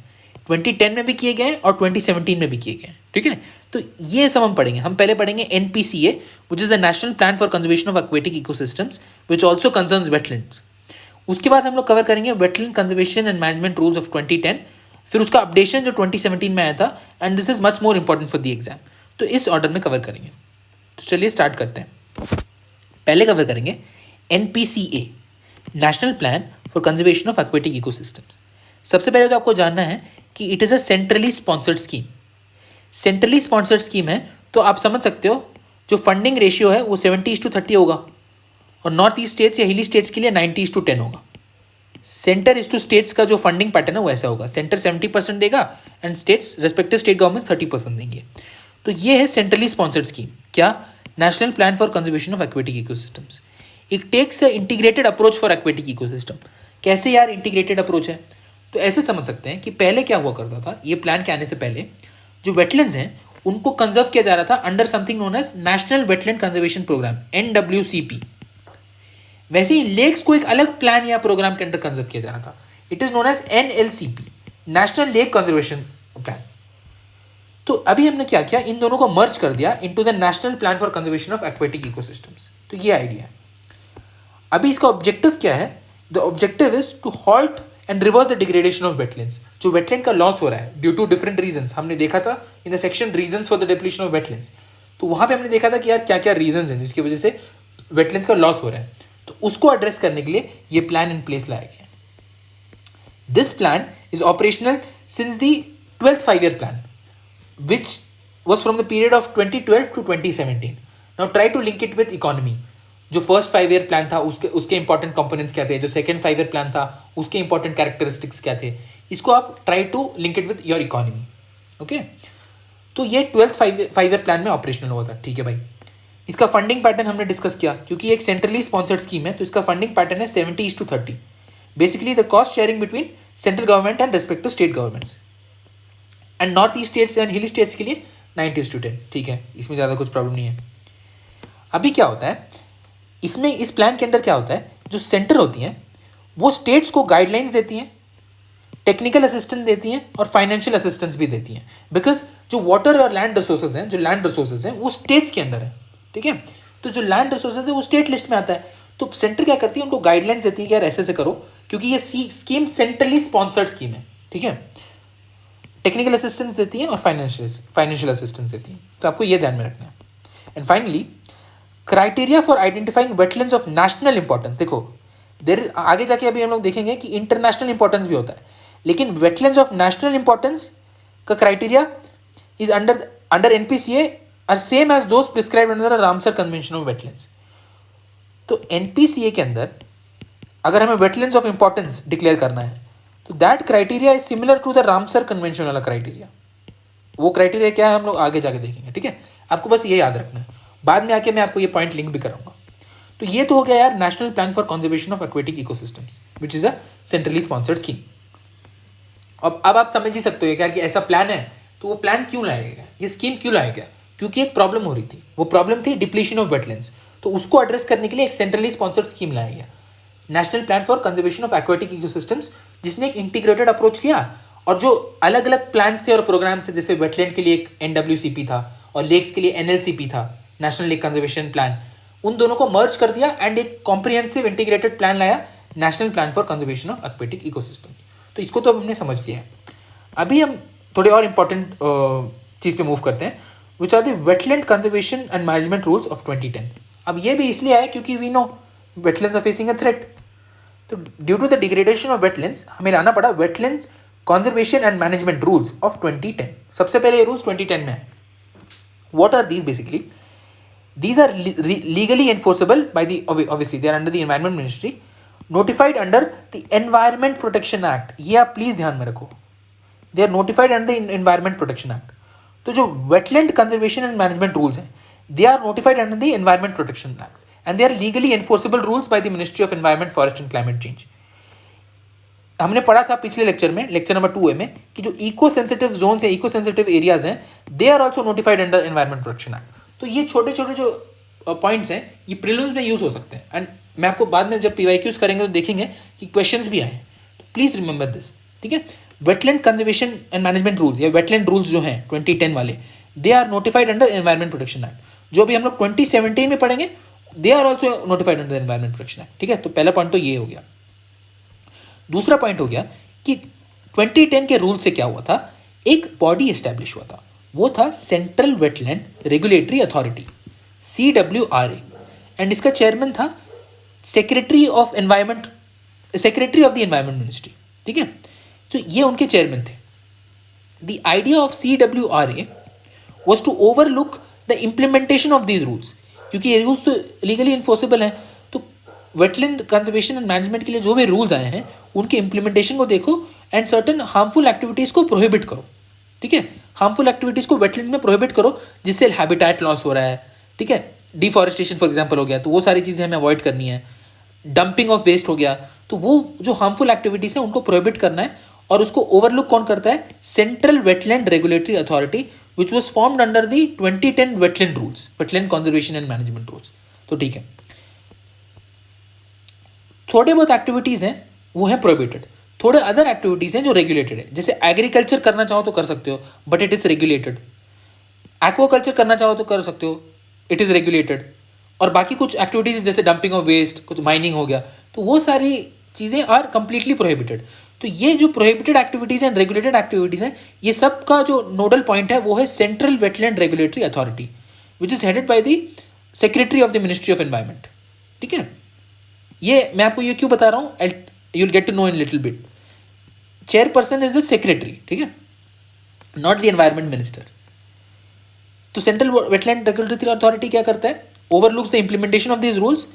2010 में भी किए गए हैं और 2017 में भी किए गए हैं, ठीक है। तो ये सब हम पढ़ेंगे। हम पहले पढ़ेंगे NPCA, which is the national plan for conservation of aquatic ecosystems, which also concerns wetlands. उसके बाद हम लोग कवर करेंगे wetland conservation and management rules of 2010, फिर उसका अपडेशन जो 2017 में आया था, and this is much more important for the exam. तो इस ऑर्डर में कवर करेंगे। तो चलिए स्टार्ट करते हैं। पहले कवर करेंगे NPCA, national plan for conservation of aquatic ecosystems. सबसे पहले तो आपको जानना है कि it is a centrally sponsored scheme. Centrally sponsored scheme है तो आप समझ सकते हो जो फंडिंग रेशियो है वो 70:30 होगा और नॉर्थ ईस्ट स्टेट्स या हिली स्टेट्स के लिए 90:10 होगा। सेंटर इज टू स्टेट्स का जो फंडिंग पैटर्न है वो ऐसा होगा, सेंटर 70% देगा and states, respective state government 30% देंगे। तो ये है सेंट्रली स्पॉन्सर्ड स्कीम। क्या? National plan for conservation of aquatic ecosystems. It takes a integrated approach for aquatic ecosystem. कैसे यार इंटीग्रेटेड अप्रोच है? तो ऐसे समझ सकते हैं कि पहले क्या हुआ करता था, ये प्लान के आने से पहले जो वेटलैंड्स हैं उनको कंजर्व किया जा रहा था under something known as national wetland conservation programme, NWCP। वैसे ही लेक्स को एक अलग प्लान या प्रोग्राम के अंडर कंजर्व किया जा रहा था, it is known as NLCP, national lake conservation plan. तो अभी हमने क्या किया, इन दोनों को मर्ज कर दिया into the national plan for conservation of aquatic ecosystems. तो ये आइडिया है। अभी इसका ऑब्जेक्टिव क्या है? The objective is to halt and reverse the degradation of wetlands. जो वेटलैंड का लॉस हो रहा है ड्यू टू डिफरेंट रीजंस, हमने देखा था in the section reasons for the depletion of wetlands. तो वहां पे हमने देखा था कि यार क्या क्या रीजंस हैं जिसकी वजह से वेटलैंड्स का लॉस हो रहा है। तो उसको एड्रेस करने के लिए ये प्लान इन प्लेस लाया गया। This plan is operational since the 12th 5-year plan which was from the period of 2012 to 2017. Now try to link it with economy. जो फर्स्ट 5-year प्लान था उसके इंपॉर्टेंट कंपोनेंट्स क्या थे, जो second 5-year plan था उसके important characteristics क्या थे, इसको आप try to link it with your economy. Okay, तो ये 12th 5-year प्लान में ऑपरेशनल हुआ था, ठीक है भाई। इसका फंडिंग पैटर्न हमने डिस्कस किया, क्योंकि एक सेंट्रली स्पॉन्सर्ड स्कीम है तो इसका फंडिंग पैटर्न है 70:30, basically the cost sharing between central government and respective state governments, and north east states and हिली स्टेट्स के लिए 90:10, ठीक है। इसमें ज़्यादा कुछ प्रॉब्लम नहीं है। अभी क्या होता है इसमें, इस प्लान के अंदर क्या होता है, जो सेंटर होती हैं वो स्टेट्स को गाइडलाइंस देती हैं, टेक्निकल असिस्टेंस देती हैं और फाइनेंशियल असिस्टेंस भी देती हैं, बिकॉज जो वाटर और लैंड रिसोर्सेज हैं, जो लैंड रिसोर्सेज हैं वो स्टेट्स के अंदर है, ठीक है। तो जो लैंड रिसोर्सेज है वो स्टेट लिस्ट में आता है, तो सेंटर क्या करती है, उनको गाइडलाइंस देती है कि यार ऐसे से करो, क्योंकि ये स्कीम सेंट्रली स्पॉन्सर्ड स्कीम है, ठीक है। टेक्निकल असिस्टेंस देती हैं और फाइनेंशियल असिस्टेंस देती हैं, तो आपको ये ध्यान में रखना है। And finally criteria for identifying wetlands of national importance. देखो देर आगे जाके अभी हम लोग देखेंगे कि इंटरनेशनल इंपॉर्टेंस भी होता है, लेकिन वेटलैंड्स ऑफ नेशनल इंपॉर्टेंस का criteria is under NPCA are same as those prescribed under the Ramsar convention of wetlands. तो NPCA के अंदर अगर हमें वेटलैंड्स ऑफ इंपॉर्टेंस डिक्लेयर करना है तो that criteria is similar to the Ramsar convention वाला क्राइटेरिया। वो क्राइटेरिया क्या है हम लोग आगे जाके देखेंगे, ठीक है। आपको बस ये याद रखना है, बाद में आके मैं आपको ये पॉइंट लिंक भी कराऊंगा। तो ये तो हो गया यार national plan for conservation of aquatic ecosystems which is a centrally sponsored scheme. अब आप समझ ही सकते हो यार कि ऐसा प्लान है, तो वो प्लान क्यों लाया गया, ये स्कीम क्यों लाया गया? क्योंकि एक प्रॉब्लम हो रही थी, वो प्रॉब्लम थी डिप्लीशन ऑफ वेटलैंड्स। तो उसको एड्रेस करने के लिए एक सेंट्रली स्पॉन्सर्ड स्कीम लाया गया, national plan for conservation of aquatic ecosystems, जिसने एक इंटीग्रेटेड अप्रोच किया। और जो अलग अलग प्लान्स थे और प्रोग्राम्स थे, जैसे वेटलैंड के लिए एक NWCP था और लेक्स के लिए NLCP था, नेशनल लेक कंजर्वेशन प्लान, उन दोनों को मर्ज कर दिया एंड एक कॉम्प्रिहेंसिव इंटीग्रेटेड प्लान लाया, national plan for conservation of aquatic ecosystem. तो इसको तो हमने समझ लिया है। अभी हम थोड़े और इंपॉर्टेंट चीज़ पे मूव करते हैं, which are the wetland conservation and management rules of 2010। अब ये भी इसलिए आया क्योंकि we know wetlands are facing a threat. तो due to the degradation of wetlands हमें लाना पड़ा wetlands conservation and management rules of 2010। सबसे पहले ये रूल्स 2010 में है। What are these? Basically these are legally enforceable by the, obviously they are under the environment ministry, notified under the environment protection act। ये आप प्लीज ध्यान में रखो, they are notified under the environment protection act। तो जो wetland conservation and management rules हैं, they are notified under the environment protection act and they are legally enforceable rules by the ministry of environment, forest and climate change। हमने पढ़ा था पिछले lecture में, lecture number 2A में, कि जो eco sensitive zones है, इको सेंसिटिव एरियाज हैं, they are also notified under environment protection act. तो ये छोटे छोटे जो पॉइंट्स हैं ये प्रीलिम्स में यूज हो सकते हैं एंड मैं आपको बाद में जब PYQs करेंगे तो देखेंगे कि क्वेश्चंस भी आए। तो प्लीज रिमेंबर दिस, ठीक है। Wetland conservation and management rules या वेटलैंड रूल्स जो हैं 2010 वाले, they are notified under environment protection act. जो भी हम लोग 2017 में पढ़ेंगे, they are also notified under environment protection act, ठीक है। तो पहला पॉइंट तो ये हो गया। दूसरा पॉइंट हो गया कि 2010 के रूल से क्या हुआ था, एक बॉडी एस्टैब्लिश हुआ था, वो था central wetland regulatory authority, CWRA, and इसका चेयरमैन था secretary of environment, secretary of the environment ministry, ठीक है। तो ये उनके चेयरमैन थे। The idea of CWRA was to overlook the implementation of these rules, क्योंकि ये रूल्स तो लीगली इन्फोर्सेबल हैं। तो वेटलैंड कंजर्वेशन एंड मैनेजमेंट के लिए जो भी रूल्स आए हैं उनके इम्प्लीमेंटेशन को देखो एंड सर्टन हार्मफुल एक्टिविटीज़ को प्रोहिबिट करो, ठीक है। हार्मफुल एक्टिविटीज़ को वेटलैंड में प्रोहिबिट करो जिससे हैबिटेट लॉस हो रहा है, ठीक है। डिफॉरेस्टेशन फॉर एग्जांपल हो गया, तो वो सारी चीज़ें हमें अवॉइड करनी है। डंपिंग ऑफ वेस्ट हो गया, तो वो जो हार्मफुल एक्टिविटीज़ हैं उनको प्रोहिबिट करना है। और उसको ओवरलुक कौन करता है? Central wetland regulatory authority which was formed under the 2010 wetland rules, wetland conservation and management rules. तो ठीक है, थोड़े बहुत एक्टिविटीज़ हैं वो है प्रोहिबिटेड, थोड़े अदर एक्टिविटीज़ हैं जो रेगुलेटेड है। जैसे एग्रीकल्चर करना चाहो तो कर सकते हो but it is regulated, aquaculture करना चाहो तो कर सकते हो, इट इज़ रेगुलेटेड। और बाकी कुछ एक्टिविटीज़ जैसे डंपिंग ऑफ वेस्ट, कुछ माइनिंग हो गया, तो वो सारी चीज़ें आर कंप्लीटली प्रोहिबिटेड। तो ये जो prohibited activities and regulated activities हैं, ये सब का जो नोडल पॉइंट है वो है central wetland regulatory authority which is headed by the secretary of the ministry of environment, ठीक है। ये मैं आपको ये क्यों बता रहा हूँ, you will get to know in little bit. Chairperson is the secretary, ठीक है, नॉट द एनवायरमेंट मिनिस्टर। तो सेंट्रल वेटलैंड रेगुलेटरी अथॉरिटी क्या करता है? Overlooks the implementation of these rules,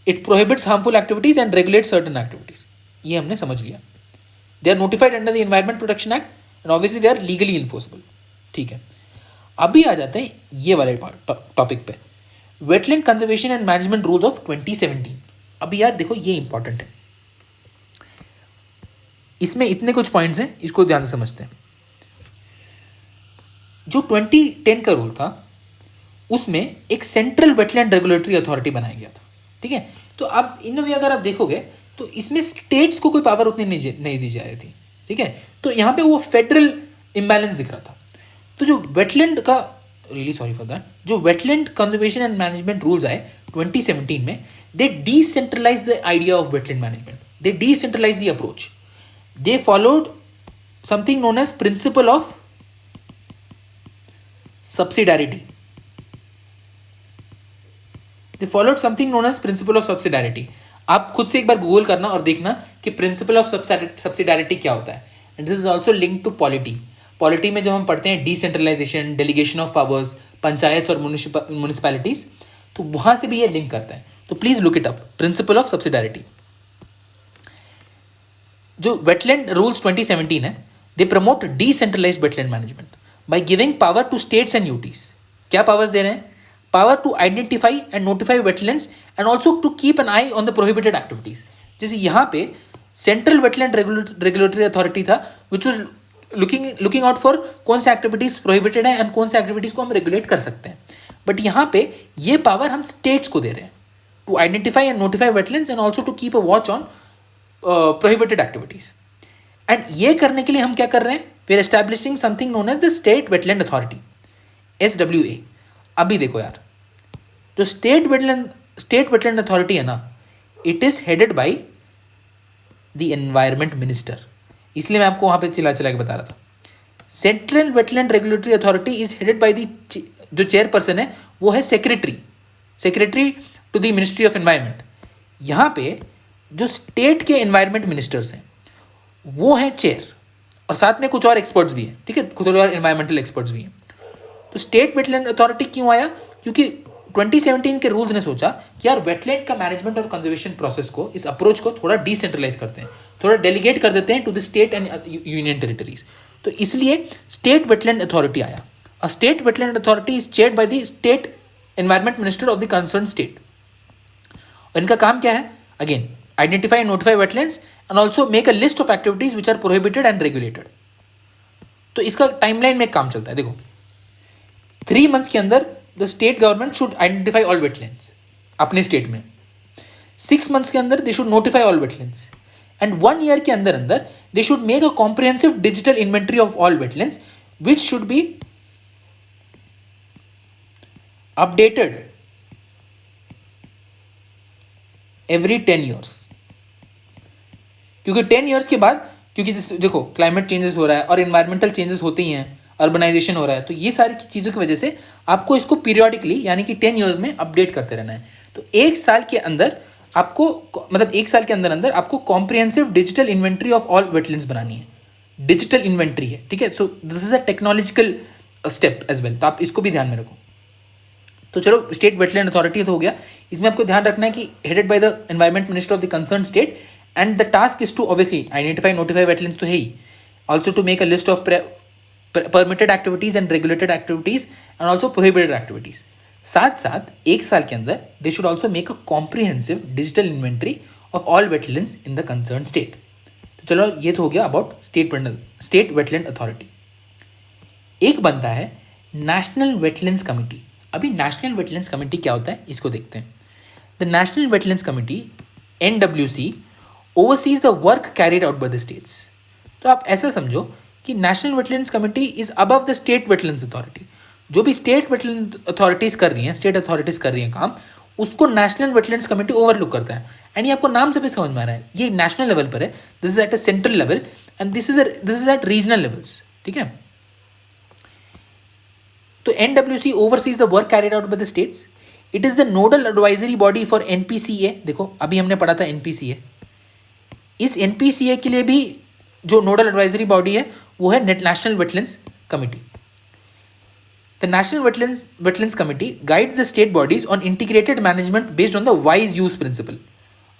it prohibits harmful activities and regulate certain activities. ये हमने समझ लिया। They are notified under the environment protection act and obviously they are legally enforceable, ठीक है। अभी आ जाते हैं ये वाले टॉपिक पे, wetland conservation and management rules of 2017। अभी यार देखो ये इंपॉर्टेंट है, इसमें इतने कुछ पॉइंट्स हैं, इसको ध्यान से समझते हैं। जो 2010 का रूल था उसमें एक सेंट्रल वेटलैंड रेगुलेटरी अथॉरिटी बनाया गया था, ठीक है। तो अब इन भी अगर आप देखोगे तो इसमें स्टेट्स को कोई पावर उतनी नहीं दी जा रही थी, ठीक है। तो यहाँ पे वो फेडरल इम्बैलेंस दिख रहा था। तो जो वेटलैंड का, रियली सॉरी फॉर दैट, जो wetland conservation and management rules आए 2017 में, they decentralise the idea of wetland management, they decentralise the approach, they followed something known as principle of subsidiarity. They followed something known as principle of subsidiarity. आप खुद से एक बार Google करना और देखना कि प्रिंसिपल ऑफ सब्सिडारिटी क्या होता है। And this is also link to polity. Polity में जब हम पढ़ते हैं decentralisation, delegation of powers, panchayat और म्यूनिसिपैलिटीज, तो वहां से भी ये लिंक करता है। तो please look it up, principle of subsidiarity. जो वेटलैंड रूल्स 2017 है, they promote decentralised wetland management by giving power to states and UTs. क्या पावर्स दे रहे हैं? Power to identify and notify wetlands and also to keep an eye on the prohibited activities. जैसे यहाँ पे central wetland regulatory authority था which was looking out for कौन से एक्टिविटीज प्रोहिबिटेड है एंड कौन से एक्टिविटीज को हम रेगुलेट कर सकते हैं। बट यहाँ पे ये पावर हम स्टेट्स को दे रहे हैं to identify and notify wetlands and also to keep a watch on prohibited activities. And ये करने के लिए हम क्या कर रहे हैं? We are establishing something known as the state wetland authority, SWA। अभी देखो यार, जो स्टेट वेटलैंड अथॉरिटी है ना, it is headed by the environment minister. इसलिए मैं आपको वहां पे चिल्ला के बता रहा था। Central wetland regulatory authority is headed by the, जो चेयरपर्सन है वो है secretary to the ministry of environment. यहाँ पे जो स्टेट के एनवायरमेंट मिनिस्टर्स हैं वो हैं चेयर, और साथ में कुछ और एक्सपर्ट्स भी हैं, ठीक है, कुछ और एनवायरमेंटल एक्सपर्ट्स भी हैं। तो स्टेट वेटलैंड अथॉरिटी क्यों आया? क्योंकि 2017 के रूल्स ने सोचा कि यार वेटलैंड का मैनेजमेंट और कंजर्वेशन प्रोसेस को, इस अप्रोच को थोड़ा डिसेंट्रलाइज करते हैं, थोड़ा डेलीगेट कर देते हैं to the state and union territories. तो इसलिए स्टेट वेटलैंड अथॉरिटी आया। A state wetland authority is chaired by the state environment minister of the concern state. और इनका काम क्या है? Again, identify and notify wetlands and also make a list of activities which are prohibited and regulated. तो इसका timeline में काम चलता है। देखो, 3 months के अंदर the state government should identify all wetlands अपने स्टेट में। 6 months के अंदर they should notify all wetlands and 1 year के अंदर they should make a comprehensive digital inventory of all wetlands which should be updated every 10 years। क्योंकि 10 years के बाद, क्योंकि देखो क्लाइमेट चेंजेस हो रहा है और इन्वायरमेंटल चेंजेस होते ही हैं, अर्बनाइजेशन हो रहा है, तो ये सारी चीज़ों की वजह से आपको इसको पीरियोडिकली यानी कि 10 years में अपडेट करते रहना है। तो 1 साल के अंदर आपको, मतलब 1 साल के अंदर आपको comprehensive digital inventory of all wetlands बनानी है। डिजिटल इन्वेंट्री है, ठीक है। So this is a technological step as well, तो आप इसको भी ध्यान में रखो। तो चलो, स्टेट वेटलैंड अथॉरिटी तो हो गया। इसमें आपको ध्यान रखना है कि headed by the environment minister of the concern state and the task is to obviously identify notify wetlands तो है ही, also to make a list of permitted activities and regulated activities and also prohibited activities. साथ साथ 1 साल के अंदर they should also make a comprehensive digital inventory of all wetlands in the concern state. तो चलो, ये तो हो गया अबाउट स्टेट वेटलैंड अथॉरिटी। एक बनता है नेशनल वेटलैंड्स कमिटी। अभी नेशनल वेटलैंड्स कमिटी क्या होता है इसको देखते हैं। The national wetlands committee NWC overseas the work carried out by the states. तो आप ऐसा समझो कि national wetlands committee is above the state wetlands authority. जो भी स्टेट वेटलैंड अथॉरिटीज कर रही हैं, स्टेट अथॉरिटीज कर रही हैं काम, उसको नेशनल वेटलैंड्स कमिटी ओवरलुक करता है। एंड ये आपको नाम से भी समझ में आ रहा है, ये नेशनल लेवल पर है, this is at a central level and this is eight regional levels, ठीक है। तो NWC oversees the work carried out by the states. It is the nodal advisory body for NPCA। देखो, अभी हमने पढ़ा था NPCA। इस NPCA के लिए भी जो नोडल एडवाइजरी बॉडी है वो है national wetlands committee. The national wetlands committee guides the state bodies on integrated management based on the wise use principle.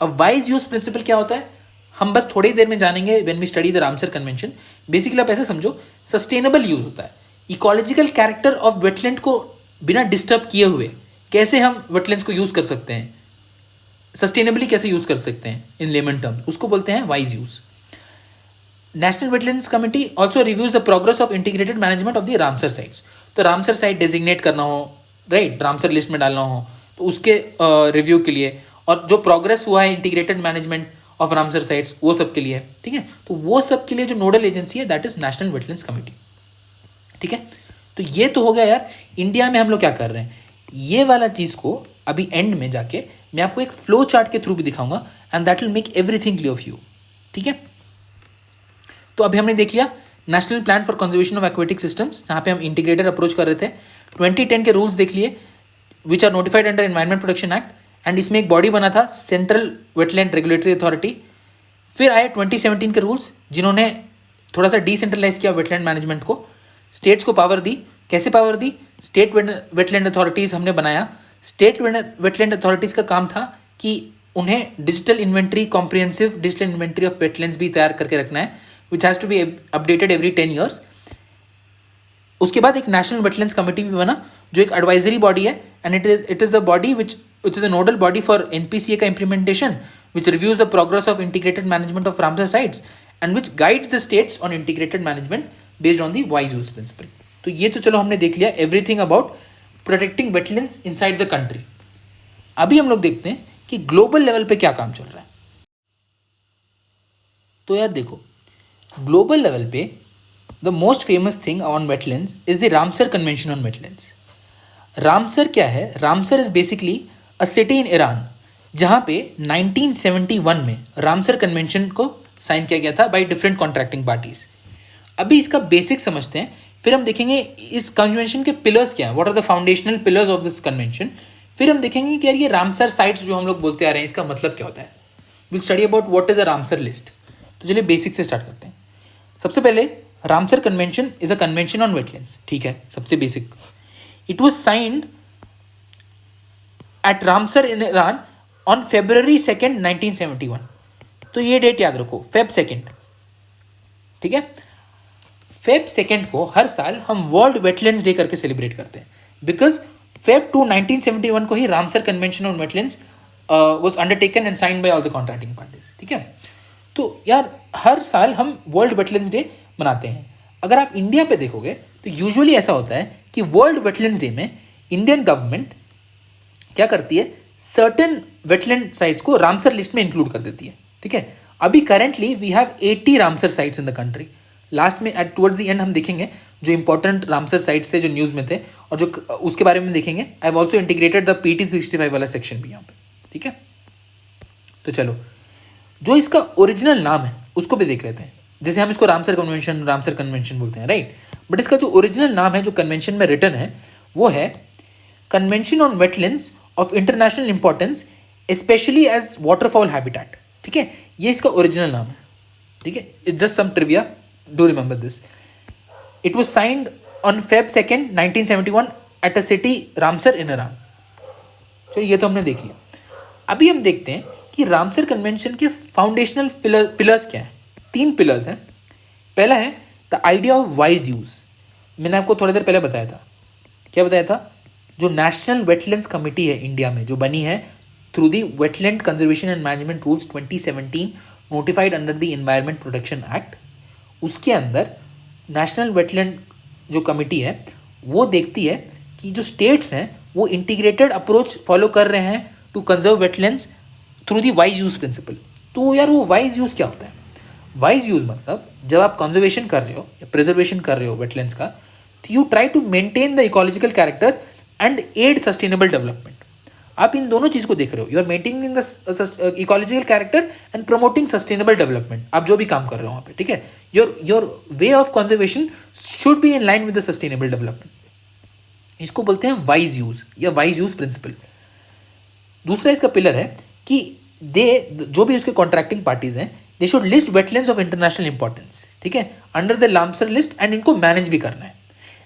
अब वाइज यूज प्रिंसिपल क्या होता है हम बस थोड़ी देर में जानेंगे when we study the Ramsar convention. Basically आप ऐसे समझो, सस्टेनेबल यूज होता है, इकोलॉजिकल कैरेक्टर ऑफ वेटलैंड को बिना डिस्टर्ब किए हुए कैसे हम वेटलैंड्स को यूज कर सकते हैं, सस्टेनेबली कैसे यूज कर सकते हैं इन लेमन टर्म, उसको बोलते हैं wise use. National wetlands committee also reviews the progress of integrated management of the Ramsar sites. तो रामसर साइट डेजिग्नेट करना हो, राइट, रामसर लिस्ट में डालना हो, तो उसके रिव्यू के लिए, और जो प्रोग्रेस हुआ है integrated management of Ramsar sites वो सब के लिए, ठीक है। तो वो सब के लिए जो नोडल एजेंसी है that is national wetlands committee, ठीक है। तो ये तो हो गया यार इंडिया में हम लोग क्या कर रहे हैं। ये वाला चीज़ को अभी एंड में जाके मैं आपको एक फ्लो चार्ट के थ्रू भी दिखाऊंगा and that will make everything clear of you, ठीक है। तो अभी हमने देख लिया national plan for conservation of aquatic systems, जहाँ पे हम इंटीग्रेटेड अप्रोच कर रहे थे। 2010 के रूल्स देख लिए which are notified under environment protection act, and इसमें एक बॉडी बना था सेंट्रल वेटलैंड रेगुलेटरी अथॉरिटी। फिर आए 2017 के रूल्स जिन्होंने थोड़ा सा डिसेंट्रलाइज किया वेटलैंड मैनेजमेंट को, स्टेट्स को पावर दी। कैसे पावर दी? स्टेट वेटलैंड अथॉरिटीज़ हमने बनाया। स्टेट वेटलैंड अथॉरिटीज़ का काम था कि उन्हें digital inventory, comprehensive digital inventory of wetlands भी तैयार करके रखना है, which has to be updated every 10 years. उसके बाद एक नेशनल वेटलैंड्स कमेटी भी बना, जो एक एडवाइजरी बॉडी है, and it is the body which is a nodal body for NPCA का implementation, which reviews the progress of integrated management of Ramsar sites and which guides the states on integrated management based on the wise use principle. तो ये तो चलो हमने देख लिया everything about protecting wetlands inside the country. अभी हम लोग देखते हैं कि ग्लोबल लेवल पे क्या काम चल रहा है। तो यार देखो, ग्लोबल लेवल पे the most famous thing on wetlands is the Ramsar convention on wetlands. Ramsar क्या है? Ramsar is basically a city in Iran, जहाँ पे 1971 में रामसर कन्वेंशन को साइन किया गया था बाय डिफरेंट कॉन्ट्रैक्टिंग पार्टीज। अभी इसका बेसिक समझते हैं, फिर हम देखेंगे इस कन्वेंशन के पिलर्स क्या है, what are the foundational pillars of this convention. फिर हम देखेंगे कि यार ये रामसर साइट्स जो हम लोग बोलते आ रहे हैं, इसका मतलब क्या होता है। Will study about what is a Ramsar list. तो चलिए बेसिक से स्टार्ट करते हैं। सबसे पहले Ramsar convention is a convention on wetlands, ठीक है, सबसे basic. It was signed at Ramsar in Iran on February 2nd, 1971। तो ये डेट याद रखो, Feb 2nd, ठीक है। Feb 2nd को हर साल हम वर्ल्ड वेटलैंड्स डे करके सेलिब्रेट करते हैं, बिकॉज Feb 2, 1971 को ही Ramsar convention on wetlands was undertaken and signed by all the contracting parties, ठीक है। तो यार हर साल हम वर्ल्ड वेटलैंड्स डे मनाते हैं। अगर आप इंडिया पे देखोगे तो यूजुअली ऐसा होता है कि वर्ल्ड वेटलैंड्स डे में इंडियन गवर्नमेंट क्या करती है, सर्टेन वेटलैंड साइट्स को रामसर लिस्ट में इंक्लूड कर देती है, ठीक है। अभी currently we have 80 Ramsar sites in the country. Last में एट टुवर्ड्स द एंड हम देखेंगे जो इंपॉर्टेंट रामसर साइट्स थे जो न्यूज़ में थे, और जो उसके बारे में देखेंगे। I have also integrated the PT 65 वाला सेक्शन भी यहाँ पे, ठीक है। तो चलो, जो इसका ओरिजिनल नाम है उसको भी देख लेते हैं। जैसे हम इसको रामसर कन्वेंशन बोलते हैं, राइट, बट इसका जो ओरिजिनल नाम है जो कन्वेंशन में रिटन है वो है convention on wetlands of international importance especially as waterfowl habitat, ठीक है। ये इसका ओरिजिनल नाम है, ठीक है। It's just some trivia, do remember this. It was signed on Feb 2nd, 1971 at a city Ramsar in Iran. चलो ये तो हमने देख लिया। अभी हम देखते हैं कि रामसर कन्वेंशन के फाउंडेशनल पिलर्स क्या हैं। 3 पिलर्स हैं। पहला है the idea of wise use. मैंने आपको थोड़ी देर पहले बताया था, क्या बताया था, जो नेशनल वेटलैंड्स कमेटी है इंडिया में, जो बनी है through the wetland conservation and management rules 2017 notified under the environment protection act, उसके अंदर नेशनल वेटलैंड जो कमेटी है वो देखती है कि जो स्टेट्स हैं वो इंटीग्रेटेड अप्रोच फॉलो कर रहे हैं to conserve wetlands through the wise use principle. तो यार वो वाइज यूज क्या होता है? वाइज यूज मतलब जब आप कंजर्वेशन कर रहे हो या प्रिजर्वेशन कर रहे हो वेटलैंड्स का, तो you try to maintain the ecological character and aid sustainable development. आप इन दोनों चीज़ को देख रहे हो, you are maintaining the ecological character and promoting sustainable development. आप जो भी काम कर रहे हो वहाँ पे, ठीक है, your way of conservation should be in line with the sustainable development. इसको बोलते हैं वाइज यूज या वाइज यूज प्रिंसिपल। दूसरा इसका पिलर है कि जो भी उसके कॉन्ट्रैक्टिंग पार्टीज हैं, they should list wetlands of international importance, ठीक है, under the Ramsar list, and इनको मैनेज भी करना है।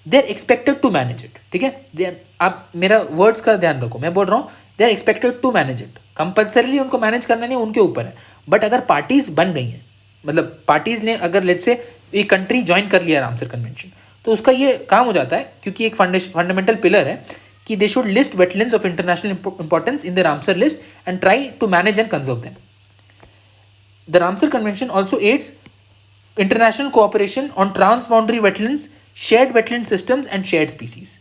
They are expected to manage it, ठीक है। आप मेरा वर्ड्स का ध्यान रखो, मैं बोल रहा हूँ they are expected to manage it. Compulsorily उनको मैनेज करना नहीं, उनके ऊपर है। बट अगर पार्टीज बन गई हैं, मतलब पार्टीज ने अगर लेट्स से एक कंट्री ज्वाइन कर लिया रामसर कन्वेंशन, तो उसका ये काम हो जाता है, क्योंकि एक फंडामेंटल पिलर है कि they should list wetlands of international importance in the Ramsar list and try to manage and conserve them. The Ramsar convention also aids international cooperation on transboundary wetlands, shared wetland systems and shared species.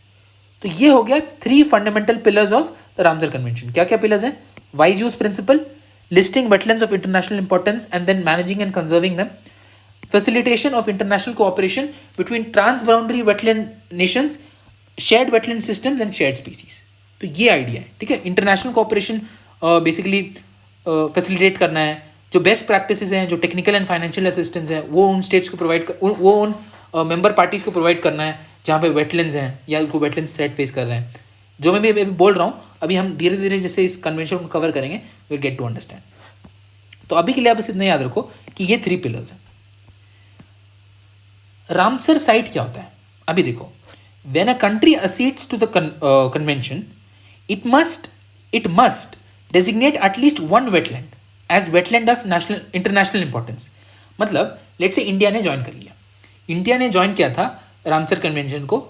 तो ये हो गया 3 fundamental pillars of the Ramsar convention. क्या क्या pillars हैं? Wise use principle, listing wetlands of international importance and then managing and conserving them, facilitation of international cooperation between transboundary wetland nations, shared wetland systems and shared species। तो ये idea है, ठीक है। International cooperation basically facilitate करना है, जो best practices हैं, जो टेक्निकल एंड फाइनेंशियल असिस्टेंस है, वो उन स्टेट्स को प्रोवाइड वो उन मेंबर पार्टीज को प्रोवाइड करना है जहाँ पे वेटलैंड्स हैं या उनको वेटलैंड्स थ्रेट फेस कर रहे हैं। जो मैं भी बोल रहा हूँ, अभी हम धीरे धीरे जैसे इस कन्वेंशन को कवर करेंगे, विल गेट टू अंडरस्टैंड। तो अभी के लिए आप बस इतना याद रखो कि ये 3 पिलर्स हैं। रामसर साइट क्या होता है? अभी देखो, when a country accedes to the convention, it must designate at least one wetland as wetland of national international importance. मतलब लेट्स से इंडिया ने ज्वाइन कर लिया, इंडिया ने ज्वाइन किया था रामसर कन्वेंशन को।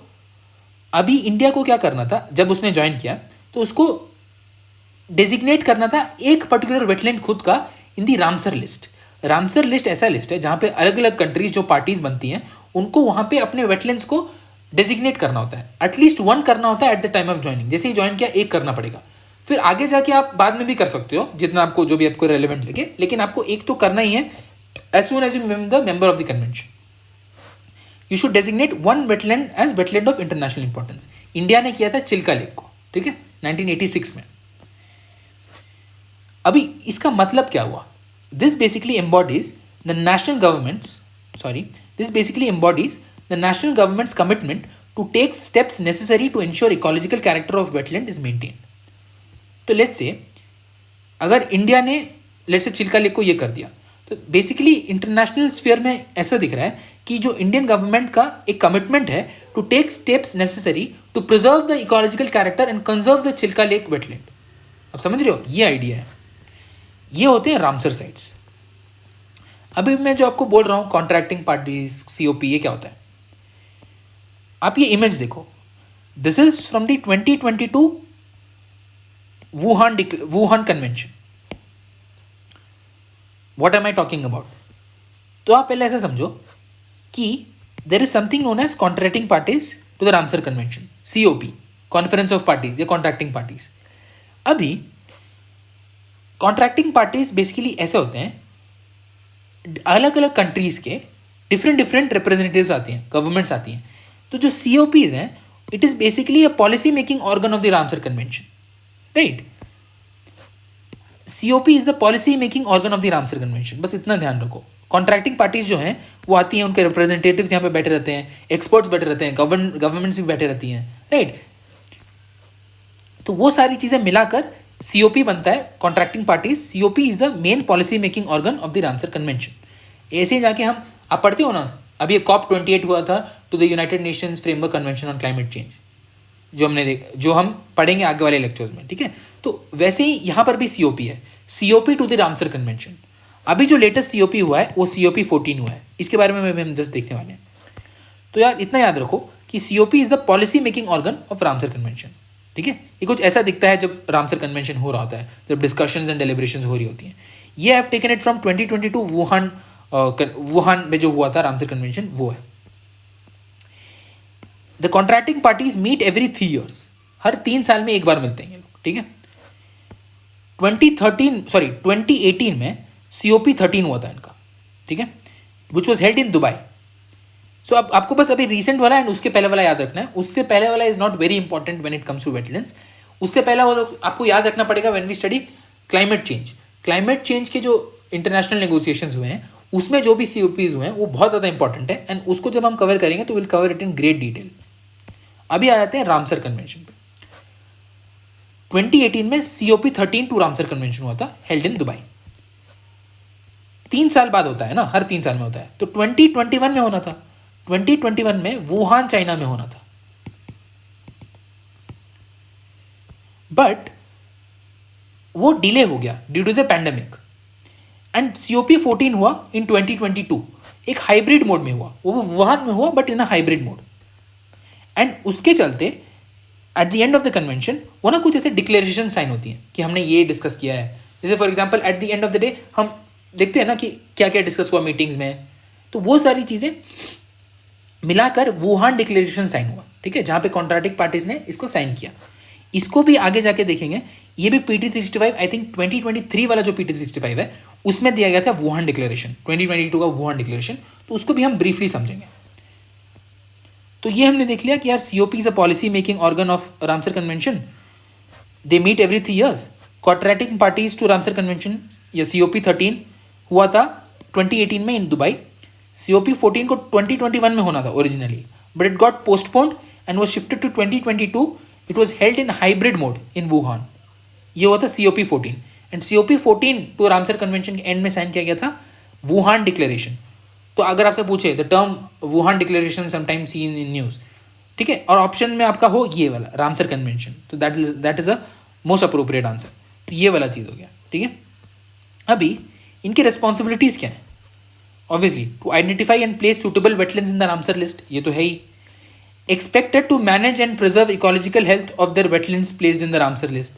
अभी इंडिया को क्या करना था, जब उसने ज्वाइन किया तो उसको डेजिग्नेट करना था एक पर्टिकुलर वेटलैंड खुद का इन दी रामसर लिस्ट। रामसर लिस्ट ऐसा लिस्ट है जहाँ पे अलग अलग कंट्रीज जो पार्टीज बनती हैं उनको वहाँ पे अपने वेटलैंड्स को डेजिग्नेट करना होता है, एटलीस्ट वन करना होता है at the time of joining. जैसे ही ज्वाइन किया एक करना पड़ेगा, फिर आगे जाके आप बाद में भी कर सकते हो जितना आपको जो भी आपको रेलेवेंट लगे, लेकिन आपको एक तो करना ही है as soon as you become the member of the convention. You should designate one wetland as wetland of international importance. India ने किया था चिल्का लेक को, ठीक है, 1986 में। अभी इसका मतलब क्या हुआ? This basically embodies the national government's commitment to take steps necessary to ensure ecological character of wetland is maintained. तो लेट्स से अगर इंडिया ने लेट्स से चिल्का लेक को ये कर दिया, तो बेसिकली इंटरनेशनल स्फीयर में ऐसा दिख रहा है कि जो इंडियन गवर्नमेंट का एक कमिटमेंट है to take steps necessary to preserve the ecological character and conserve the Chilka lake wetland. अब समझ रहे हो, ये आइडिया है। ये होते हैं रामसर साइट्स। अभी मैं जो आपको बोल रहा हूँ कॉन्ट्रैक्टिंग पार्टीज, COP, ये क्या होता है? आप ये इमेज देखो, this is from the 2022 Wuhan convention. What am I talking about? तो आप पहले ऐसा समझो कि there is something known as contracting parties to the Ramsar convention, COP, conference of parties या कॉन्ट्रैक्टिंग पार्टीज। अभी कॉन्ट्रैक्टिंग पार्टीज बेसिकली ऐसे होते हैं, अलग अलग कंट्रीज के डिफरेंट रिप्रेजेंटेटिव्स आती हैं, गवर्नमेंट्स आती हैं। तो जो COPs हैं, it is basically a policy making organ of the Ramsar convention, right? COP is the policy making organ of the Ramsar convention, बस इतना ध्यान रखो। कॉन्ट्रैक्टिंग पार्टीज जो हैं वो आती हैं, उनके रिप्रेजेंटेटिव्स यहाँ पे बैठे रहते हैं, एक्सपर्ट्स बैठे रहते हैं, गवर्नमेंट्स भी बैठे रहती हैं, राइट? तो वो सारी चीज़ें मिलाकर COP बनता है, contracting parties. COP is the main policy making organ of the Ramsar convention. ऐसे ही जाके हम आप पढ़ते हो ना, अभी COP28 हुआ था to the United Nations framework convention on climate change, जो हम पढ़ेंगे आगे वाले लेक्चर्स में, ठीक है? तो वैसे ही यहाँ पर भी COP है, COP to the Ramsar convention. अभी जो लेटेस्ट COP हुआ है वो COP 14 हुआ है, इसके बारे में हम जस्ट देखने वाले हैं। तो यार इतना याद रखो कि COP is the policy making organ of Ramsar convention, ठीक है? ये कुछ ऐसा दिखता है जब रामसर कन्वेंशन हो रहा होता है, जब डिस्कशंस एंड डेलिब्रेशंस हो रही होती हैं। ये have taken it from 2022 Wuhan में जो हुआ था रामसर कन्वेंशन, वो है। The contracting parties meet every 3 years, हर 3 साल में एक बार मिलते हैं ये लोग, ठीक है? 2018 में COP 13 हुआ था इनका, ठीक है, which was held in Dubai. So अब आपको बस अभी रिसेंट वाला एंड उसके पहले वाला याद रखना है। उससे पहले वाला is not very important when it comes to wetlands. उससे पहला वो आपको याद रखना पड़ेगा when we study climate change. Climate change के जो इंटरनेशनल नेगोशिएशंस हुए हैं उसमें जो भी COPs हुए हैं वो बहुत ज़्यादा इंपॉर्टेंट है, एंड उसको जब हम कवर करेंगे तो will cover it in great detail. अभी आ जाते हैं रामसर कन्वेंशन पे। 2018 में COP 13 टू रामसर कन्वेंशन हुआ था, हेल्ड इन दुबई। 3 साल बाद होता है ना, हर 3 साल में होता है। तो 2021 में होना था, 2021 में वुहान चाइना में होना था, बट वो डिले हो गया due to the pandemic. And COP 14 हुआ इन 2022, एक हाइब्रिड मोड में हुआ, वो वुहान में हुआ but in a hybrid mode. And उसके चलते at the end of the convention वो ना कुछ ऐसे डिक्लेरेशन साइन होती हैं कि हमने ये डिस्कस किया है। जैसे for example at the end of the day हम देखते हैं ना कि क्या क्या डिस्कस हुआ मीटिंग्स में, तो वो सारी चीज़ें मिलाकर वुहान डिक्लेरेशन साइन हुआ, ठीक है, जहाँ पे कॉन्ट्रैक्टिंग पार्टीज ने इसको साइन किया। इसको भी आगे जाके देखेंगे, ये भी PT 365 आई थिंक 2023 वाला जो PT 365 है उसमें दिया गया था वुहान डिक्लेरेशन, 2022 का वुहान डिक्लेरेशन, तो उसको भी हम ब्रीफली समझेंगे। तो ये हमने देख लिया कि यार COP is a policy making organ of Ramsar convention, they meet every 3 years। Contracting parties to Ramsar convention या COP 13 हुआ था 2018 में इन दुबई। COP 14 को 2021 में होना था originally, but it got postponed and was shifted to 2022। It was held in hybrid mode in Wuhan. ये हुआ था COP 14, and COP 14 to Ramsar convention के एंड में साइन किया गया था वुहान डिक्लेरेशन। तो अगर आपसे पूछे the term Wuhan declaration sometime seen in news, ठीक है, और ऑप्शन में आपका हो ये वाला रामसर कन्वेंशन, तो that is a most appropriate answer. ये वाला चीज़ हो गया, ठीक है। अभी इनकी रिस्पॉन्सिबिलिटीज़ क्या है? Obviously to identify and place suitable wetlands in the Ramsar list, ये तो है ही। Expected to manage and preserve ecological health of their wetlands placed in the Ramsar list,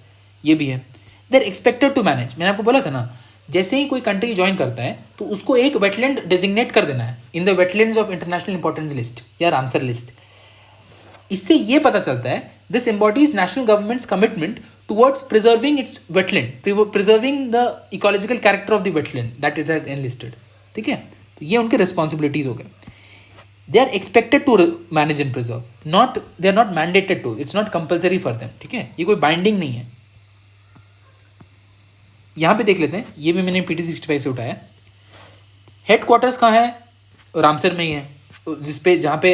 ये भी है। देर एक्सपेक्टेड टू मैनेज, मैंने आपको बोला था ना, जैसे ही कोई कंट्री ज्वाइन करता है तो उसको एक वेटलैंड डेजिग्नेट कर देना है in the wetlands of international importance list या रामसर लिस्ट। इससे ये पता चलता है this embodies national government's commitment towards preserving its wetland, preserving the ecological character of the wetland that is enlisted, ठीक है। तो ये उनके रिस्पॉन्सिबिलिटीज हो गए। They are expected to manage and preserve, not they are not mandated to, it's not compulsory for them, ठीक है। ये कोई बाइंडिंग नहीं है। यहाँ पे देख लेते हैं, ये भी मैंने PT65 से उठाया। हेड क्वार्टर्स कहाँ है? रामसर में ही है, जिसपे जहाँ पे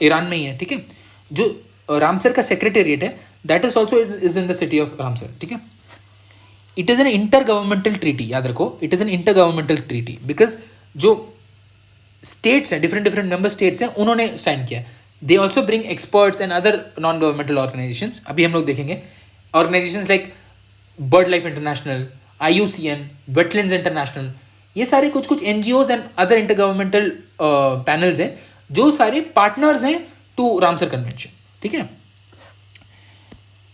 ईरान में ही है, ठीक है। जो रामसर का सेक्रेटेरिएट है that is also is in the city of Ramsar, ठीक है। It is an inter governmental treaty, याद रखो, it is an inter governmental treaty because जो स्टेट्स हैं, डिफरेंट डिफरेंट मेंबर स्टेट्स हैं, उन्होंने साइन किया। They also bring experts and other non governmental organisations, अभी हम लोग देखेंगे। Organisations like bird life international, IUCN, wetlands international, ये सारे कुछ कुछ NGOs and other inter governmental panels हैं जो सारे पार्टनर्स हैं टू रामसर कन्वेंशन, ठीक है।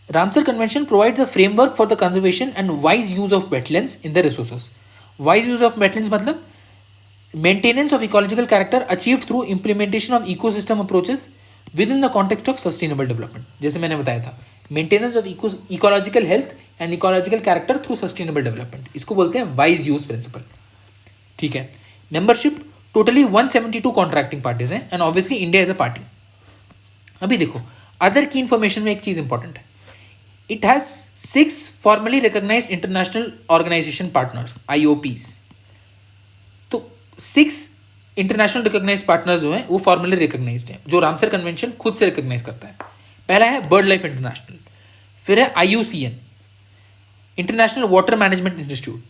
Ramsar convention provides a framework for the conservation and wise use of wetlands in the resources. Wise use of wetlands मतलब maintenance of ecological character achieved through implementation of ecosystem approaches within the context of sustainable development, जैसे मैंने बताया था, maintenance of ecological health and ecological character through sustainable development, इसको बोलते हैं wise use principle, ठीक है। मेंबरशिप टोटली 172 कॉन्ट्रैक्टिंग पार्टीज हैं and obviously India is a party. अभी देखो, अदर की इंफॉर्मेशन में एक चीज इंपॉर्टेंट है, it has 6 formally recognised international organisation partners, IOPs। तो 6 इंटरनेशनल रिकॉग्नाइज्ड पार्टनर्स जो हैं वो फॉर्मली रिकॉग्नाइज्ड हैं, जो रामसर कन्वेंशन खुद से रिकॉग्नाइज करता है। पहला है बर्ड लाइफ इंटरनेशनल, फिर है IUCN, international water management institute,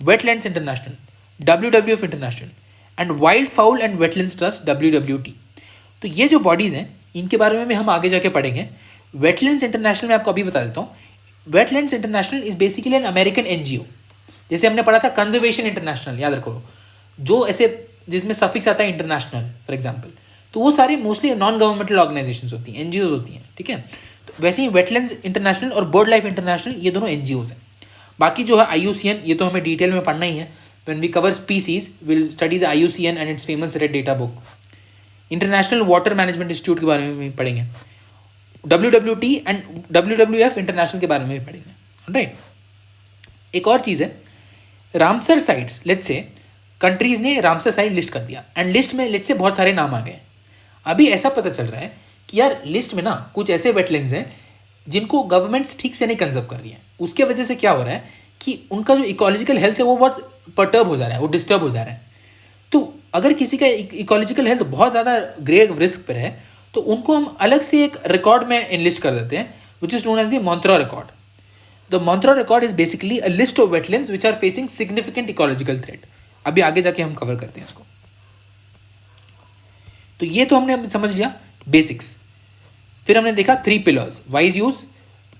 wetlands international, WWF international and wild fowl and wetlands trust, WWT। तो ये जो बॉडीज हैं इनके बारे में भी हम आगे जाके पढ़ेंगे। वेटलैंड्स इंटरनेशनल में आपको अभी बता देता हूँ, wetlands international is basically an American NGO। जैसे हमने पढ़ा था कंजर्वेशन इंटरनेशनल, याद रखो, जो ऐसे जिसमें सफिक्स आता है इंटरनेशनल फॉर एग्जाम्पल, तो वो सारी मोस्टली नॉन गवर्नमेंटल ऑर्गेनाइजेशंस होती हैं, NGOs होती हैं, ठीक है। तो वैसे ही वेटलैंड्स इंटरनेशनल और बर्ड लाइफ इंटरनेशनल ये दोनों NGOs हैं। बाकी जो है IUCN, ये तो हमें डिटेल में पढ़ना ही है। When we cover species will study the IUCN and its famous red data book. International water management institute के बारे में भी पढ़ेंगे, WWT एंड WWF इंटरनेशनल के बारे में भी पढ़ेंगे, राइट। एक और चीज़ है, Ramsar sites, let's say countries ने रामसर साइट लिस्ट कर दिया एंड लिस्ट में लेट्स से बहुत सारे नाम आ गए। अभी ऐसा पता चल रहा है कि यार लिस्ट में ना कुछ ऐसे वेटलैंड्स हैं जिनको गवर्नमेंट्स ठीक से नहीं कंजर्व कर रही हैं। उसके वजह से क्या हो रहा है कि उनका जो इकोलॉजिकल हेल्थ है वो बहुत पर्टर्ब हो जा रहा है, वो डिस्टर्ब हो जा रहा है। तो अगर किसी का इकोलॉजिकल हेल्थ बहुत ज़्यादा ग्रेव रिस्क पर है तो उनको हम अलग से एक रिकॉर्ड में इनलिस्ट कर देते हैं, which is known as the Montreux record. The Montreux record is basically a list of wetlands which are facing significant ecological threat. अभी आगे जाके हम कवर करते हैं इसको। तो ये तो हमने समझ लिया बेसिक्स। फिर हमने देखा 3 pillars, wise use,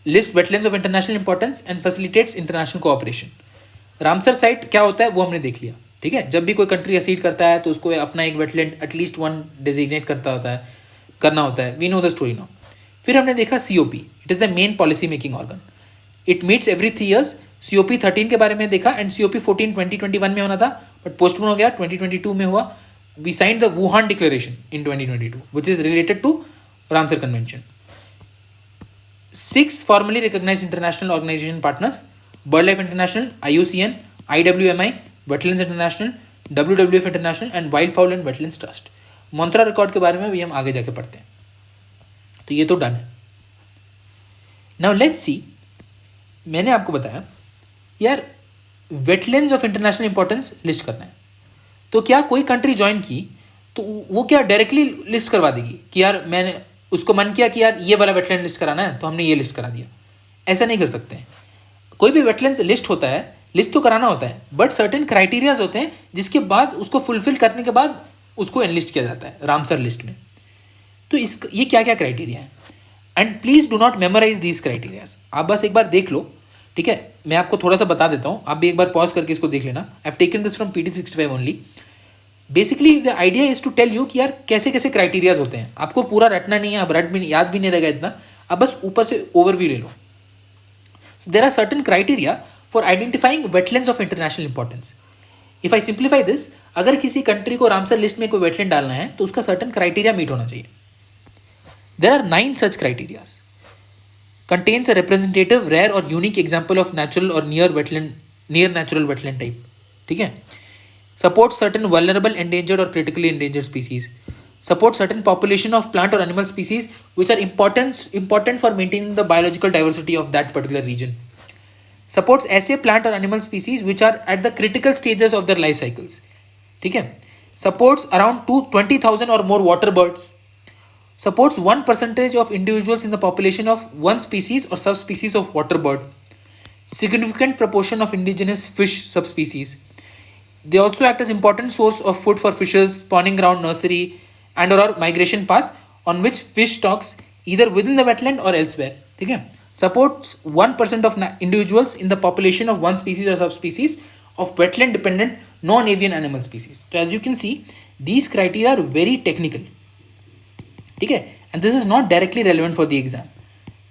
list wetlands of international importance and facilitates international cooperation. Ramsar site क्या होता है वो हमने देख लिया, ठीक है। जब भी कोई कंट्री असीड करता है तो उसको अपना एक वेटलैंड एटलीस्ट 1 डेजिग्नेट करना होता है, we know the story now. फिर हमने देखा COP, it is the main policy making organ, it meets every 3 years। COP 13 के बारे में देखा एंड COP 14 2021 में होना था बट पोस्टपोन हो गया, 2022 में हुआ। We signed the Wuhan declaration in 2022 which is related to Ramsar convention. 6 formally recognised international organisation partners, bird life international, IUCN, IWMI, wetlands international, WWF international and wild fowl and wetlands trust. Montreux record के बारे में भी हम आगे जाके पढ़ते हैं। तो ये तो डन है। नाउ लेट्स सी, मैंने आपको बताया यार wetlands of international importance list करना है, तो क्या कोई कंट्री ज्वाइन की तो वो क्या डायरेक्टली लिस्ट करवा देगी कि यार मैंने उसको मन किया कि यार ये वाला वेटलैंड लिस्ट कराना है तो हमने ये लिस्ट करा दिया? ऐसा नहीं कर सकते हैं। कोई भी वेटलैंड्स लिस्ट होता है, लिस्ट तो कराना होता है बट सर्टेन क्राइटेरियाज होते हैं जिसके बाद उसको फुलफिल करने के बाद उसको एनलिस्ट किया जाता है रामसर लिस्ट में। तो ये क्या क्या क्राइटेरिया है, and please do not memorize these criterias. आप बस एक बार देख लो, ठीक है। मैं आपको थोड़ा सा बता देता हूँ, आप भी एक बार पॉज करके इसको देख लेना। I have taken this from PT65 only. Basically the idea is to tell you कि यार कैसे कैसे क्राइटेरियाज होते हैं। आपको पूरा रटना नहीं है, आप रट भी याद भी नहीं रहेगा इतना, आप बस ऊपर से ओवरव्यू ले लो। There are certain criteria for identifying wetlands of international importance. If I simplify this, अगर किसी कंट्री को रामसर लिस्ट में कोई वेटलैंड डालना है तो उसका सर्टेन क्राइटेरिया मीट होना चाहिए। There are 9 such criteria. Contains a representative, rare or unique example of natural or near natural wetland type. ठीक है? Supports certain vulnerable, endangered or critically endangered species. Supports certain population of plant or animal species which are important for maintaining the biological diversity of that particular region. Supports ऐसे plant or animal species which are at the critical stages of their life cycles. ठीक है? Supports around 20,000 or more water birds. Supports 1% of individuals in the population of one species or subspecies of water bird. Significant proportion of indigenous fish subspecies. They also act as important source of food for fishes, spawning ground, nursery, and or migration path on which fish stocks either within the wetland or elsewhere. ठीक है? Supports 1% of individuals in the population of one species or subspecies of wetland dependent non-avian animal species. So as you can see, these criteria are very technical. ठीक है, and this is not directly relevant for the exam.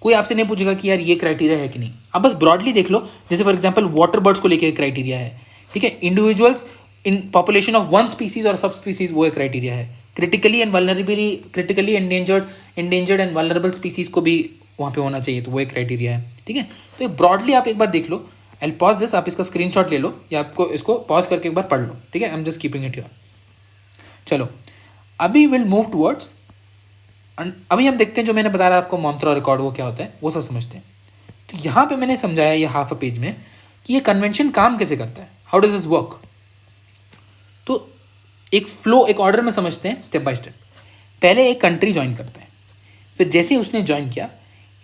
कोई आपसे नहीं पूछेगा कि यार ये criteria है कि नहीं, आप बस ब्रॉडली देख लो। जैसे फॉर एग्जांपल वाटर बर्ड्स को लेकर क्राइटेरिया है, ठीक है, individuals in population of one species और सब स्पीसीज वो एक क्राइटेरिया है। Critically endangered and vulnerable species को भी वहाँ पे होना चाहिए, तो वो एक क्राइटेरिया है। ठीक है, तो ब्रॉडली आप एक बार देख लो। आई पॉज दिस, आप इसका स्क्रीनशॉट ले लो या आपको इसको पॉज करके एक बार पढ़ लो। ठीक है, आई am just keeping it here. चलो अभी विल मूव टुवर्ड्स, अभी हम देखते हैं जो मैंने बताया आपको मॉन्ट्रियल रिकॉर्ड वो क्या होता है, वो सब समझते हैं। तो यहाँ पे मैंने समझाया ये हाफ अ पेज में कि ये कन्वेंशन काम कैसे करता है, हाउ डज दिस वर्क। तो एक फ्लो, एक ऑर्डर में समझते हैं स्टेप बाय स्टेप। पहले एक कंट्री ज्वाइन करता है, फिर जैसे ही उसने ज्वाइन किया,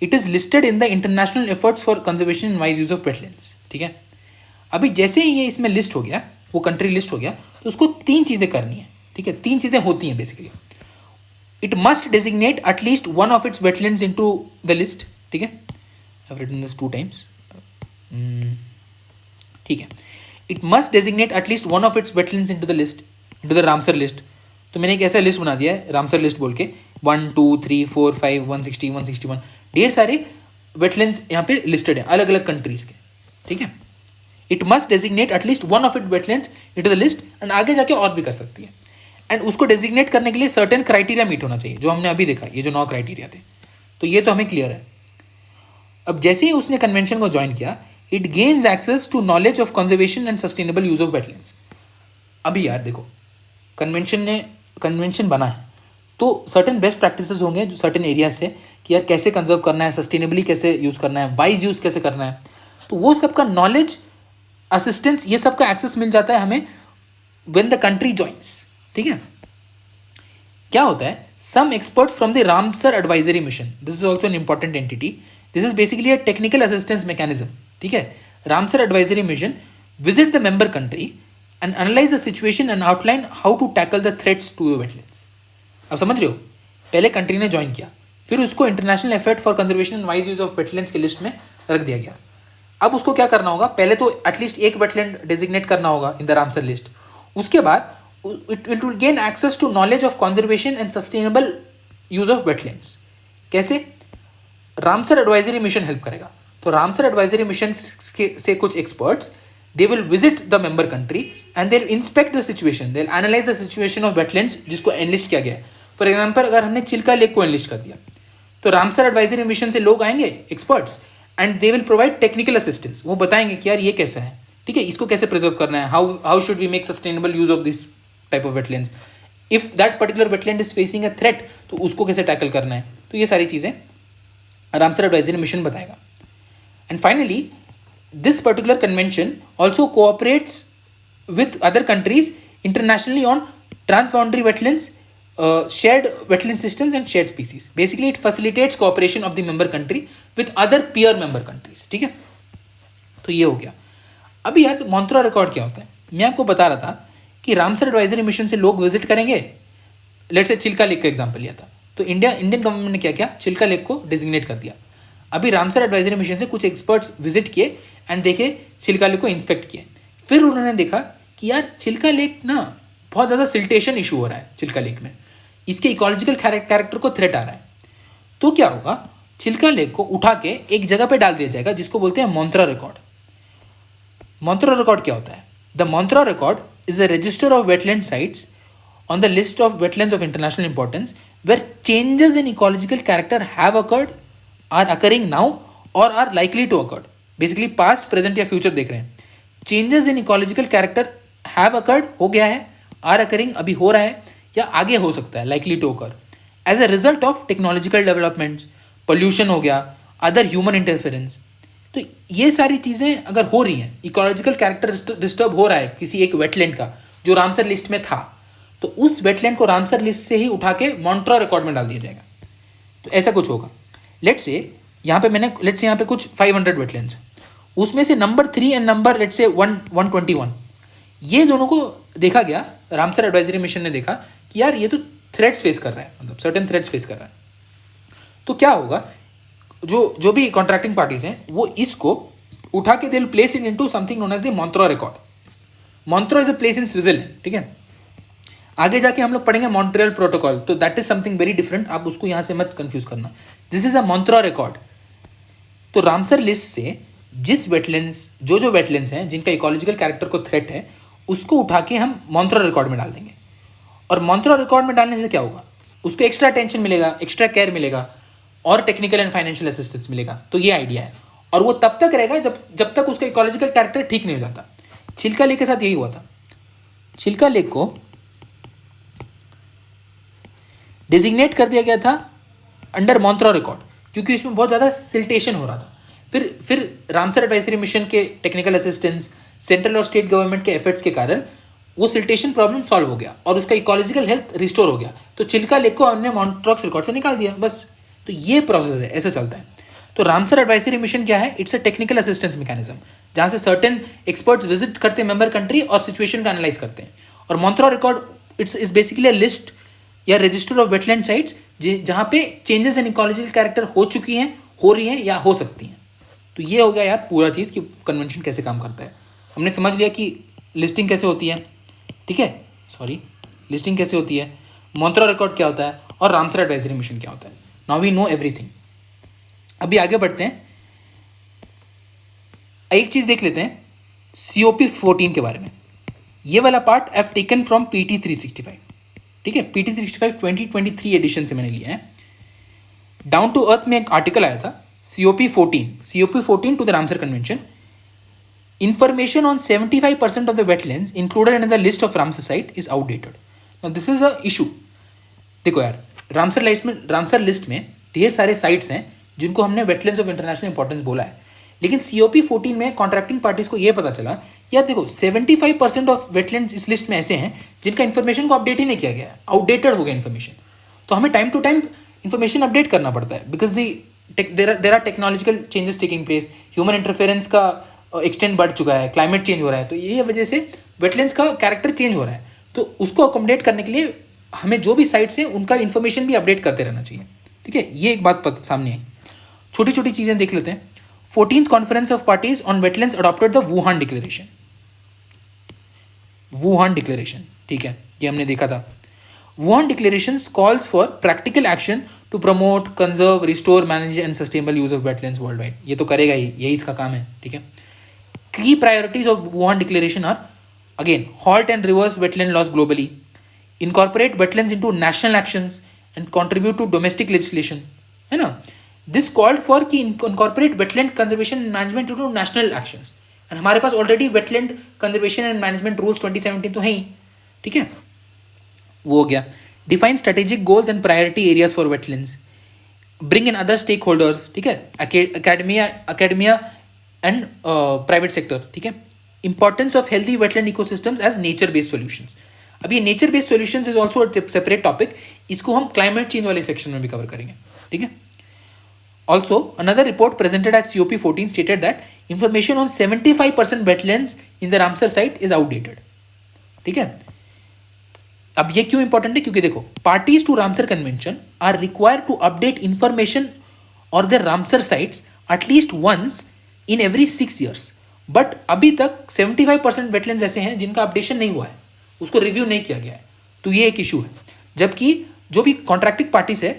it is listed in the international efforts for conservation and wise use of wetlands. ठीक है, अभी जैसे ही ये इसमें लिस्ट हो गया, वो कंट्री लिस्ट हो गया, तो उसको 3 चीज़ें करनी है। ठीक है, 3 चीज़ें होती हैं basically. It must designate at least one of its wetlands into the list. ठीक है, I've written this 2 times. ठीक है, it must designate at least one of its wetlands into the list, into the Ramsar list. तो मैंने एक ऐसा list बना दिया है रामसर लिस्ट बोल के, 1 2 3 4 5 160 161 ढेर सारे वेटलैंड्स यहाँ पे लिस्टेड है अलग अलग कंट्रीज के। ठीक है, it must designate at least one of it wetlands into the list, and आगे जाके और भी कर सकती है। एंड उसको डेजिग्नेट करने के लिए सर्टेन क्राइटेरिया मीट होना चाहिए, जो हमने अभी देखा, ये जो 9 क्राइटेरिया थे। तो ये तो हमें क्लियर है। अब जैसे ही उसने कन्वेंशन को ज्वाइन किया, it gains access to knowledge of conservation and sustainable use of wetlands. अभी यार देखो, कन्वेंशन बना है तो सर्टेन बेस्ट प्रैक्टिसेस होंगे जो सर्टेन एरिया से, कि यार कैसे कंजर्व करना है, सस्टेनेबली कैसे यूज़ करना है, वाइज यूज़ कैसे करना है। तो वो सबका नॉलेज, असिस्टेंस, ये सबका एक्सेस मिल जाता है हमें व्हेन द कंट्री ज्वाइंस। ठीक है, क्या होता है, some experts from the Ramsar advisory mission, this is also an important entity, this is basically a technical assistance mechanism. ठीक है, Ramsar advisory mission visit the member country and analyze the situation and outline how to tackle the threats to the wetlands. अब समझ रहे हो, पहले country ने join किया, फिर उसको international effort for conservation and wise use of wetlands की लिस्ट में रख दिया गया। अब उसको क्या करना होगा, पहले तो एटलीस्ट एक वेटलैंड डेजिग्नेट करना होगा इन द रामसर लिस्ट। उसके बाद it will gain access to knowledge of conservation and sustainable use of wetlands. कैसे, रामसर एडवाइजरी मिशन हेल्प करेगा। तो रामसर एडवाइजरी मिशन से कुछ experts, they will visit the member country and they'll inspect the situation, they'll analyze the situation of wetlands जिसको enlist किया गया है। For example अगर हमने चिल्का लेक को enlist कर दिया, तो रामसर एडवाइजरी मिशन से लोग आएंगे experts, and they will provide technical assistance. वो बताएंगे कि यार ये कैसा है, ठीक है, इसको कैसे प्रिजर्व करना है, how should we make sustainable use of this type of wetlands, if that particular wetland is facing a threat तो उसको कैसे टैकल करना है। तो ये सारी चीज़ें रामसर एडवाइजरी मिशन बताएगा। And finally, this particular convention also cooperates with other countries internationally on transboundary wetlands, shared wetland systems and shared species. Basically it facilitates cooperation of the member country with other peer member countries. ठीक है, तो ये हो गया। अभी यार Montreal record क्या होता है, मैं आपको बता रहा था कि रामसर एडवाइजरी मिशन से लोग विजिट करेंगे। लेट्स से चिल्का लेक का एग्जांपल लिया था, तो इंडियन गवर्नमेंट ने क्या किया, चिल्का लेक को डिजिग्नेट कर दिया। अभी रामसर एडवाइजरी मिशन से कुछ एक्सपर्ट्स विजिट किए एंड देखे चिल्का लेक को इंस्पेक्ट किए। फिर उन्होंने देखा कि यार चिल्का लेक ना बहुत ज़्यादा सिल्टेशन इशू हो रहा है चिल्का लेक में, इसके इकोलॉजिकल कैरेक्टर को थ्रेट आ रहा है। तो क्या होगा, चिल्का लेक को उठा के एक जगह पे डाल दिया जाएगा जिसको बोलते हैं मोंत्रा रिकॉर्ड। मोंत्रा रिकॉर्ड क्या होता है? The Montreux record is a register of wetland sites on the list of wetlands of international importance where changes in ecological character have occurred, are occurring now or are likely to occur. Basically past, present या future देख रहे हैं। Changes in ecological character have occurred हो गया है, are occurring अभी हो रहा है या आगे हो सकता है, likely to occur as a result of technological developments, pollution हो गया, other human interference। तो ये सारी चीज़ें अगर हो रही हैं, इकोलॉजिकल कैरेक्टर डिस्टर्ब हो रहा है किसी एक वेटलैंड का जो रामसर लिस्ट में था, तो उस वेटलैंड को रामसर लिस्ट से ही उठा के मोंट्रा रिकॉर्ड में डाल दिया जाएगा। तो ऐसा कुछ होगा। लेट्स से यहाँ पे कुछ 500 वेटलैंड्स, उसमें से number 3 and number let's say 121, ये दोनों को देखा गया। रामसर एडवाइजरी मिशन ने देखा कि यार ये तो थ्रेट्स फेस कर रहा है, मतलब सर्टेन थ्रेट्स फेस कर रहा है। तो क्या होगा, जो भी कॉन्ट्रैक्टिंग पार्टीज हैं वो इसको उठा के they will place it into something known as the Montreux record. Montreux is a place in Switzerland, ठीक है। आगे जाके हम लोग पढ़ेंगे मॉन्ट्रियल प्रोटोकॉल, तो that is something very different, आप उसको यहाँ से मत कंफ्यूज करना। This is a Montreux record. तो रामसर लिस्ट से जिस वेटलैंड्स जो वेटलैंड्स हैं जिनका इकोलॉजिकल कैरेक्टर को थ्रेट है, उसको उठा के हम मोंट्रा रिकॉर्ड में डाल देंगे। और मोंट्रा रिकॉर्ड में डालने से क्या होगा, उसको एक्स्ट्रा अटेंशन मिलेगा, एक्स्ट्रा केयर मिलेगा और टेक्निकल एंड फाइनेंशियल असिस्टेंस मिलेगा। तो ये आइडिया है, और वो तब तक रहेगा जब तक उसका इकोलॉजिकल कैरेक्टर ठीक नहीं हो जाता। चिल्का लेक के साथ यही हुआ था। चिल्का लेक को डिजिग्नेट कर दिया गया था अंडर मोंट्रा रिकॉर्ड क्योंकि इसमें बहुत ज़्यादा सिल्टेशन हो रहा था। फिर रामसर एडवाइजरी मिशन के टेक्निकल असिस्टेंस, सेंट्रल और स्टेट गवर्नमेंट के एफर्ट्स के कारण वो सिल्टेशन प्रॉब्लम सॉल्व हो गया और उसका इकोलॉजिकल हेल्थ रिस्टोर हो गया। तो चिल्का लेक को हमने मोंट्रॉक्स रिकॉर्ड से निकाल दिया, बस। तो ये प्रोसेस है, ऐसा चलता है। तो रामसर एडवाइजरी मिशन क्या है? It's a technical assistance mechanism जहाँ से सर्टेन एक्सपर्ट्स विजिट करते हैं मेंबर कंट्री और सिचुएशन का एनालाइज करते हैं। और Montra record is basically a list या रजिस्टर ऑफ वेटलैंड साइट्स जहाँ पे चेंजेस इन इकोलॉजिकल कैरेक्टर हो चुकी हैं, हो रही हैं या हो सकती हैं। तो ये हो गया यार पूरा चीज़ कि कन्वेंशन कैसे काम करता है। हमने समझ लिया कि लिस्टिंग कैसे होती है, ठीक है, लिस्टिंग कैसे होती है, मोंट्रा रिकॉर्ड क्या होता है और रामसर एडवाइजरी मिशन क्या होता है। Now we know everything. अभी आगे बढ़ते हैं, एक चीज़ देख लेते हैं COP 14 के बारे में। ये वाला part I have taken from PT 365, ठीक है। PT 365 2023 एडिशन से मैंने लिया है। डाउन टू अर्थ में एक आर्टिकल आया था, COP 14 to the Ramsar convention. Information on 75% of the wetlands included in the list of Ramsar site is outdated. Now this is a issue. देखो यार, रामसर लिस्ट में ढेर सारे साइट्स हैं जिनको हमने वेटलैंड्स ऑफ इंटरनेशनल इंपॉर्टेंस बोला है, लेकिन COP 14 में कॉन्ट्रैक्टिंग पार्टीज को ये पता चला यार देखो 75% ऑफ वेटलैंड्स इस लिस्ट में ऐसे हैं जिनका इन्फॉर्मेशन को अपडेट ही नहीं किया गया है, आउटडेटेड हो गया इन्फॉर्मेशन। तो हमें time to time information update करना पड़ता है because there are technological changes taking place, human interference का एक्सटेंड बढ़ चुका है, क्लाइमेट चेंज हो रहा है, तो ये वजह से वेटलैंड्स का कैरेक्टर चेंज हो रहा है। तो उसको अकोमोडेट करने के लिए हमें जो भी साइट्स हैं उनका इन्फॉर्मेशन भी अपडेट करते रहना चाहिए, ठीक है। ये एक बात सामने आई। छोटी छोटी चीज़ें देख लेते हैं। 14th conference of parties on wetlands adopted the Wuhan declaration, ठीक है, ये हमने देखा था। Wuhan declaration calls for practical action to promote, conserve, restore, manage and sustainable use of wetlands world wide. ये तो करेगा ही, यही इसका काम है, ठीक है। Key priorities of Wuhan Declaration are again halt and reverse wetland loss globally, incorporate wetlands into national actions and contribute to domestic legislation, है ना। This called for कि incorporate wetland conservation and management into national actions, and हमारे पास already wetland conservation and management rules 2017 तो है ही, ठीक है, वो हो गया। Define strategic goals and priority areas for wetlands, bring in other stakeholders, ठीक है, academia एंड प्राइवेट सेक्टर, ठीक है। Importance of healthy wetland ecosystems as nature based solutions. अब ये nature based solutions is also separate topic, इसको हम climate change वाले section में भी कवर करेंगे, ठीक है। Also another report presented at COP 14 stated that information on 75% wetlands in the Ramsar site is outdated, ठीक है। अब ये क्यों इंपॉर्टेंट है? क्योंकि देखो parties to Ramsar convention are required to update information और their Ramsar sites at least once in every 6 years. बट अभी तक 75% वेटलैंड्स ऐसे हैं जिनका अपडेशन नहीं हुआ है, उसको रिव्यू नहीं किया गया है. तो ये एक इशू है. जबकि जो भी कॉन्ट्रैक्टिंग पार्टीज है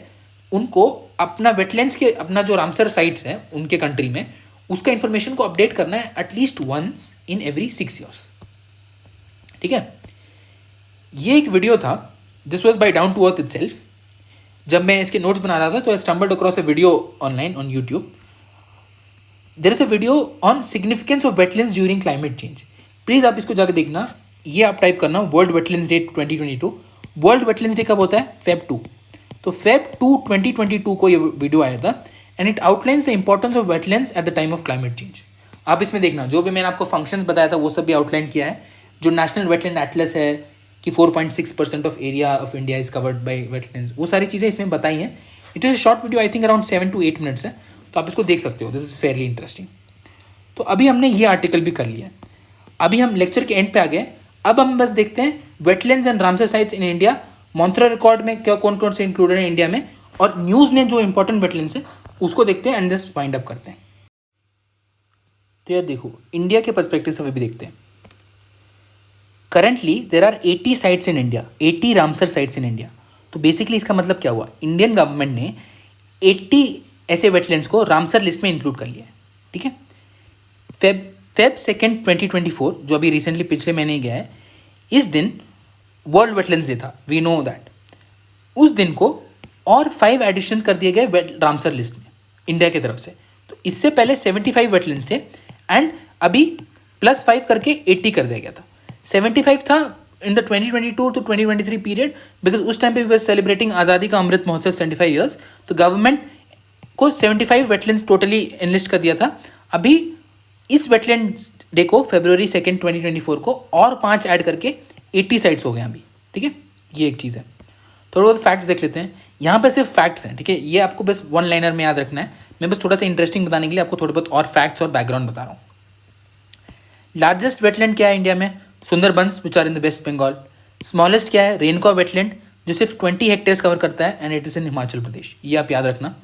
उनको अपना वेटलैंड्स के, अपना जो रामसर साइट्स हैं उनके कंट्री में, उसका इन्फॉर्मेशन को अपडेट करना है at least once in every 6 years. ठीक है. ये एक वीडियो था, this was by Down to Earth itself. जब मैं इसके नोट्स बना रहा था तो I stumbled across a video online on YouTube. There is a video on significance of wetlands during climate change. Please आप इसको जाकर देखना. ये आप टाइप करना world wetlands day 2022. World wetlands day कब होता है? Feb 2. तो Feb 2 2022 को ये वीडियो आया था and it outlines the importance of wetlands at the time of climate change. आप इसमें देखना, जो भी मैंने आपको फंक्शंस बताया था वो सब भी आउटलाइन किया है. जो नेशनल वेटलैंड एटलस है कि 4.6% of area of India is covered by wetlands, वो सारी चीज़ें इसमें बताई हैं. It is a short video, I think around 7 to 8 minutes है, तो आप इसको देख सकते हो. This is fairly interesting. तो अभी हमने ये आर्टिकल भी कर लिया. अभी हम लेक्चर के एंड पे आ गए. अब हम बस देखते हैं wetlands and Ramsar sites in India, Montreal record में क्या कौन कौन से इंक्लूडेड है इंडिया में, और न्यूज़ में जो इंपॉर्टेंट वेटलैंड्स है उसको देखते हैं एंड दिस वाइंड अप करते हैं. तो यार देखो, इंडिया के पर्सपेक्टिव से भी देखते हैं. Currently there are 80 sites in India, 80 Ramsar sites in India. तो बेसिकली इसका मतलब क्या हुआ, इंडियन गवर्नमेंट ने 80 ऐसे वेटलैंड्स को रामसर लिस्ट में इंक्लूड कर लिया है. ठीक है. Feb 2 2024, जो अभी रिसेंटली पिछले महीने गया है, इस दिन वर्ल्ड वेटलैंड्स डे था, वी नो दैट. उस दिन को और 5 एडिशन कर दिए गए रामसर लिस्ट में इंडिया की तरफ से. तो इससे पहले 75 वेटलैंड्स थे एंड अभी +5 करके 80 कर दिया गया था. 75 था in the 2022 to 2023 period, because उस टाइम पे वी वर सेलिब्रेटिंग आज़ादी का अमृत महोत्सव 75 years. तो गवर्नमेंट को 75 वेटलैंड्स टोटली इनलिस्ट कर दिया था. अभी इस वेटलैंड डे को February 2 2024 को और 5 ऐड करके 80 साइट्स हो गए अभी. ठीक है. ये एक चीज़ है. थोड़ा बहुत फैक्ट्स देख लेते हैं. यहाँ पे सिर्फ फैक्ट्स हैं. ठीक है. ये आपको बस वन लाइनर में याद रखना है. मैं बस थोड़ा सा इंटरेस्टिंग बताने के लिए आपको थोड़े बहुत और फैक्ट्स और बैकग्राउंड बता रहा हूँ. लार्जेस्ट वेटलैंड क्या है इंडिया में? Sundarbans which are in the West Bengal. Smallest क्या है? रेनका वेटलैंड, जो सिर्फ 20 हेक्टेयर्स कवर करता है and it is in Himachal Pradesh. ये आप याद रखना.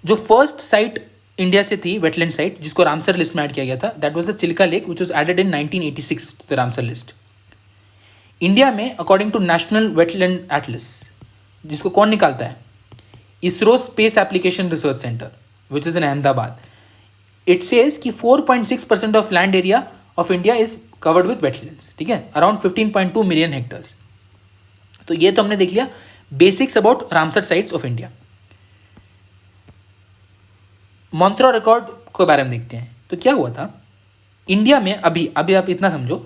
जो फर्स्ट साइट इंडिया से थी वेटलैंड साइट जिसको रामसर लिस्ट में ऐड किया गया था, that was the Chilka lake which was added in 1986 to the Ramsar list. India में according to national wetland atlas, जिसको कौन निकालता है? ISRO space application research centre which is in Ahmedabad. It says कि 4.6% of land area of India is covered with wetlands. ठीक है. Around 15.2 million hectares. तो ये तो हमने देख लिया basics about Ramsar sites of India. Montreal record के बारे में देखते हैं. तो क्या हुआ था इंडिया में? अभी आप इतना समझो,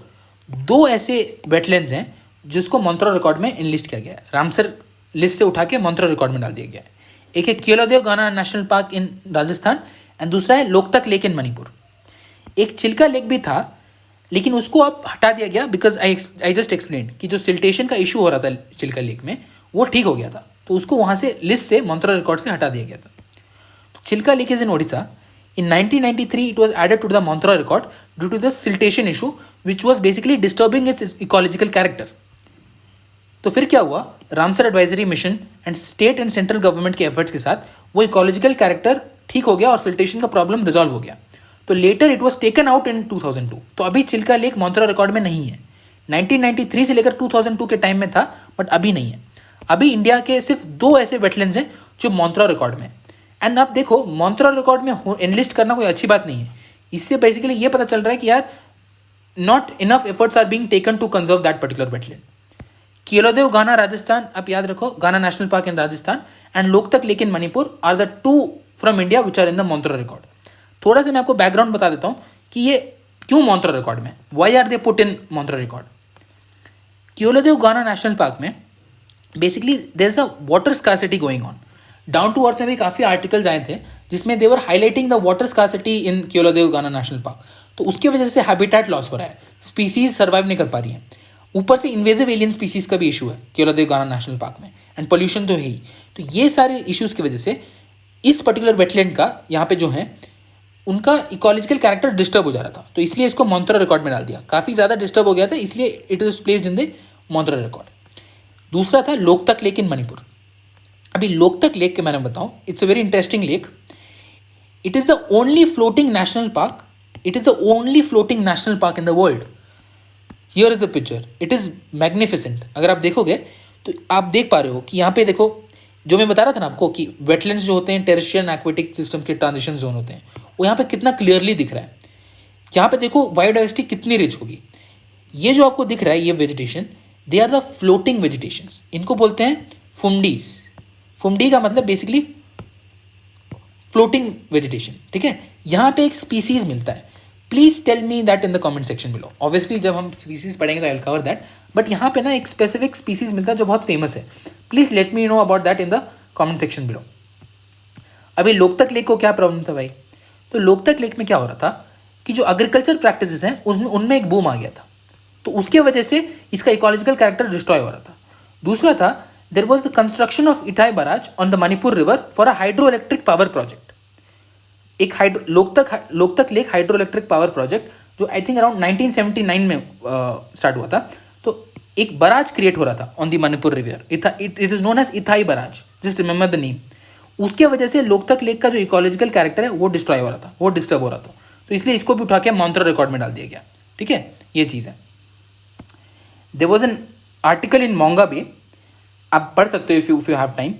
2 ऐसे वेटलैंड्स हैं जिसको मॉन्ट्रियल रिकॉर्ड में इनलिस्ट किया गया है. रामसर लिस्ट से उठा के मॉन्ट्रियल रिकॉर्ड में डाल दिया गया है. एक है केलोदेव Ghana national park in Rajasthan and दूसरा है लोकतक लेक इन मणिपुर. एक चिल्का लेक भी था लेकिन उसको अब हटा दिया गया बिकॉज आई जस्ट एक्सप्लेन कि जो सिल्टेशन का इशू हो रहा था चिल्का लेक में वो ठीक हो गया था, तो उसको वहाँ से लिस्ट से मॉन्ट्रियल रिकॉर्ड से हटा दिया गया था. Chilka Lake is in Odisha. In 1993, it was added to the Montreal record due to the siltation issue, which was basically disturbing its ecological character. तो फिर क्या हुआ? Ramsar advisory mission and state and central government के efforts के साथ वो ecological character ठीक हो गया और सिल्टेशन का प्रॉब्लम रिजॉल्व हो गया. तो later it was taken out in 2002. तो अभी चिल्का लेक मॉन्ट्रियल रिकॉर्ड में नहीं है. 1993 से लेकर 2002 के टाइम में था बट अभी नहीं है. अभी इंडिया के सिर्फ 2 ऐसे वेटलैंड्स हैं जो मॉन्ट्रियल रिकॉर्ड में. एंड अब देखो, मॉन्ट्रियल रिकॉर्ड में एनलिस्ट करना कोई अच्छी बात नहीं है. इससे बेसिकली ये पता चल रहा है कि यार not enough efforts are being taken to conserve that particular wetland. Keoladeo Ghana Rajasthan, आप याद रखो, Ghana national park in Rajasthan and Loktak lake in Manipur are the 2 from India which are in the Montreal record. थोड़ा सा मैं आपको बैकग्राउंड बता देता हूँ कि ये क्यों मॉन्ट्रियल रिकॉर्ड में, why are they put in Montreal record. Keoladeo Ghana national park में basically there is a water scarcity going on. Down to Earth में भी काफ़ी आर्टिकल्स आए थे जिसमें they were highlighting the water scarcity in Keoladeo Ghana national park. तो उसकी वजह से हैबिटेट लॉस हो रहा है, स्पीसीज सर्वाइव नहीं कर पा रही है. ऊपर से इन्वेजिव एलियन स्पीसीज का भी इशू है केलोदेव गाना नेशनल पार्क में एंड पोल्यूशन तो है ही. तो ये सारे इश्यूज़ की वजह से इस पर्टिकुलर वेटलैंड का यहाँ पे जो है उनका इकोलॉजिकल कैरेक्टर डिस्टर्ब हो जा रहा था. तो इसलिए इसको मॉन्ट्रियल रिकॉर्ड में डाल दिया. काफ़ी ज़्यादा डिस्टर्ब हो गया था, इसलिए it is placed in the Montreal record. दूसरा था लोकतक लेक इन मणिपुर. अभी लोकतक लेक के बारे में बताऊँ, it's a very interesting lake. It is the only floating national park. It is the only floating national park in the world. Here is the picture. It is magnificent. अगर आप देखोगे तो आप देख पा रहे हो कि यहाँ पे देखो, जो मैं बता रहा था ना आपको कि वेटलैंड्स जो होते हैं टेरेस्ट्रियल एक्वेटिक सिस्टम के ट्रांजिशन जोन होते हैं, वो यहाँ पे कितना क्लियरली दिख रहा है. यहाँ पे देखो बायोडाइवर्सिटी कितनी रिच होगी. ये जो आपको दिख रहा है ये vegetation, they are the floating vegetation. इनको बोलते हैं फुमडीज. फुमडी का मतलब बेसिकली फ्लोटिंग वेजिटेशन. ठीक है, यहाँ पे एक स्पीसीज मिलता है. Please tell me that in the comment section below. Obviously जब हम स्पीसीज पढ़ेंगे तो I will cover that, but यहाँ पे ना एक स्पेसिफिक स्पीसीज मिलता है जो बहुत फेमस है. Please let me know about that in the comment section below. अभी लोकतक लेक को क्या प्रॉब्लम था भाई? तो लोकतक लेक में क्या हो रहा था कि जो एग्रीकल्चर प्रैक्टिसेस हैं उसमें उनमें एक बूम आ गया था, तो उसके वजह से इसका इकोलॉजिकल कैरेक्टर डिस्ट्रॉय हो रहा था. दूसरा था, there was the construction of Ithai barrage on the Manipur river for a hydro electric power project. एक Loktak lake hydro electric power project जो आई थिंक अराउंड 1979 में स्टार्ट हुआ था. तो एक बराज क्रिएट हो रहा था on the Manipur river. It is known as Ithai barrage, just remember the name. उसके वजह से लोकतक लेक का जो इकोलॉजिकल कैरेक्टर है वो डिस्ट्रॉय हो रहा था, वो डिस्टर्ब हो रहा था. तो इसलिए इसको भी उठा के मॉन्ट्रियल रिकॉर्ड में डाल दिया गया. ठीक है, ये चीज़ है. There was an article in Mongabay, आप पढ़ सकते हो if you have time.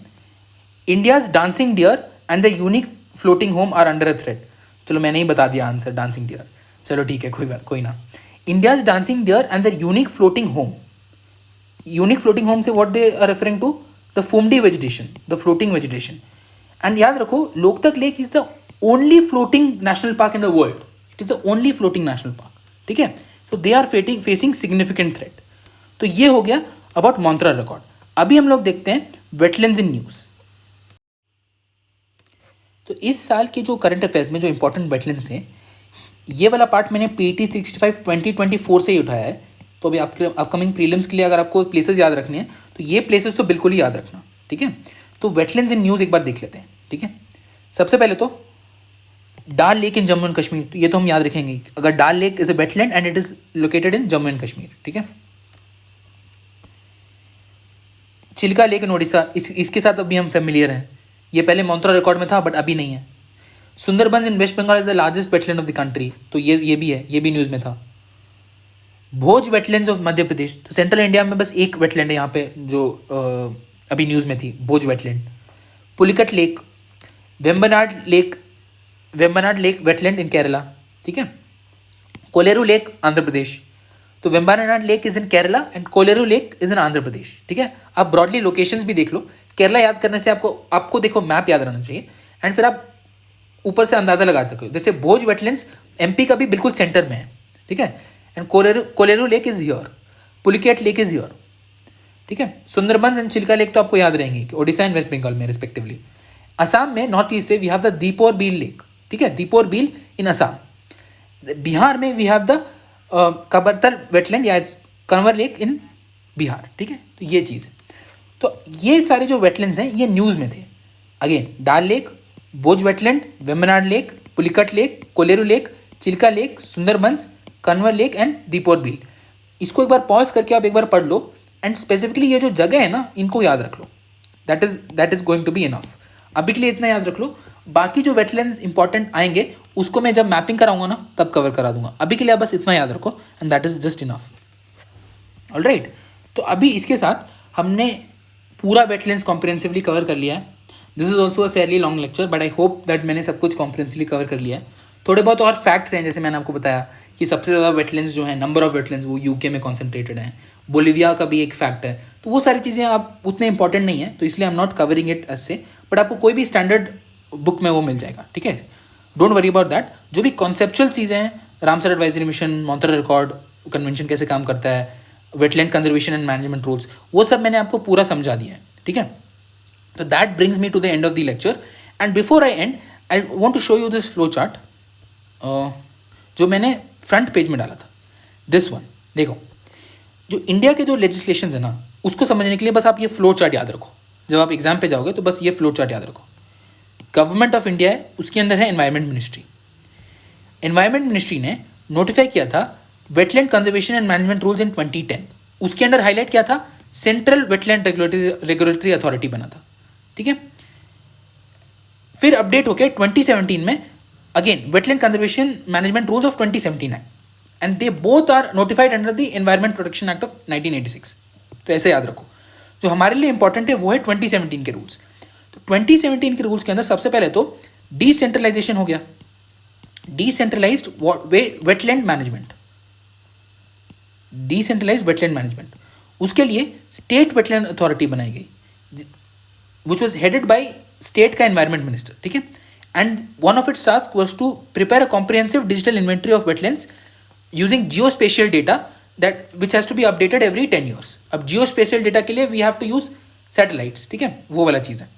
India's dancing deer and the unique floating home are under a threat. चलो मैंने ही बता दिया आंसर, डांसिंग डियर. चलो ठीक है, कोई ना. India's dancing deer and the unique floating home. Unique floating home से what they are referring to? The phumdi vegetation, the floating vegetation. And याद रखो, Loktak lake is the only floating national park in the world. It is the only floating national park. ठीक है, so they are facing significant threat. तो ये हो गया about Montreal record. अभी हम लोग देखते हैं वेटलैंड्स इन न्यूज़. तो इस साल के जो करंट अफेयर्स में जो इंपॉर्टेंट वेटलैंड्स थे, ये वाला पार्ट मैंने पीटी 65 2024 से ही उठाया है. तो अभी आपके अपकमिंग प्रीलिम्स के लिए अगर आपको प्लेसेस याद रखने हैं तो ये प्लेसेस तो बिल्कुल ही याद रखना. ठीक है, तो वेटलैंड्स इन न्यूज़ एक बार देख लेते हैं. ठीक है, सबसे पहले तो डाल lake in Jammu and Kashmir. तो ये तो हम याद रखेंगे, अगर डाल lake is a wetland and it is located in Jammu and Kashmir. ठीक है, चिल्का लेक इन ओडिशा, इसके साथ अभी हम फेमिलियर हैं. ये पहले मॉन्ट्रियल रिकॉर्ड में था बट अभी नहीं है. Sundarbans in West Bengal is the largest wetland of the country. तो ये भी है, ये भी न्यूज़ में था. Bhoj wetlands of Madhya Pradesh. तो सेंट्रल इंडिया में बस एक वेटलैंड है यहाँ पे जो अभी न्यूज़ में थी, Bhoj wetland. Pulicat lake, Vembanad lake wetland in Kerala. ठीक है, कोलेरू लेक आंध्र प्रदेश. तो Vembanad lake is in Kerala and Kolleru lake is in Andhra Pradesh. ठीक है, आप ब्रॉडली लोकेशंस भी देख लो. केरला याद करने से आपको देखो मैप याद रहना चाहिए एंड फिर आप ऊपर से अंदाजा लगा सको. जैसे भोज वेटलैंड्स एमपी का भी बिल्कुल सेंटर में है. ठीक है, and Kolleru lake is here, Pulicat lake is here. ठीक है, सुंदरबंस एंड चिल्का लेक तो आपको याद रहेंगे कि ओडिशा एंड वेस्ट बंगाल में रिस्पेक्टिवली. असम में नॉर्थ ईस्ट से we have the Deepor Beel lake. ठीक है, दीपोर बील इन असम. बिहार में we have the Kabartal wetland या कंवर लेक इन बिहार. ठीक है, तो ये चीज़ है. तो ये सारे जो वेटलैंड्स हैं ये न्यूज़ में थे. Again Dal lake, Bhoj wetland, Vembanad lake, Pulicat lake, Kolleru lake, Chilika lake, Sundarbans, Kanwar lake and Deepor Beel. इसको एक बार पॉज करके आप एक बार पढ़ लो एंड स्पेसिफिकली ये जो जगह है ना इनको याद रख लो. That is going to be enough. अभी के लिए इतना याद रख लो. बाकी जो वेटलैंड्स इंपॉर्टेंट आएंगे उसको मैं जब मैपिंग कराऊंगा ना तब कवर करा दूंगा. अभी के लिए आप बस इतना याद रखो and that is just enough. Alright, तो अभी इसके साथ हमने पूरा वेटलैंड्स कॉम्प्रिहेंसिवली कवर कर लिया है. This is also a fairly long lecture but I hope that मैंने सब कुछ कॉम्प्रिहेंसिवली कवर कर लिया है. थोड़े बहुत और फैक्ट्स हैं, जैसे मैंने आपको बताया कि सबसे ज़्यादा वेटलैंड्स जो हैं, नंबर ऑफ वेटलैंड्स वो यूके में कॉन्सेंट्रेटेड हैं. बोलिविया का भी एक फैक्ट है. तो वो सारी चीज़ें आप उतने इंपॉर्टेंट नहीं है, तो इसलिए I am not covering it ऐसे. बट आपको कोई भी स्टैंडर्ड बुक में वो मिल जाएगा. ठीक है, डोंट वरी अबाउट दैट. जो भी कॉन्सेप्चुअल चीज़ें हैं, Ramsar advisory mission, Montreal record convention कैसे काम करता है, wetland conservation and management rules, वो सब मैंने आपको पूरा समझा दिया है. ठीक है, तो that brings me to the end of the lecture. And before I end I want to show you this flow chart जो मैंने फ्रंट पेज में डाला था. दिस वन देखो, जो इंडिया के जो लेजिस्लेशन है ना उसको समझने के लिए बस आप ये फ्लो चार्ट याद रखो. जब आप एग्जाम पे जाओगे तो बस ये फ्लो चार्ट याद रखो. गवर्नमेंट ऑफ इंडिया है, उसके अंदर है एनवायरमेंट मिनिस्ट्री. एनवायरमेंट मिनिस्ट्री ने नोटिफाई किया था wetland conservation and management rules in 2010. उसके अंदर हाईलाइट किया था सेंट्रल वेटलैंड रेगुलेटरी अथॉरिटी बना था. ठीक है, फिर अपडेट होकर 2017 में Again, Wetland Conservation Management Rules of 2017 Act, and they both are notified under the Environment Protection Act of 1986. तो ऐसे याद रखो, जो हमारे लिए इंपॉर्टेंट है वो है 2017 के रूल्स. तो 2017 के रूल्स के अंदर सबसे पहले तो डिसेंट्रलाइजेशन हो गया, decentralized wetland management, decentralized wetland management. उसके लिए स्टेट वेटलैंड अथॉरिटी बनाई गई, which was headed by state का एनवायरमेंट मिनिस्टर. ठीक है. And one of its task was to prepare a comprehensive digital inventory of wetlands using geospatial data that which has to be updated every 10 years. अब geospatial data के लिए we have to use satellites. ठीक है, वो वाला चीज़ है.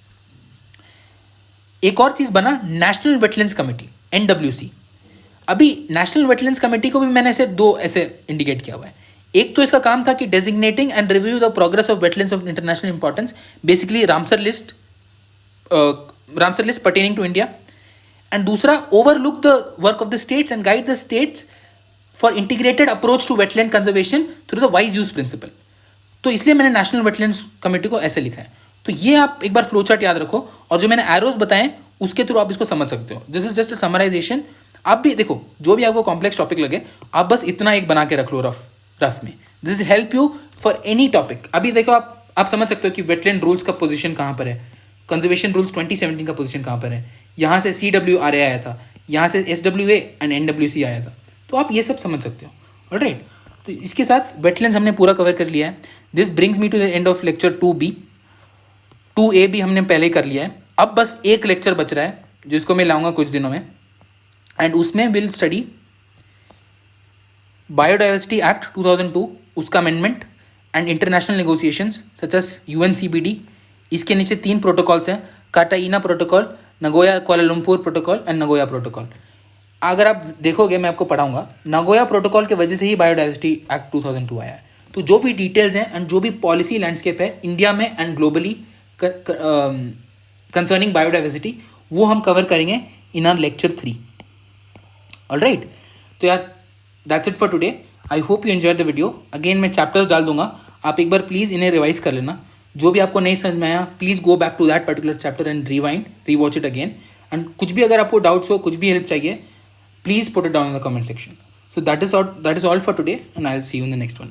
एक और चीज़ बना नेशनल वेटलैंड्स कमेटी, NWC. अभी नेशनल वेटलैंड्स कमेटी को भी मैंने ऐसे इंडिकेट किया हुआ है. एक तो इसका काम था कि designating and review the progress of wetlands of international importance, basically Ramsar list pertaining to India. And दूसरा, overlook the work of the states and guide the states for integrated approach to wetland conservation through the wise use principle. तो इसलिए मैंने national wetlands committee को ऐसे लिखा है. तो ये आप एक बार फ्लो चार्ट याद रखो, और जो मैंने एरोज बताएं उसके थ्रू आप इसको समझ सकते हो. This is just a summarization. आप भी देखो, जो भी आपको कॉम्प्लेक्स टॉपिक लगे आप बस इतना एक बना के रख लो रफ में. This is help you for any topic. अभी देखो, आप समझ सकते हो कि वेटलैंड रूल्स का पोजीशन कहाँ पर है, कंजर्वेशन रूल्स 2017 का पोजीशन कहाँ पर है, यहाँ से CWRA आया था, यहाँ से SWA एंड NWC आया था. तो आप ये सब समझ सकते हो. ऑलराइट, तो इसके साथ वेटलैंड्स हमने पूरा कवर कर लिया है. This brings me to the end of lecture 2B. 2A भी हमने पहले कर लिया है. अब बस एक लेक्चर बच रहा है जिसको मैं लाऊंगा कुछ दिनों में, एंड उसमें विल स्टडी बायोडाइवर्सिटी एक्ट 2002, उसका amendment and international negotiations such as UNCBD. इसके नीचे 3 प्रोटोकॉल्स हैं, Cartagena protocol, Nagoya Kuala Lumpur protocol and Nagoya protocol. अगर आप देखोगे, मैं आपको पढ़ाऊंगा, नगोया प्रोटोकॉल की वजह से ही बायोडाइवर्सिटी एक्ट 2002 आया है. तो जो भी डिटेल्स हैं एंड जो भी पॉलिसी लैंडस्केप है इंडिया में एंड ग्लोबली कंसर्निंग बायोडाइवर्सिटी, वो हम कवर करेंगे इन आर लेक्चर 3. ऑलराइट, तो यार that's it for today. I hope you enjoy the video. Again मैं चैप्टर्स डाल दूंगा, आप एक बार प्लीज़ इन्हें रिवाइज कर लेना. जो भी आपको नहीं समझ में आया, please go back to that particular chapter and rewatch it again. And कुछ भी अगर आपको डाउट्स हो, कुछ भी हेल्प चाहिए, please put it down in the comment section. So that is all for today, and I'll see you in the next one.